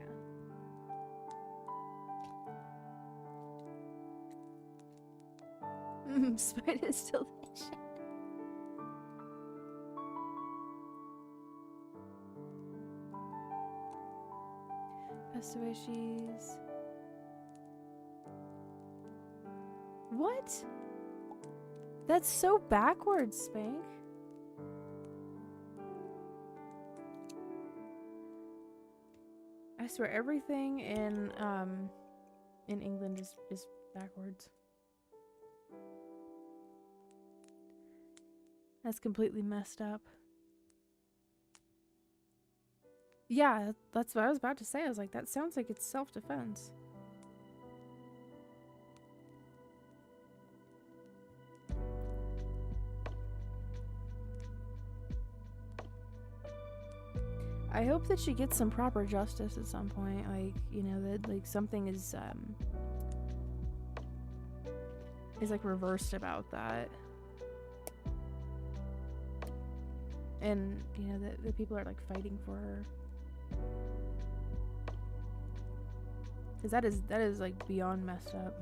Spider's delicious. Castaway cheese. What? That's so backwards, Spank. I swear everything in England is backwards. That's completely messed up. Yeah, that's what I was about to say. I was like, that sounds like it's self-defense. I hope that she gets some proper justice at some point. Like, you know, that like something is like reversed about that. And, you know, the people are like fighting for her. Because that is like beyond messed up.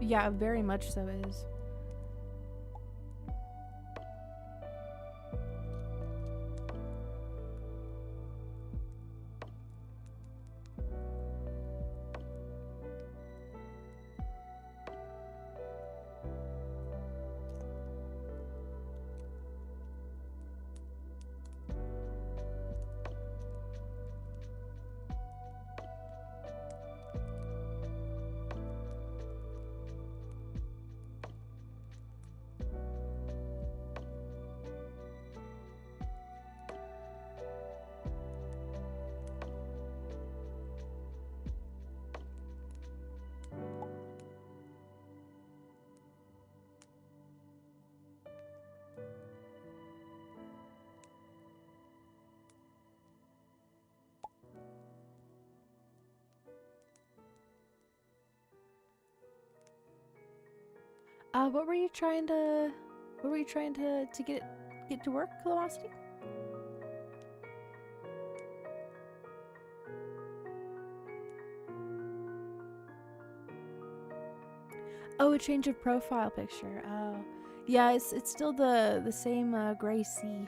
Yeah, very much so is. What were you trying to get to work, Velocity? Oh, a change of profile picture. Oh, yeah, it's still the same gray sea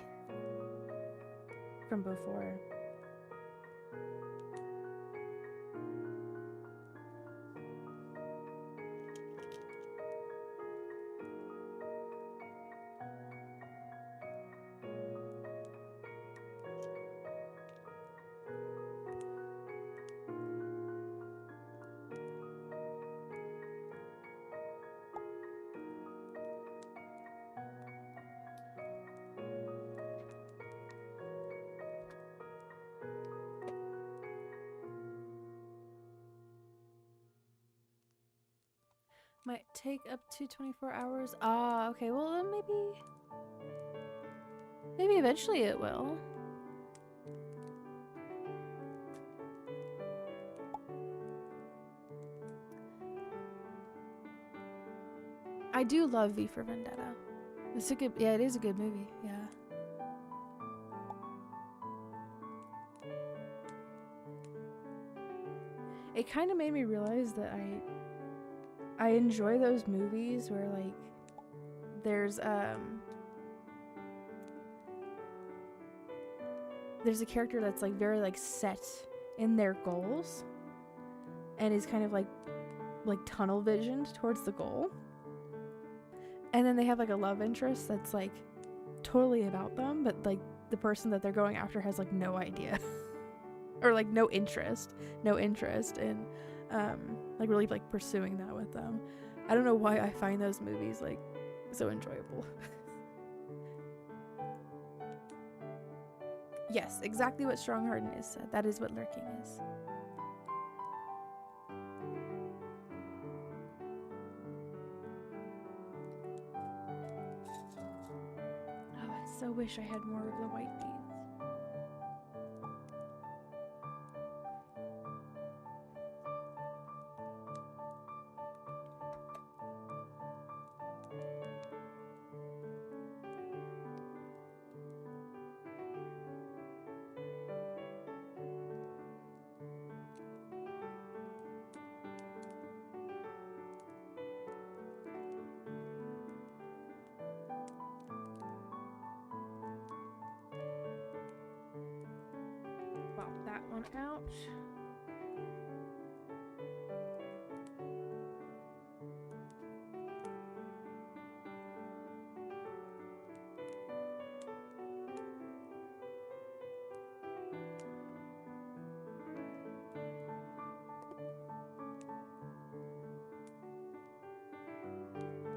from before. Might take up to 24 hours. Ah, okay. Well, then maybe eventually it will. I do love V for Vendetta. It's a good, yeah, it is a good movie. Yeah. It kind of made me realize that I enjoy those movies where like there's a character that's like very like set in their goals and is kind of like tunnel visioned towards the goal. And then they have like a love interest that's like totally about them, but like the person that they're going after has like no idea or like no interest in like really like pursuing that with them. I don't know why I find those movies like so enjoyable. Yes, exactly what strong hardness said. That is what lurking is. Oh, I so wish I had more of the white beads. Pop that one out.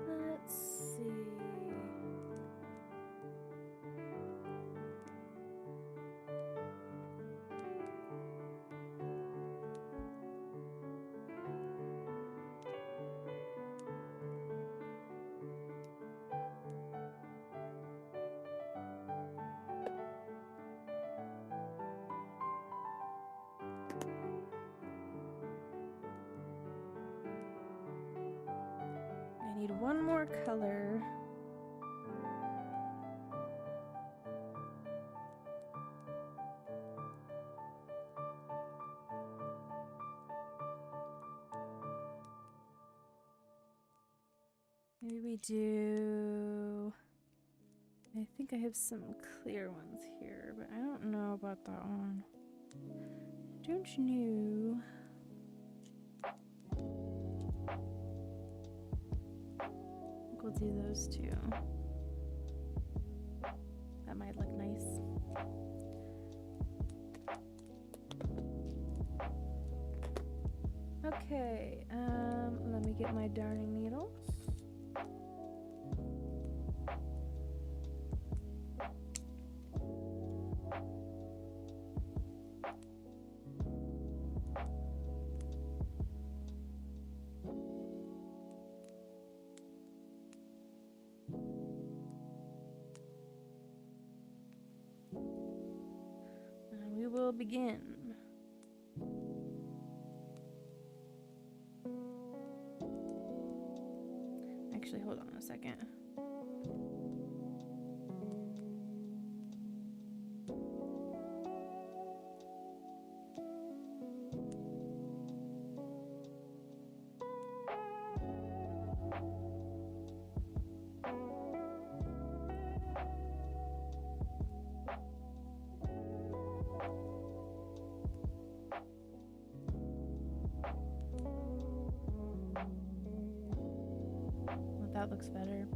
Let's see. I need one more color. Maybe we do... I think I have some clear ones here, but I don't know about that one. Don't you know? I think we'll do those two. That might look nice. Okay, let me get my darning needles. And we will begin. Actually, hold on a second. Well, that looks better.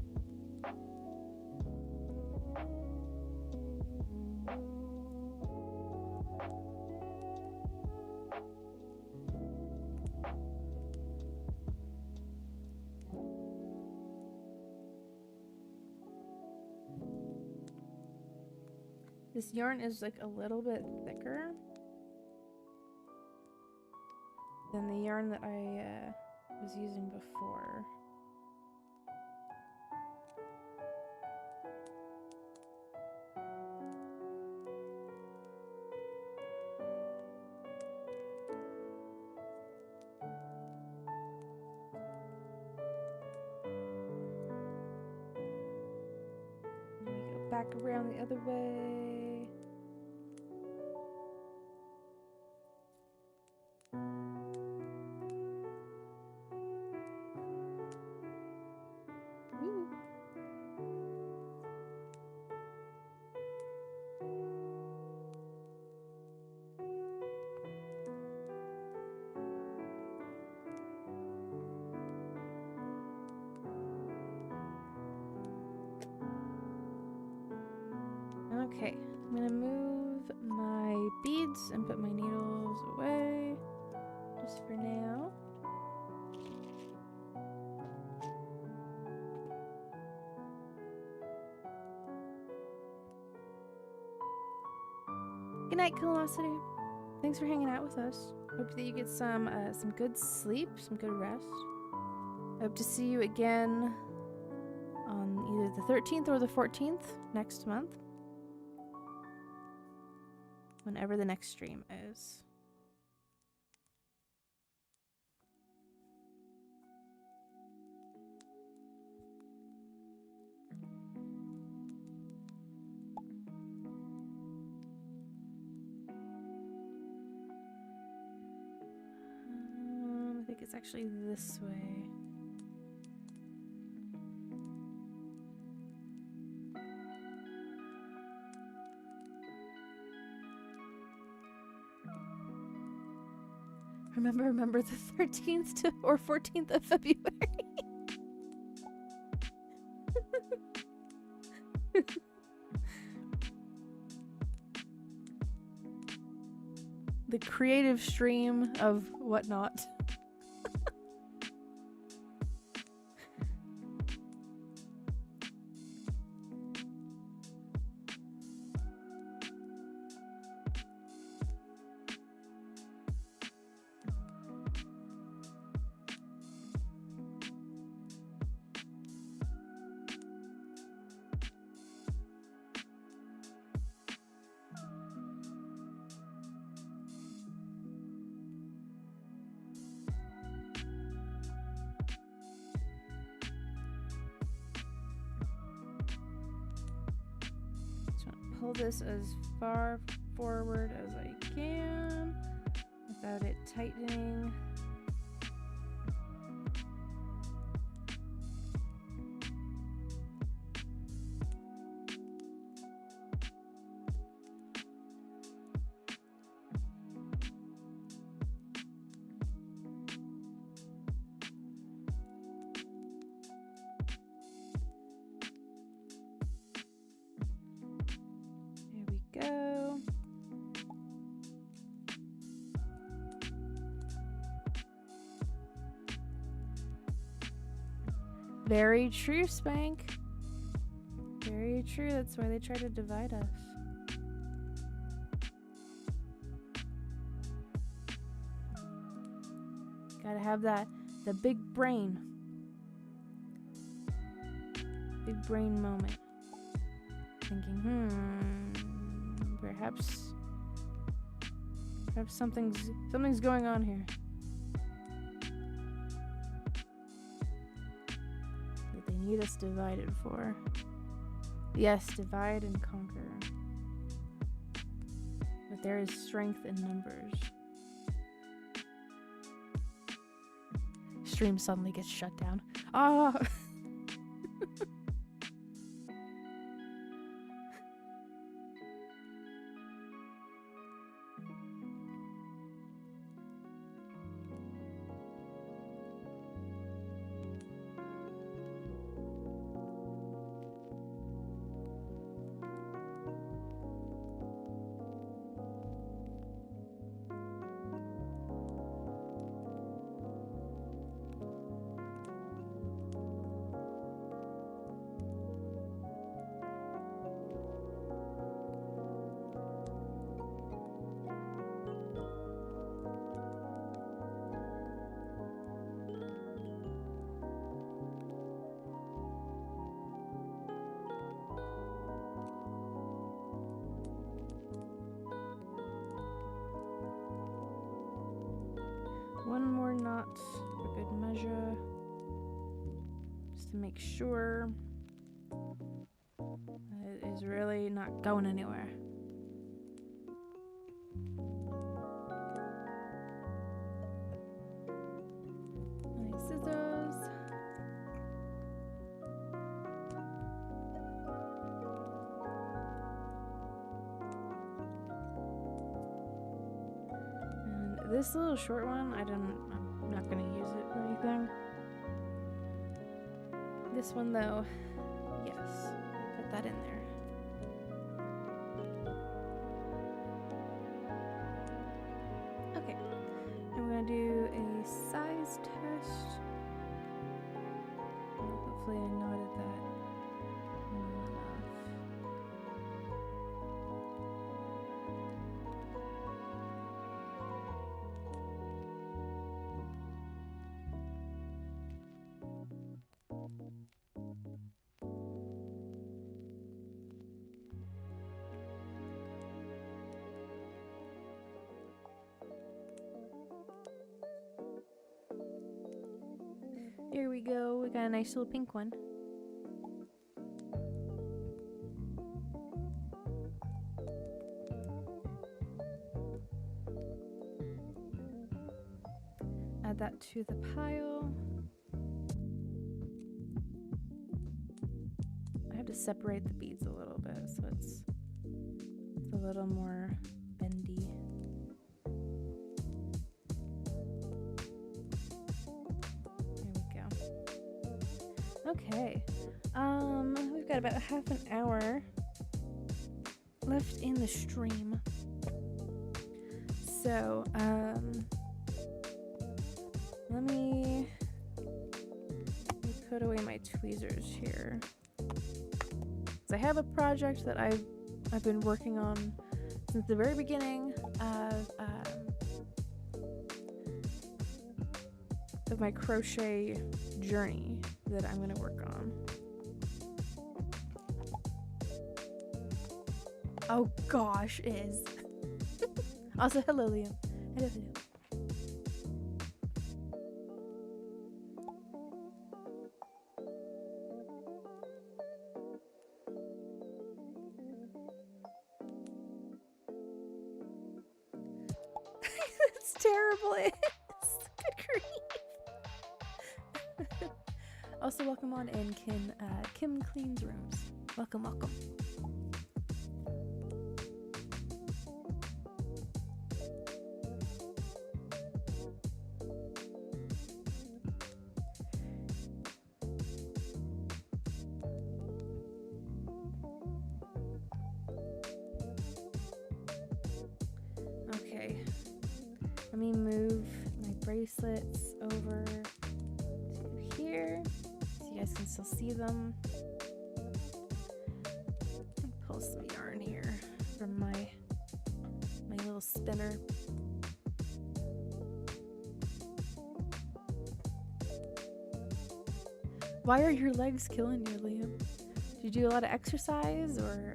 This yarn is like a little bit thicker than the yarn that I was using before. Let me go back around the other way. Ooh. Okay, I'm gonna move my beads and put my needles away just for now. Good night, Curiosity. Thanks for hanging out with us. Hope that you get some good sleep, some good rest. Hope to see you again on either the 13th or the 14th next month. Whenever the next stream is. I think it's actually this way. Remember the 13th or 14th of February. The creative stream of whatnot. Pull this as far forward as I can without it tightening. Very true, Spank. Very true. That's why they try to divide us. Gotta have the big brain. Big brain moment. Thinking, perhaps something's going on here. Need us divided for. Yes, divide and conquer. But there is strength in numbers. Stream suddenly gets shut down. Ah! One more knot for good measure, just to make sure that it is really not going anywhere. Nice scissors. This little short one, I'm not gonna use it or anything. This one though, yes, put that in there. Okay, I'm gonna do a size test. Hopefully I knotted that well enough. go. We got a nice little pink one. Add that to the pile. I have to separate the beads a little bit so it's a little more bendy. There we go. Okay. We've got about half an hour left in the stream. So, let me put away my tweezers here. So I have a project that I've been working on since the very beginning of my crochet journey that I'm going to work on. Oh gosh, is. Also, hello, Liam. Hello, hello. That's terrible. Good grief. Also, welcome on in, Kim Cleans Rooms. Welcome, welcome. Okay, let me move my bracelets over to here so you guys can still see them. Let me pull some yarn here from my little spinner. Why are your legs killing you, Liam? Did you do a lot of exercise or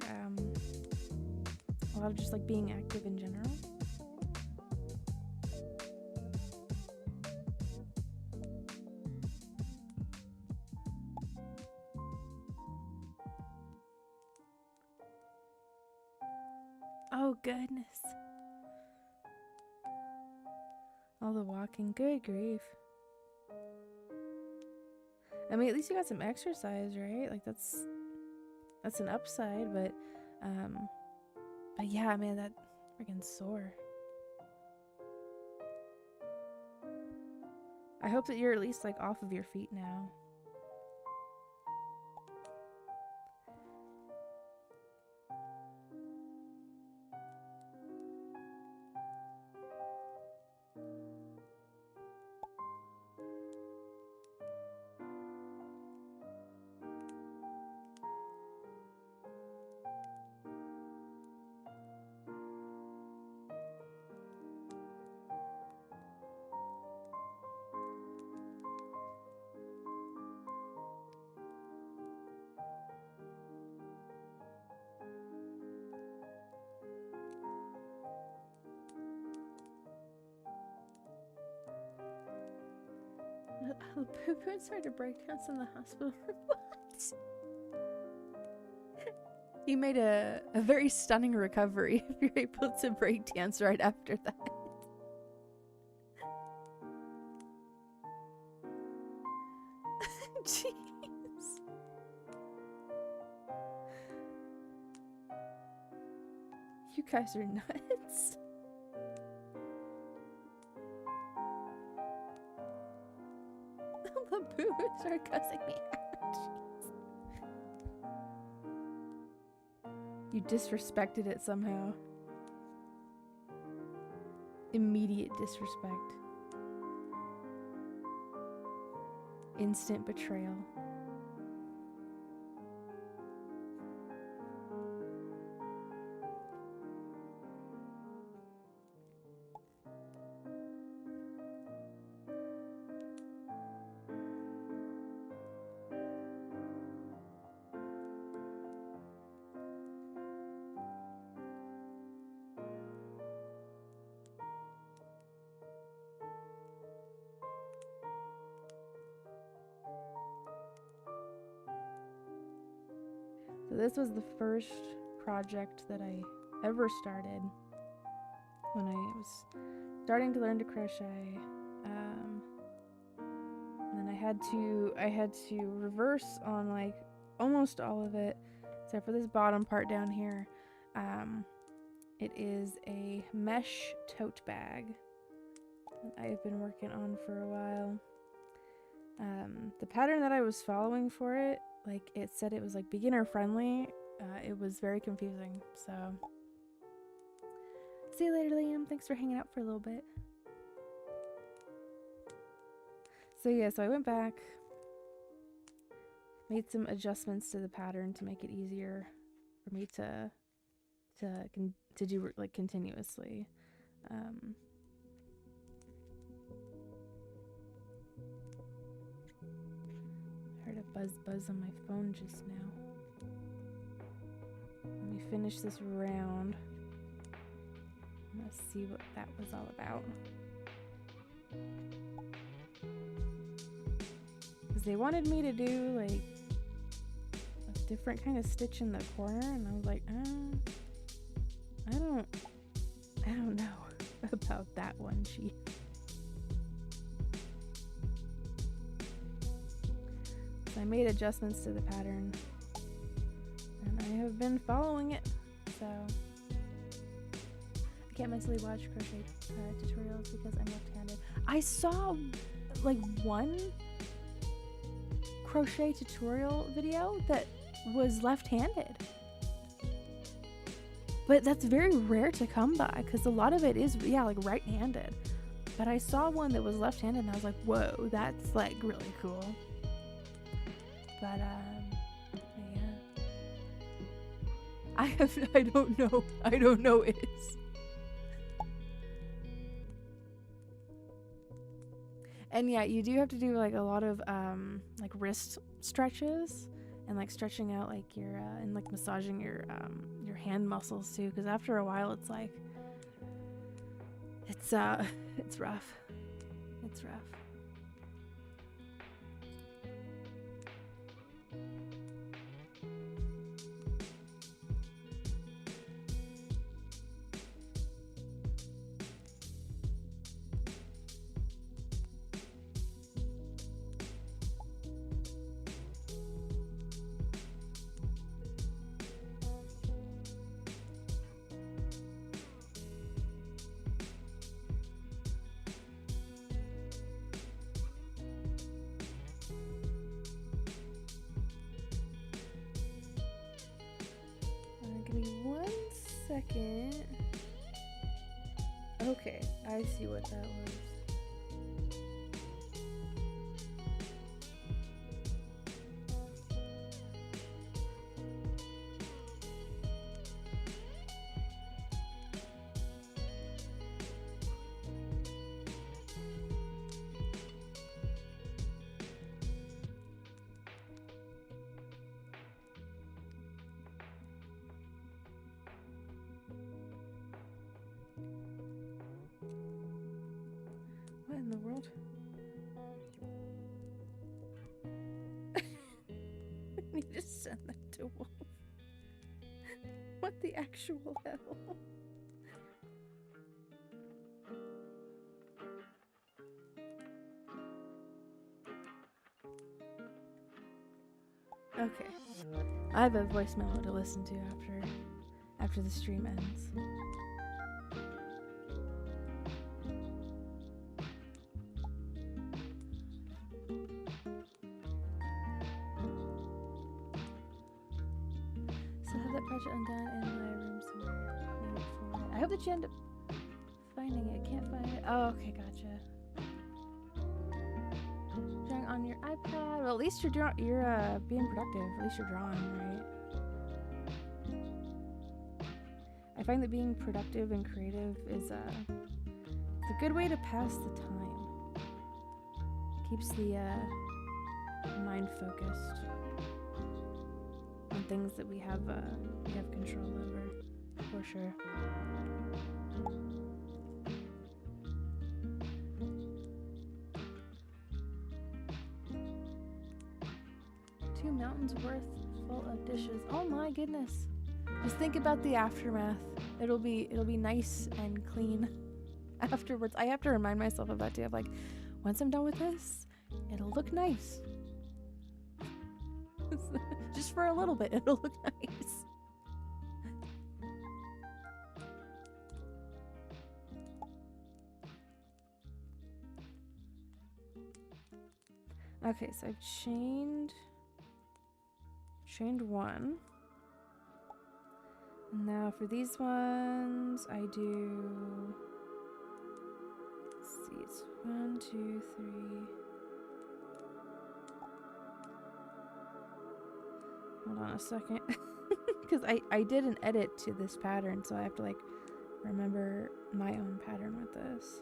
a lot of just like being active in general? Oh goodness. All the walking, good grief. I mean, at least you got some exercise, right? Like that's an upside, but yeah, man, that freaking sore. I hope that you're at least like off of your feet now. Oh, Poo-Poo started breakdance in the hospital. What? He made a very stunning recovery if you're able to breakdance right after that. Jeez. You guys are nuts. The Boo started cussing me out. Jeez. You disrespected it somehow. Immediate disrespect. Instant betrayal. this was the first project that I ever started when I was starting to learn to crochet. And then I had to reverse on like almost all of it, except for this bottom part down here. It is a mesh tote bag that I've been working on for a while. The pattern that I was following for it, like it said it was like beginner friendly. It was very confusing. So see you later, Liam. Thanks for hanging out for a little bit. So yeah, so I went back, made some adjustments to the pattern to make it easier for me to do like continuously. Heard a buzz on my phone just now. Let me finish this round. Let's see what that was all about. Because they wanted me to do like a different kind of stitch in the corner, and I was like, I don't know about that one, Chief. So I made adjustments to the pattern, and I have been following it. So I can't mentally watch crochet tutorials because I'm left-handed. I saw like one crochet tutorial video that was left-handed, but that's very rare to come by because a lot of it is like right-handed. But I saw one that was left-handed and I was like, whoa, that's like really cool. But yeah, I don't know it. And yeah, you do have to do like a lot of like wrist stretches and like stretching out like your and like massaging your hand muscles too, because after a while it's like it's rough. It's rough. Give me 1 second. Okay, I see what that was. What in the world? I need to send that to Wolf. What the actual hell? Okay. I have a voice memo to listen to after the stream ends. Project undone in my room somewhere. Need it for it. I hope that you end up finding it. Can't find it. Oh, okay, gotcha. Drawing on your iPad. Well, at least you're being productive. At least you're drawing, right? I find that being productive and creative is it's a good way to pass the time. Keeps the mind focused on things that we have control over, for sure. Two mountains worth full of dishes. Oh my goodness. Just think about the aftermath. It'll be nice and clean afterwards. I have to remind myself of that too. Like, once I'm done with this, it'll look nice. Just for a little bit, it'll look nice. Okay, so I've chained one. And now for these ones, I do, let's see, it's 1, 2, 3. Hold on a second. Because I did an edit to this pattern, so I have to like remember my own pattern with this.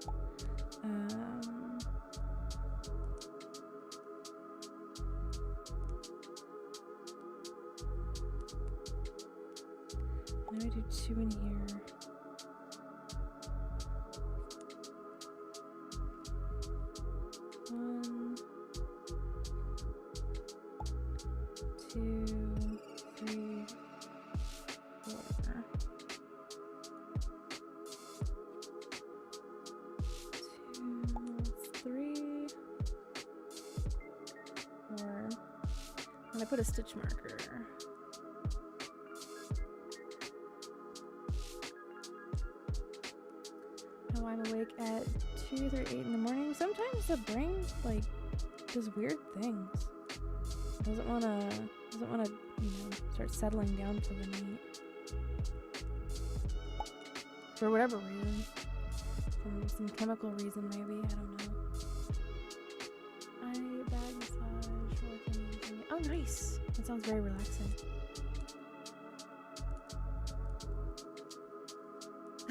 Now I do 2 in here. One, 2, 3, 4. 2, 3, 4. And I put a stitch marker. Now I'm awake at 2 or 8 in the morning. Sometimes the brain like does weird things. Doesn't wanna start settling down for the night. For whatever reason. Some chemical reason maybe, I don't know. Bag massage. Oh nice! That sounds very relaxing.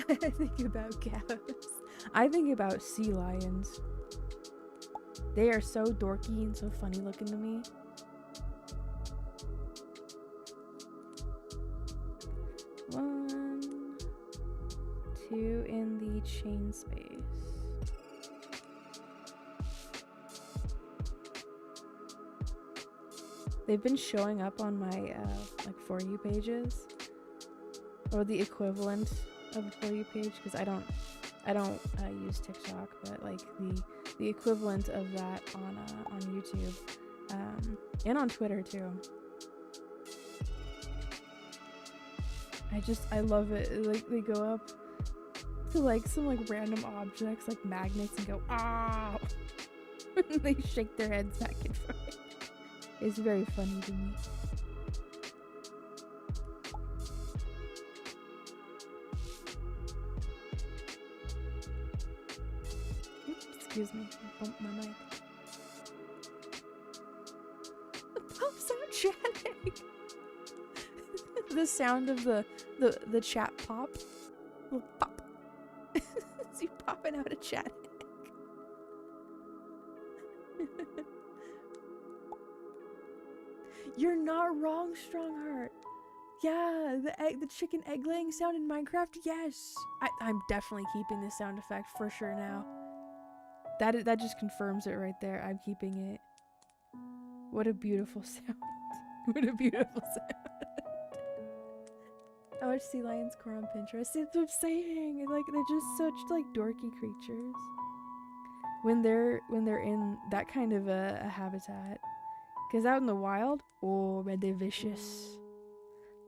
I think about cows. I think about sea lions. They are so dorky and so funny looking to me. One, 2 in the chain space. They've been showing up on my like For You pages, or the equivalent of a For You page, because I don't use TikTok, but like the equivalent of that on YouTube, and on Twitter too. I love it. Like they go up to like some like random objects like magnets and go ah. They shake their heads back and forth. It's very funny to me. Oops, excuse me, I bumped my mic. The pups are chatting. The sound of the chat pop. Little pop. It's you popping out a chat egg. You're not wrong, Strongheart. Yeah, the chicken egg laying sound in Minecraft. Yes, I'm definitely keeping this sound effect for sure now. That just confirms it right there. I'm keeping it. What a beautiful sound. What a beautiful sound. I watch sea lions core on Pinterest. That's what I'm saying. Like they're just such like dorky creatures. When they're in that kind of a habitat. Because out in the wild, oh man, they're vicious.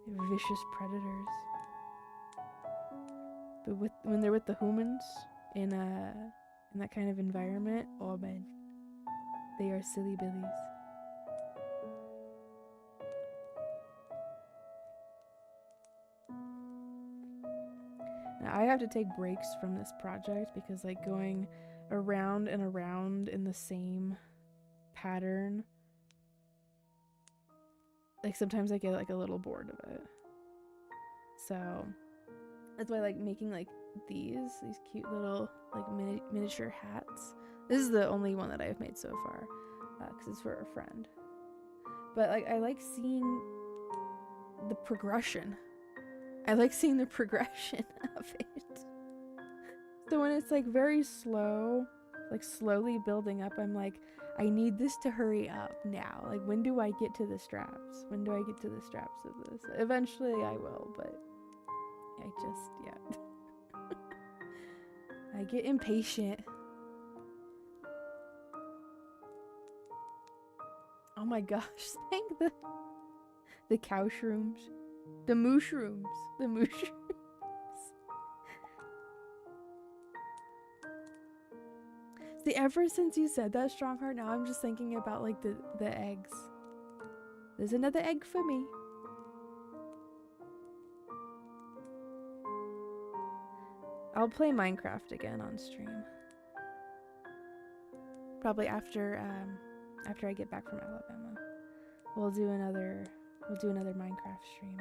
They're vicious predators. But when they're with the humans in that kind of environment, oh man, they are silly billies. Now I have to take breaks from this project because like going around and around in the same pattern, like sometimes I get like a little bored of it. So that's why I like making like these cute little like miniature hats. This is the only one that I've made so far because it's for a friend. But like I like seeing the progression. I like seeing the progression of it. So when it's like very slow, like slowly building up, I'm like, I need this to hurry up now. Like, when do I get to the straps? When do I get to the straps of this? Eventually I will, but I just, yeah. I get impatient. Oh my gosh, thank the cow shrooms. The mushrooms. The mushrooms. See, ever since you said that, Strongheart, now I'm just thinking about like the eggs. There's another egg for me. I'll play Minecraft again on stream. Probably after I get back from Alabama. We'll do another Minecraft stream.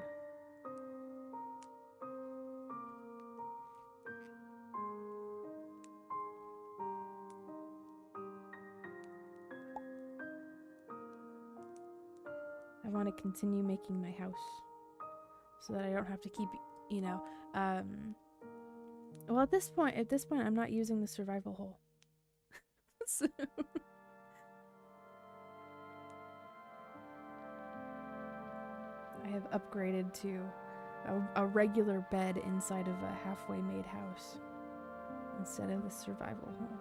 I want to continue making my house so that I don't have to keep, you know, well, at this point I'm not using the survival hole. So I have upgraded to a regular bed inside of a halfway made house instead of the survival hole.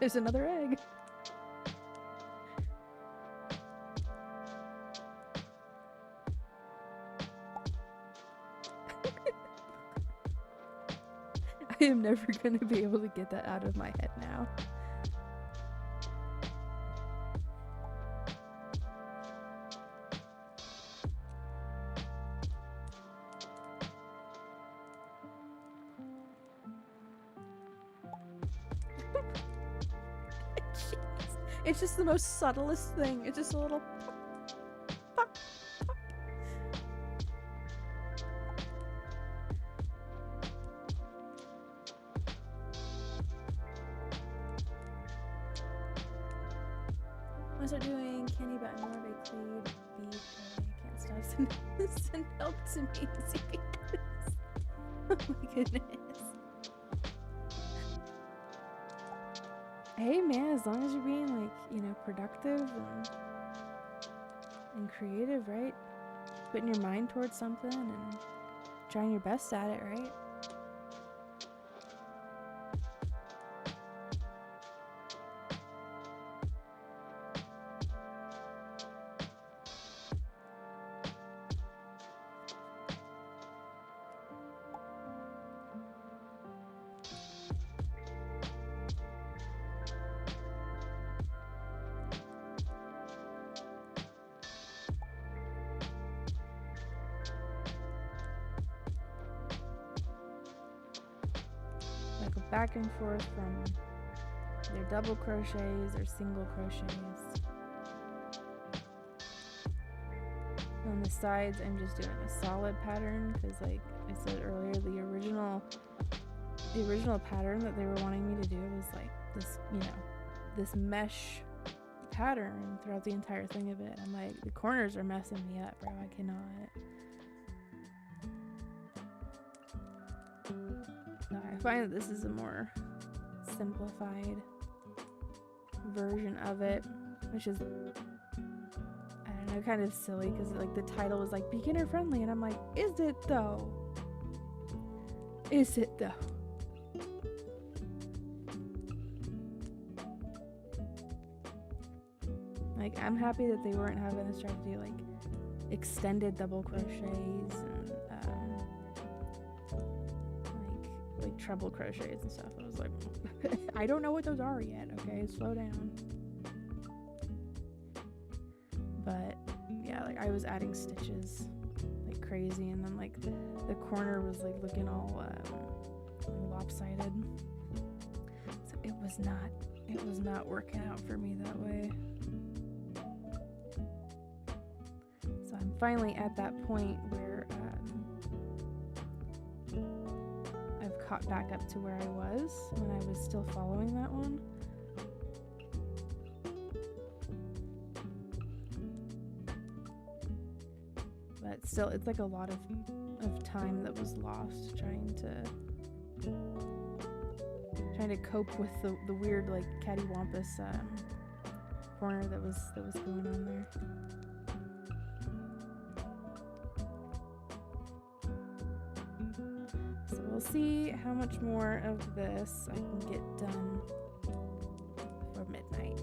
There's another egg. I am never going to be able to get that out of my head now. It's just the most subtlest thing. It's just a little pop, pop. I start doing candy, but I'm more of a clay bead. I can't stop send help to me. Oh my goodness. Hey man, as long as you're being like, you know, productive and creative, right? Putting your mind towards something and trying your best at it, right? Back and forth from their double crochets or single crochets. On the sides, I'm just doing a solid pattern because, like I said earlier, the original pattern that they were wanting me to do was like this, you know, this mesh pattern throughout the entire thing of it. I'm like, the corners are messing me up, bro. I cannot. I find that this is a more simplified version of it, which is, I don't know, kind of silly because like the title is like beginner friendly, and I'm like, is it though? Is it though? Like, I'm happy that they weren't having us try to do like extended double crochets and like treble crochets and stuff. I was like, I don't know what those are yet, okay? Slow down. But yeah, like I was adding stitches like crazy, and then like the corner was like looking all lopsided. So it was not working out for me that way. So I'm finally at that point where I've caught back up to where I was when I was still following that one. it's still, it's like a lot of time that was lost trying to cope with the weird like cattywampus corner that was going on there. So we'll see how much more of this I can get done before midnight.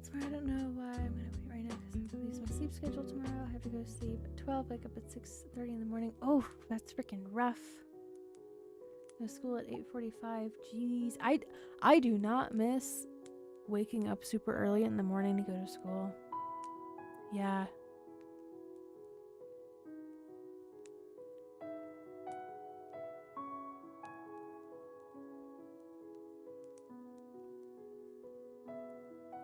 So I don't know why I'm gonna wait right now because I'm gonna lose my sleep schedule tomorrow. I have to go to sleep at 12, wake up at 6:30 in the morning. Oh, that's freaking rough. Go to school at 8:45. Jeez, I do not miss waking up super early in the morning to go to school. Yeah.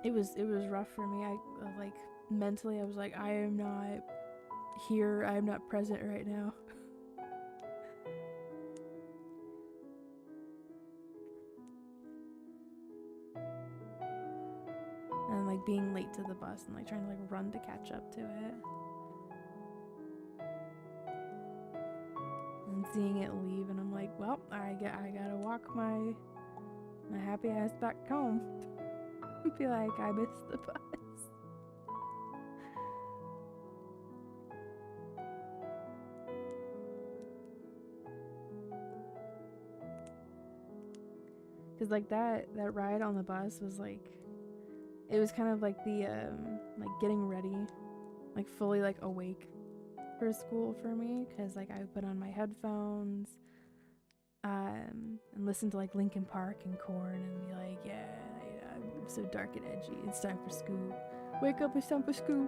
It was rough for me. I like mentally I was like, I am not here. I am not present right now. And like being late to the bus and like trying to like run to catch up to it. And seeing it leave and I'm like, well, I gotta walk my happy ass back home. I feel like I missed the bus. Cause like that ride on the bus was like, it was kind of like the like getting ready, like fully like awake for school for me. Cause like I would put on my headphones, and listen to like Linkin Park and Korn and be like, yeah, I'm so dark and edgy. It's time for school. Wake up, it's time for school.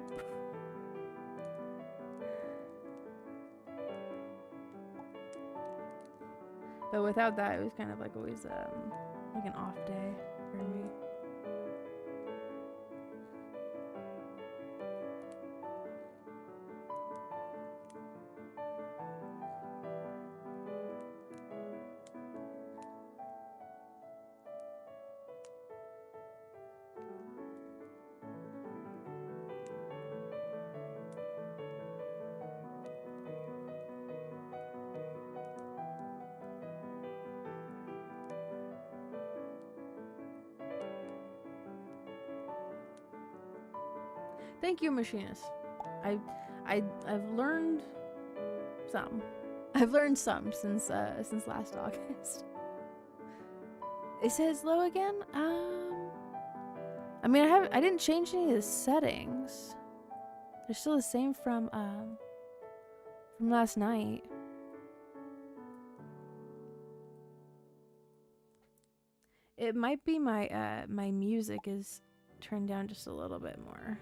But without that, it was kind of like always like an off day for me. Thank you, machinist. I've learned some. I've learned some since last August. It says low again. I mean, I didn't change any of the settings. They're still the same from last night. It might be my my music is turned down just a little bit more.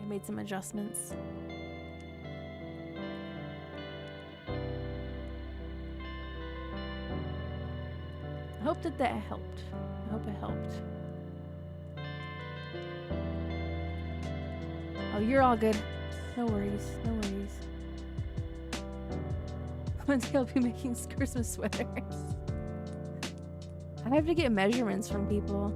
I made some adjustments. I hope that helped. I hope it helped. Oh, you're all good. No worries. No worries. One day I'll be making Christmas sweaters. I have to get measurements from people.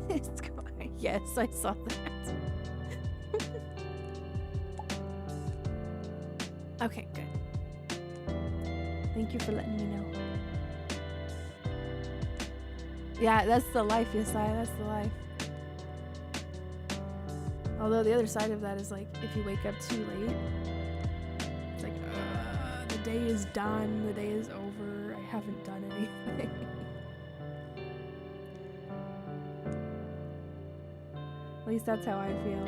It's going. Yes, I saw that. Okay, good. Thank you for letting me know. Yeah, that's the life, Yesai. That's the life. Although the other side of that is like, if you wake up too late, it's like, the day is done. The day is over. I haven't done anything. At least that's how I feel.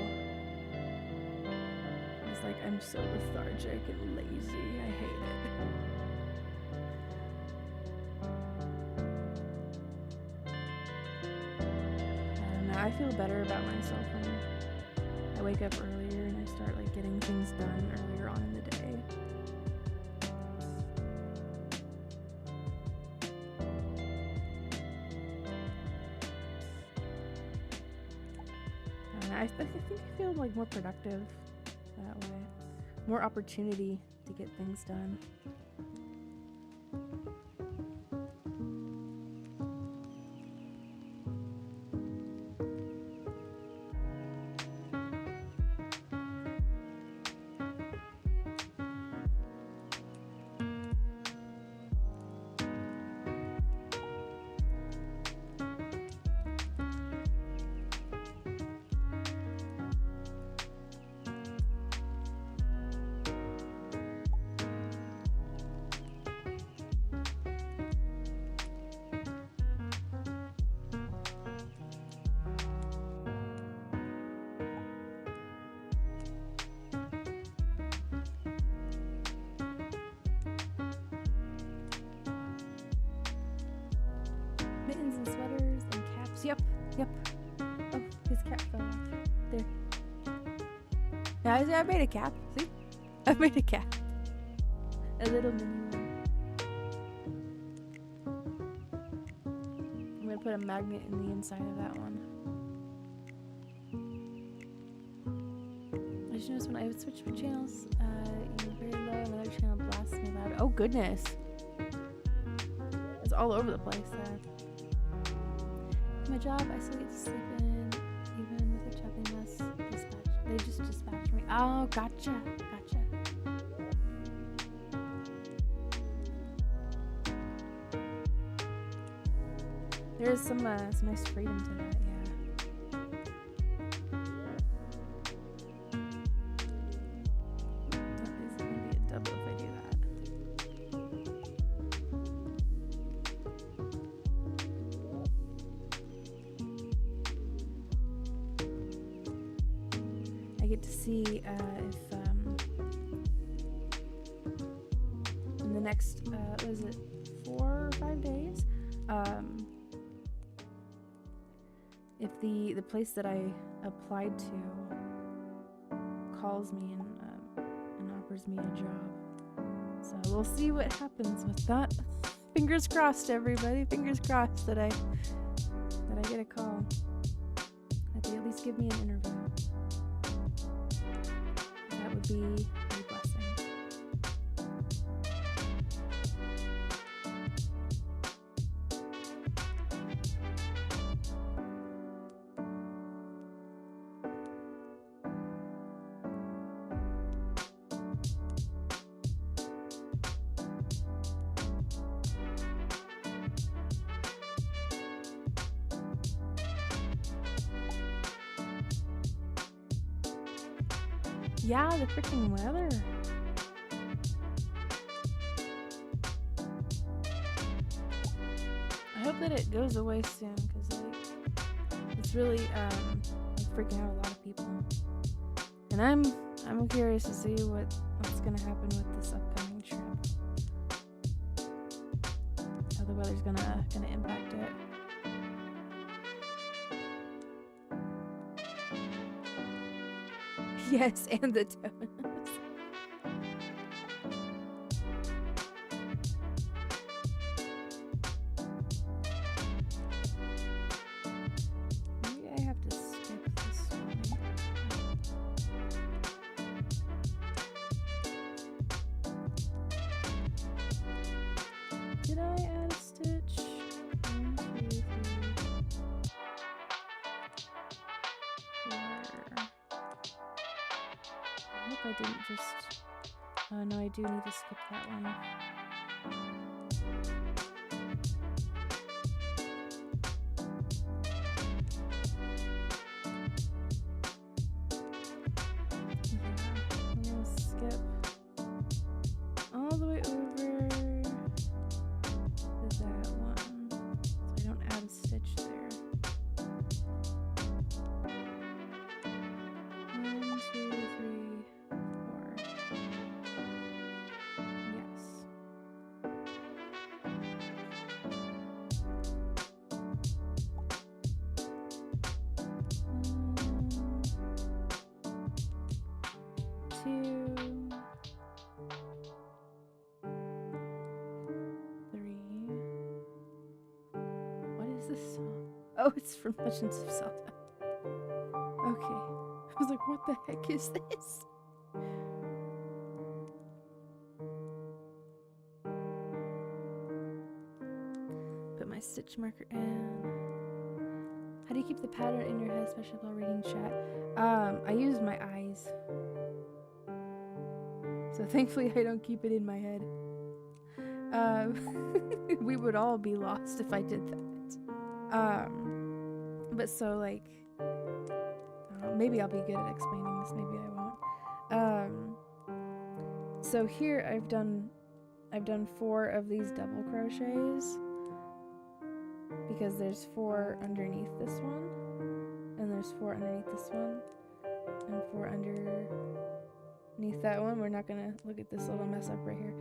It's like I'm so lethargic and lazy. I hate it. I don't know. I feel better about myself when I wake up earlier and I start like getting things done earlier on in the day. I think I feel like more productive that way. More opportunity to get things done. Mittens and sweaters and caps. Yep. Oh, his cap fell off. There. I made a cap. See? I made a cap. A little mini one. I'm gonna put a magnet in the inside of that one. I just noticed when I would switch my channels, you're very low, another channel blasts me loud. Oh goodness. It's all over the place. My job, I still get to sleep in, even with a choppy mess. They just dispatched me. Oh, gotcha. There's some nice freedom to that, yeah. That is gonna be a double if I do that. I get to see if in the next what is it, 4 or 5 days, if the place that I applied to calls me and offers me a job. So we'll see what happens with that. Fingers crossed, everybody. Fingers crossed that I get a call. That they at least give me an interview. That would be a blessing. Yeah, the freaking weather. I hope that it goes away soon, because it's really freaking out a lot of people. And I'm curious to see what's gonna happen with this upcoming trip. How the weather's gonna impact it. Yes, and the donuts. Maybe I have to skip this one. Did I add a stitch? 1, 2, 3, 4. I hope I didn't just... Oh no, I do need to skip that one. Yeah, I'm gonna skip all the way over to that one, so I don't add a stitch there. 1, 2, 3, 4. Yes. 1, 2, 3. What is this song? Oh, it's from Legends of Zelda. Okay. I was like, what the heck is this? Put my stitch marker in. How do you keep the pattern in your head, especially while reading chat? I use my eyes. So thankfully I don't keep it in my head. We would all be lost if I did that. But so like, maybe I'll be good at explaining this, maybe I won't. So here I've done 4 of these double crochets because there's 4 underneath this one, and there's 4 underneath this one, and 4 underneath that one. We're not gonna look at this little mess up right here.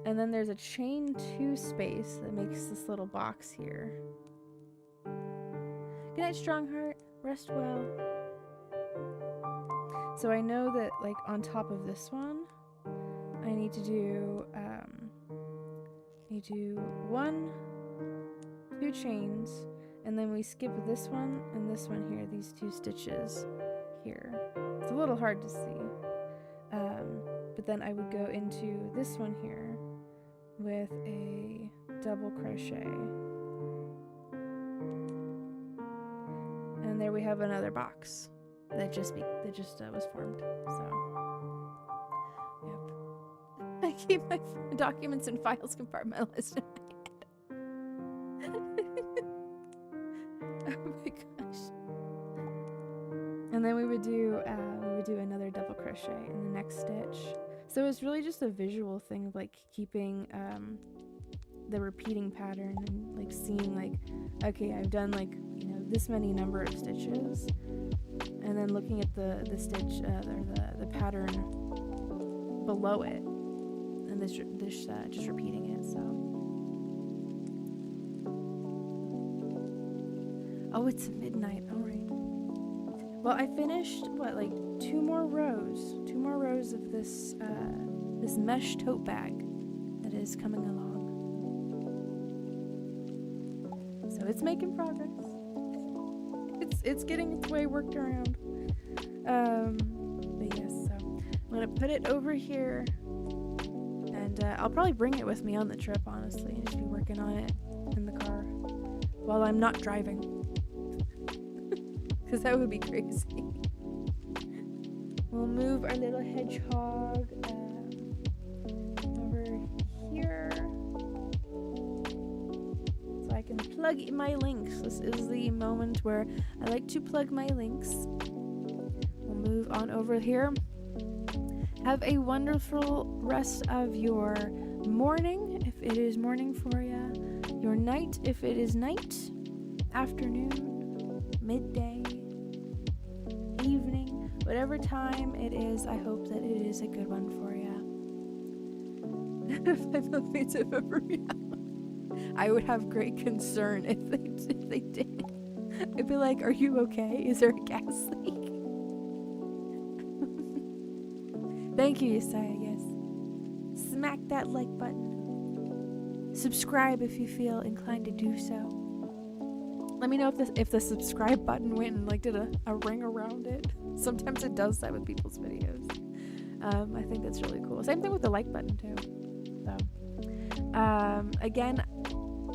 And then there's a chain 2 space that makes this little box here. Good night, Strongheart. Rest well. So I know that like on top of this one, I need to do 1, 2 chains, and then we skip this one and this one here, these 2 stitches here. It's a little hard to see. But then I would go into this one here with a double crochet. And there we have another box that just was formed. So, yep. I keep my documents and files compartmentalized in my head. Oh my gosh. And then we would do another double crochet in the next stitch. So it's really just a visual thing of like keeping the repeating pattern and like seeing like, okay, I've done like, you know, this many number of stitches, and then looking at the stitch or the pattern below it, and this just repeating it. So, oh, it's midnight. All right. Well, I finished like 2 more rows of this this mesh tote bag that is coming along. So it's making progress. It's getting its way worked around. But yes, so I'm gonna put it over here, and I'll probably bring it with me on the trip, honestly, and just be working on it in the car while I'm not driving, because that would be crazy. We'll move our little hedgehog over here so I can plug in my links. This is the moment where I like to plug my links. We'll move on over here. Have a wonderful rest of your morning, if it is morning for you. Your night, if it is night. Afternoon, midday, evening, whatever time it is, I hope that it is a good one for you. If my milkmaids have ever meowed, I would have great concern if they did. I'd be like, are you okay? Is there a gas leak? Thank you, Yesaya, yes. Smack that like button. Subscribe if you feel inclined to do so. Let me know if the subscribe button went and like did a ring around it. Sometimes it does that with people's videos. I think that's really cool. Same thing with the like button too. So, again,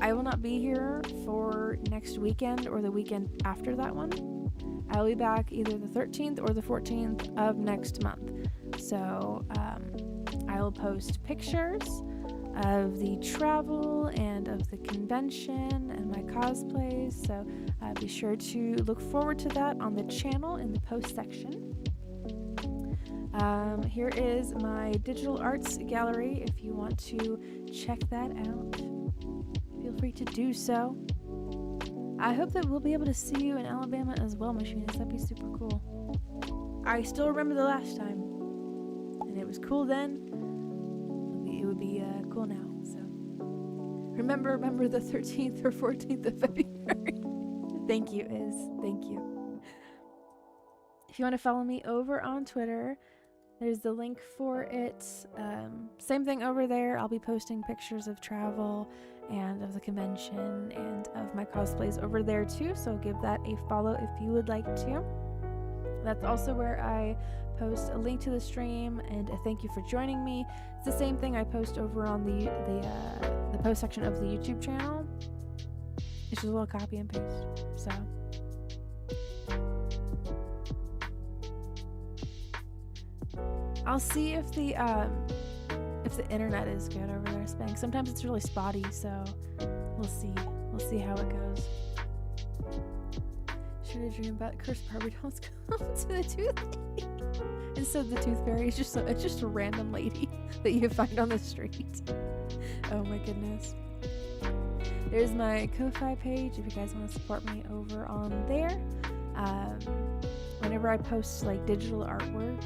I will not be here for next weekend or the weekend after that one. I'll be back either the 13th or the 14th of next month. So, I will post pictures of the travel and of the convention and my cosplays, so be sure to look forward to that on the channel in the post section. Here is my digital arts gallery if you want to check that out. Feel free to do so. I hope that we'll be able to see you in Alabama as well, Machinist. That'd be super cool. I still remember the last time, and it was cool then. It would be cool now. So remember the 13th or 14th of February. Thank you, Iz. Thank you. If you want to follow me over on Twitter, there's the link for it. Same thing over there. I'll be posting pictures of travel and of the convention and of my cosplays over there too, so give that a follow if you would like to. That's also where I post a link to the stream and a thank you for joining me. It's the same thing I post over on the post section of the YouTube channel. It's just a little copy and paste. So I'll see if the internet is good over there, Spank. Sometimes it's really spotty, so we'll see. We'll see how it goes. Should I dream about cursed Barbie dolls come to the tooth lady? Instead, the tooth fairy is just it's just a random lady that you find on the street. Oh my goodness. There's my Ko-Fi page if you guys want to support me over on there. Whenever I post like digital artwork,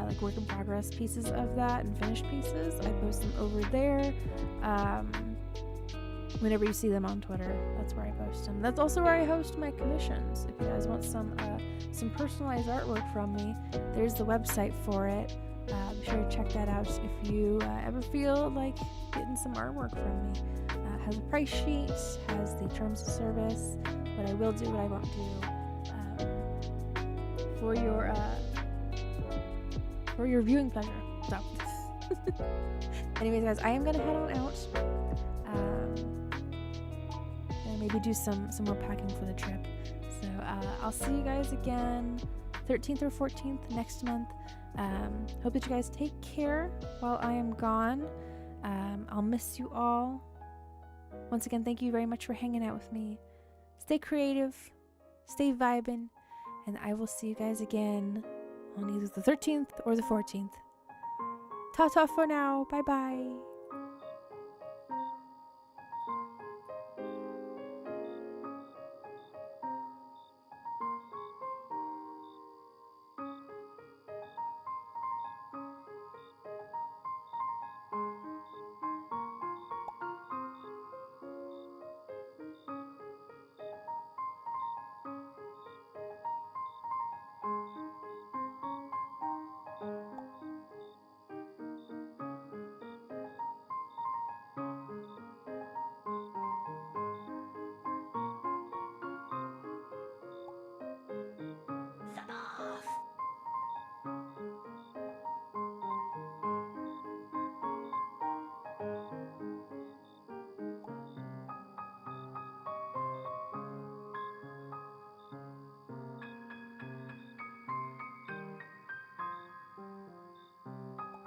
like work in progress pieces of that and finished pieces, I post them over there. Whenever you see them on Twitter, that's where I post them. That's also where I host my commissions. If you guys want some personalized artwork from me, there's the website for it. Be sure to check that out if you ever feel like getting some artwork from me. It has a price sheet, has the terms of service, what I will do, what I won't do, for your viewing pleasure. So, anyways, guys, I am gonna head on out. And maybe do some more packing for the trip. So I'll see you guys again 13th or 14th next month. Hope that you guys take care while I am gone. I'll miss you all. Once again, thank you very much for hanging out with me. Stay creative, stay vibing, and I will see you guys again on either the 13th or the 14th. Ta-ta for now. Bye-bye.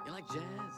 You like jazz?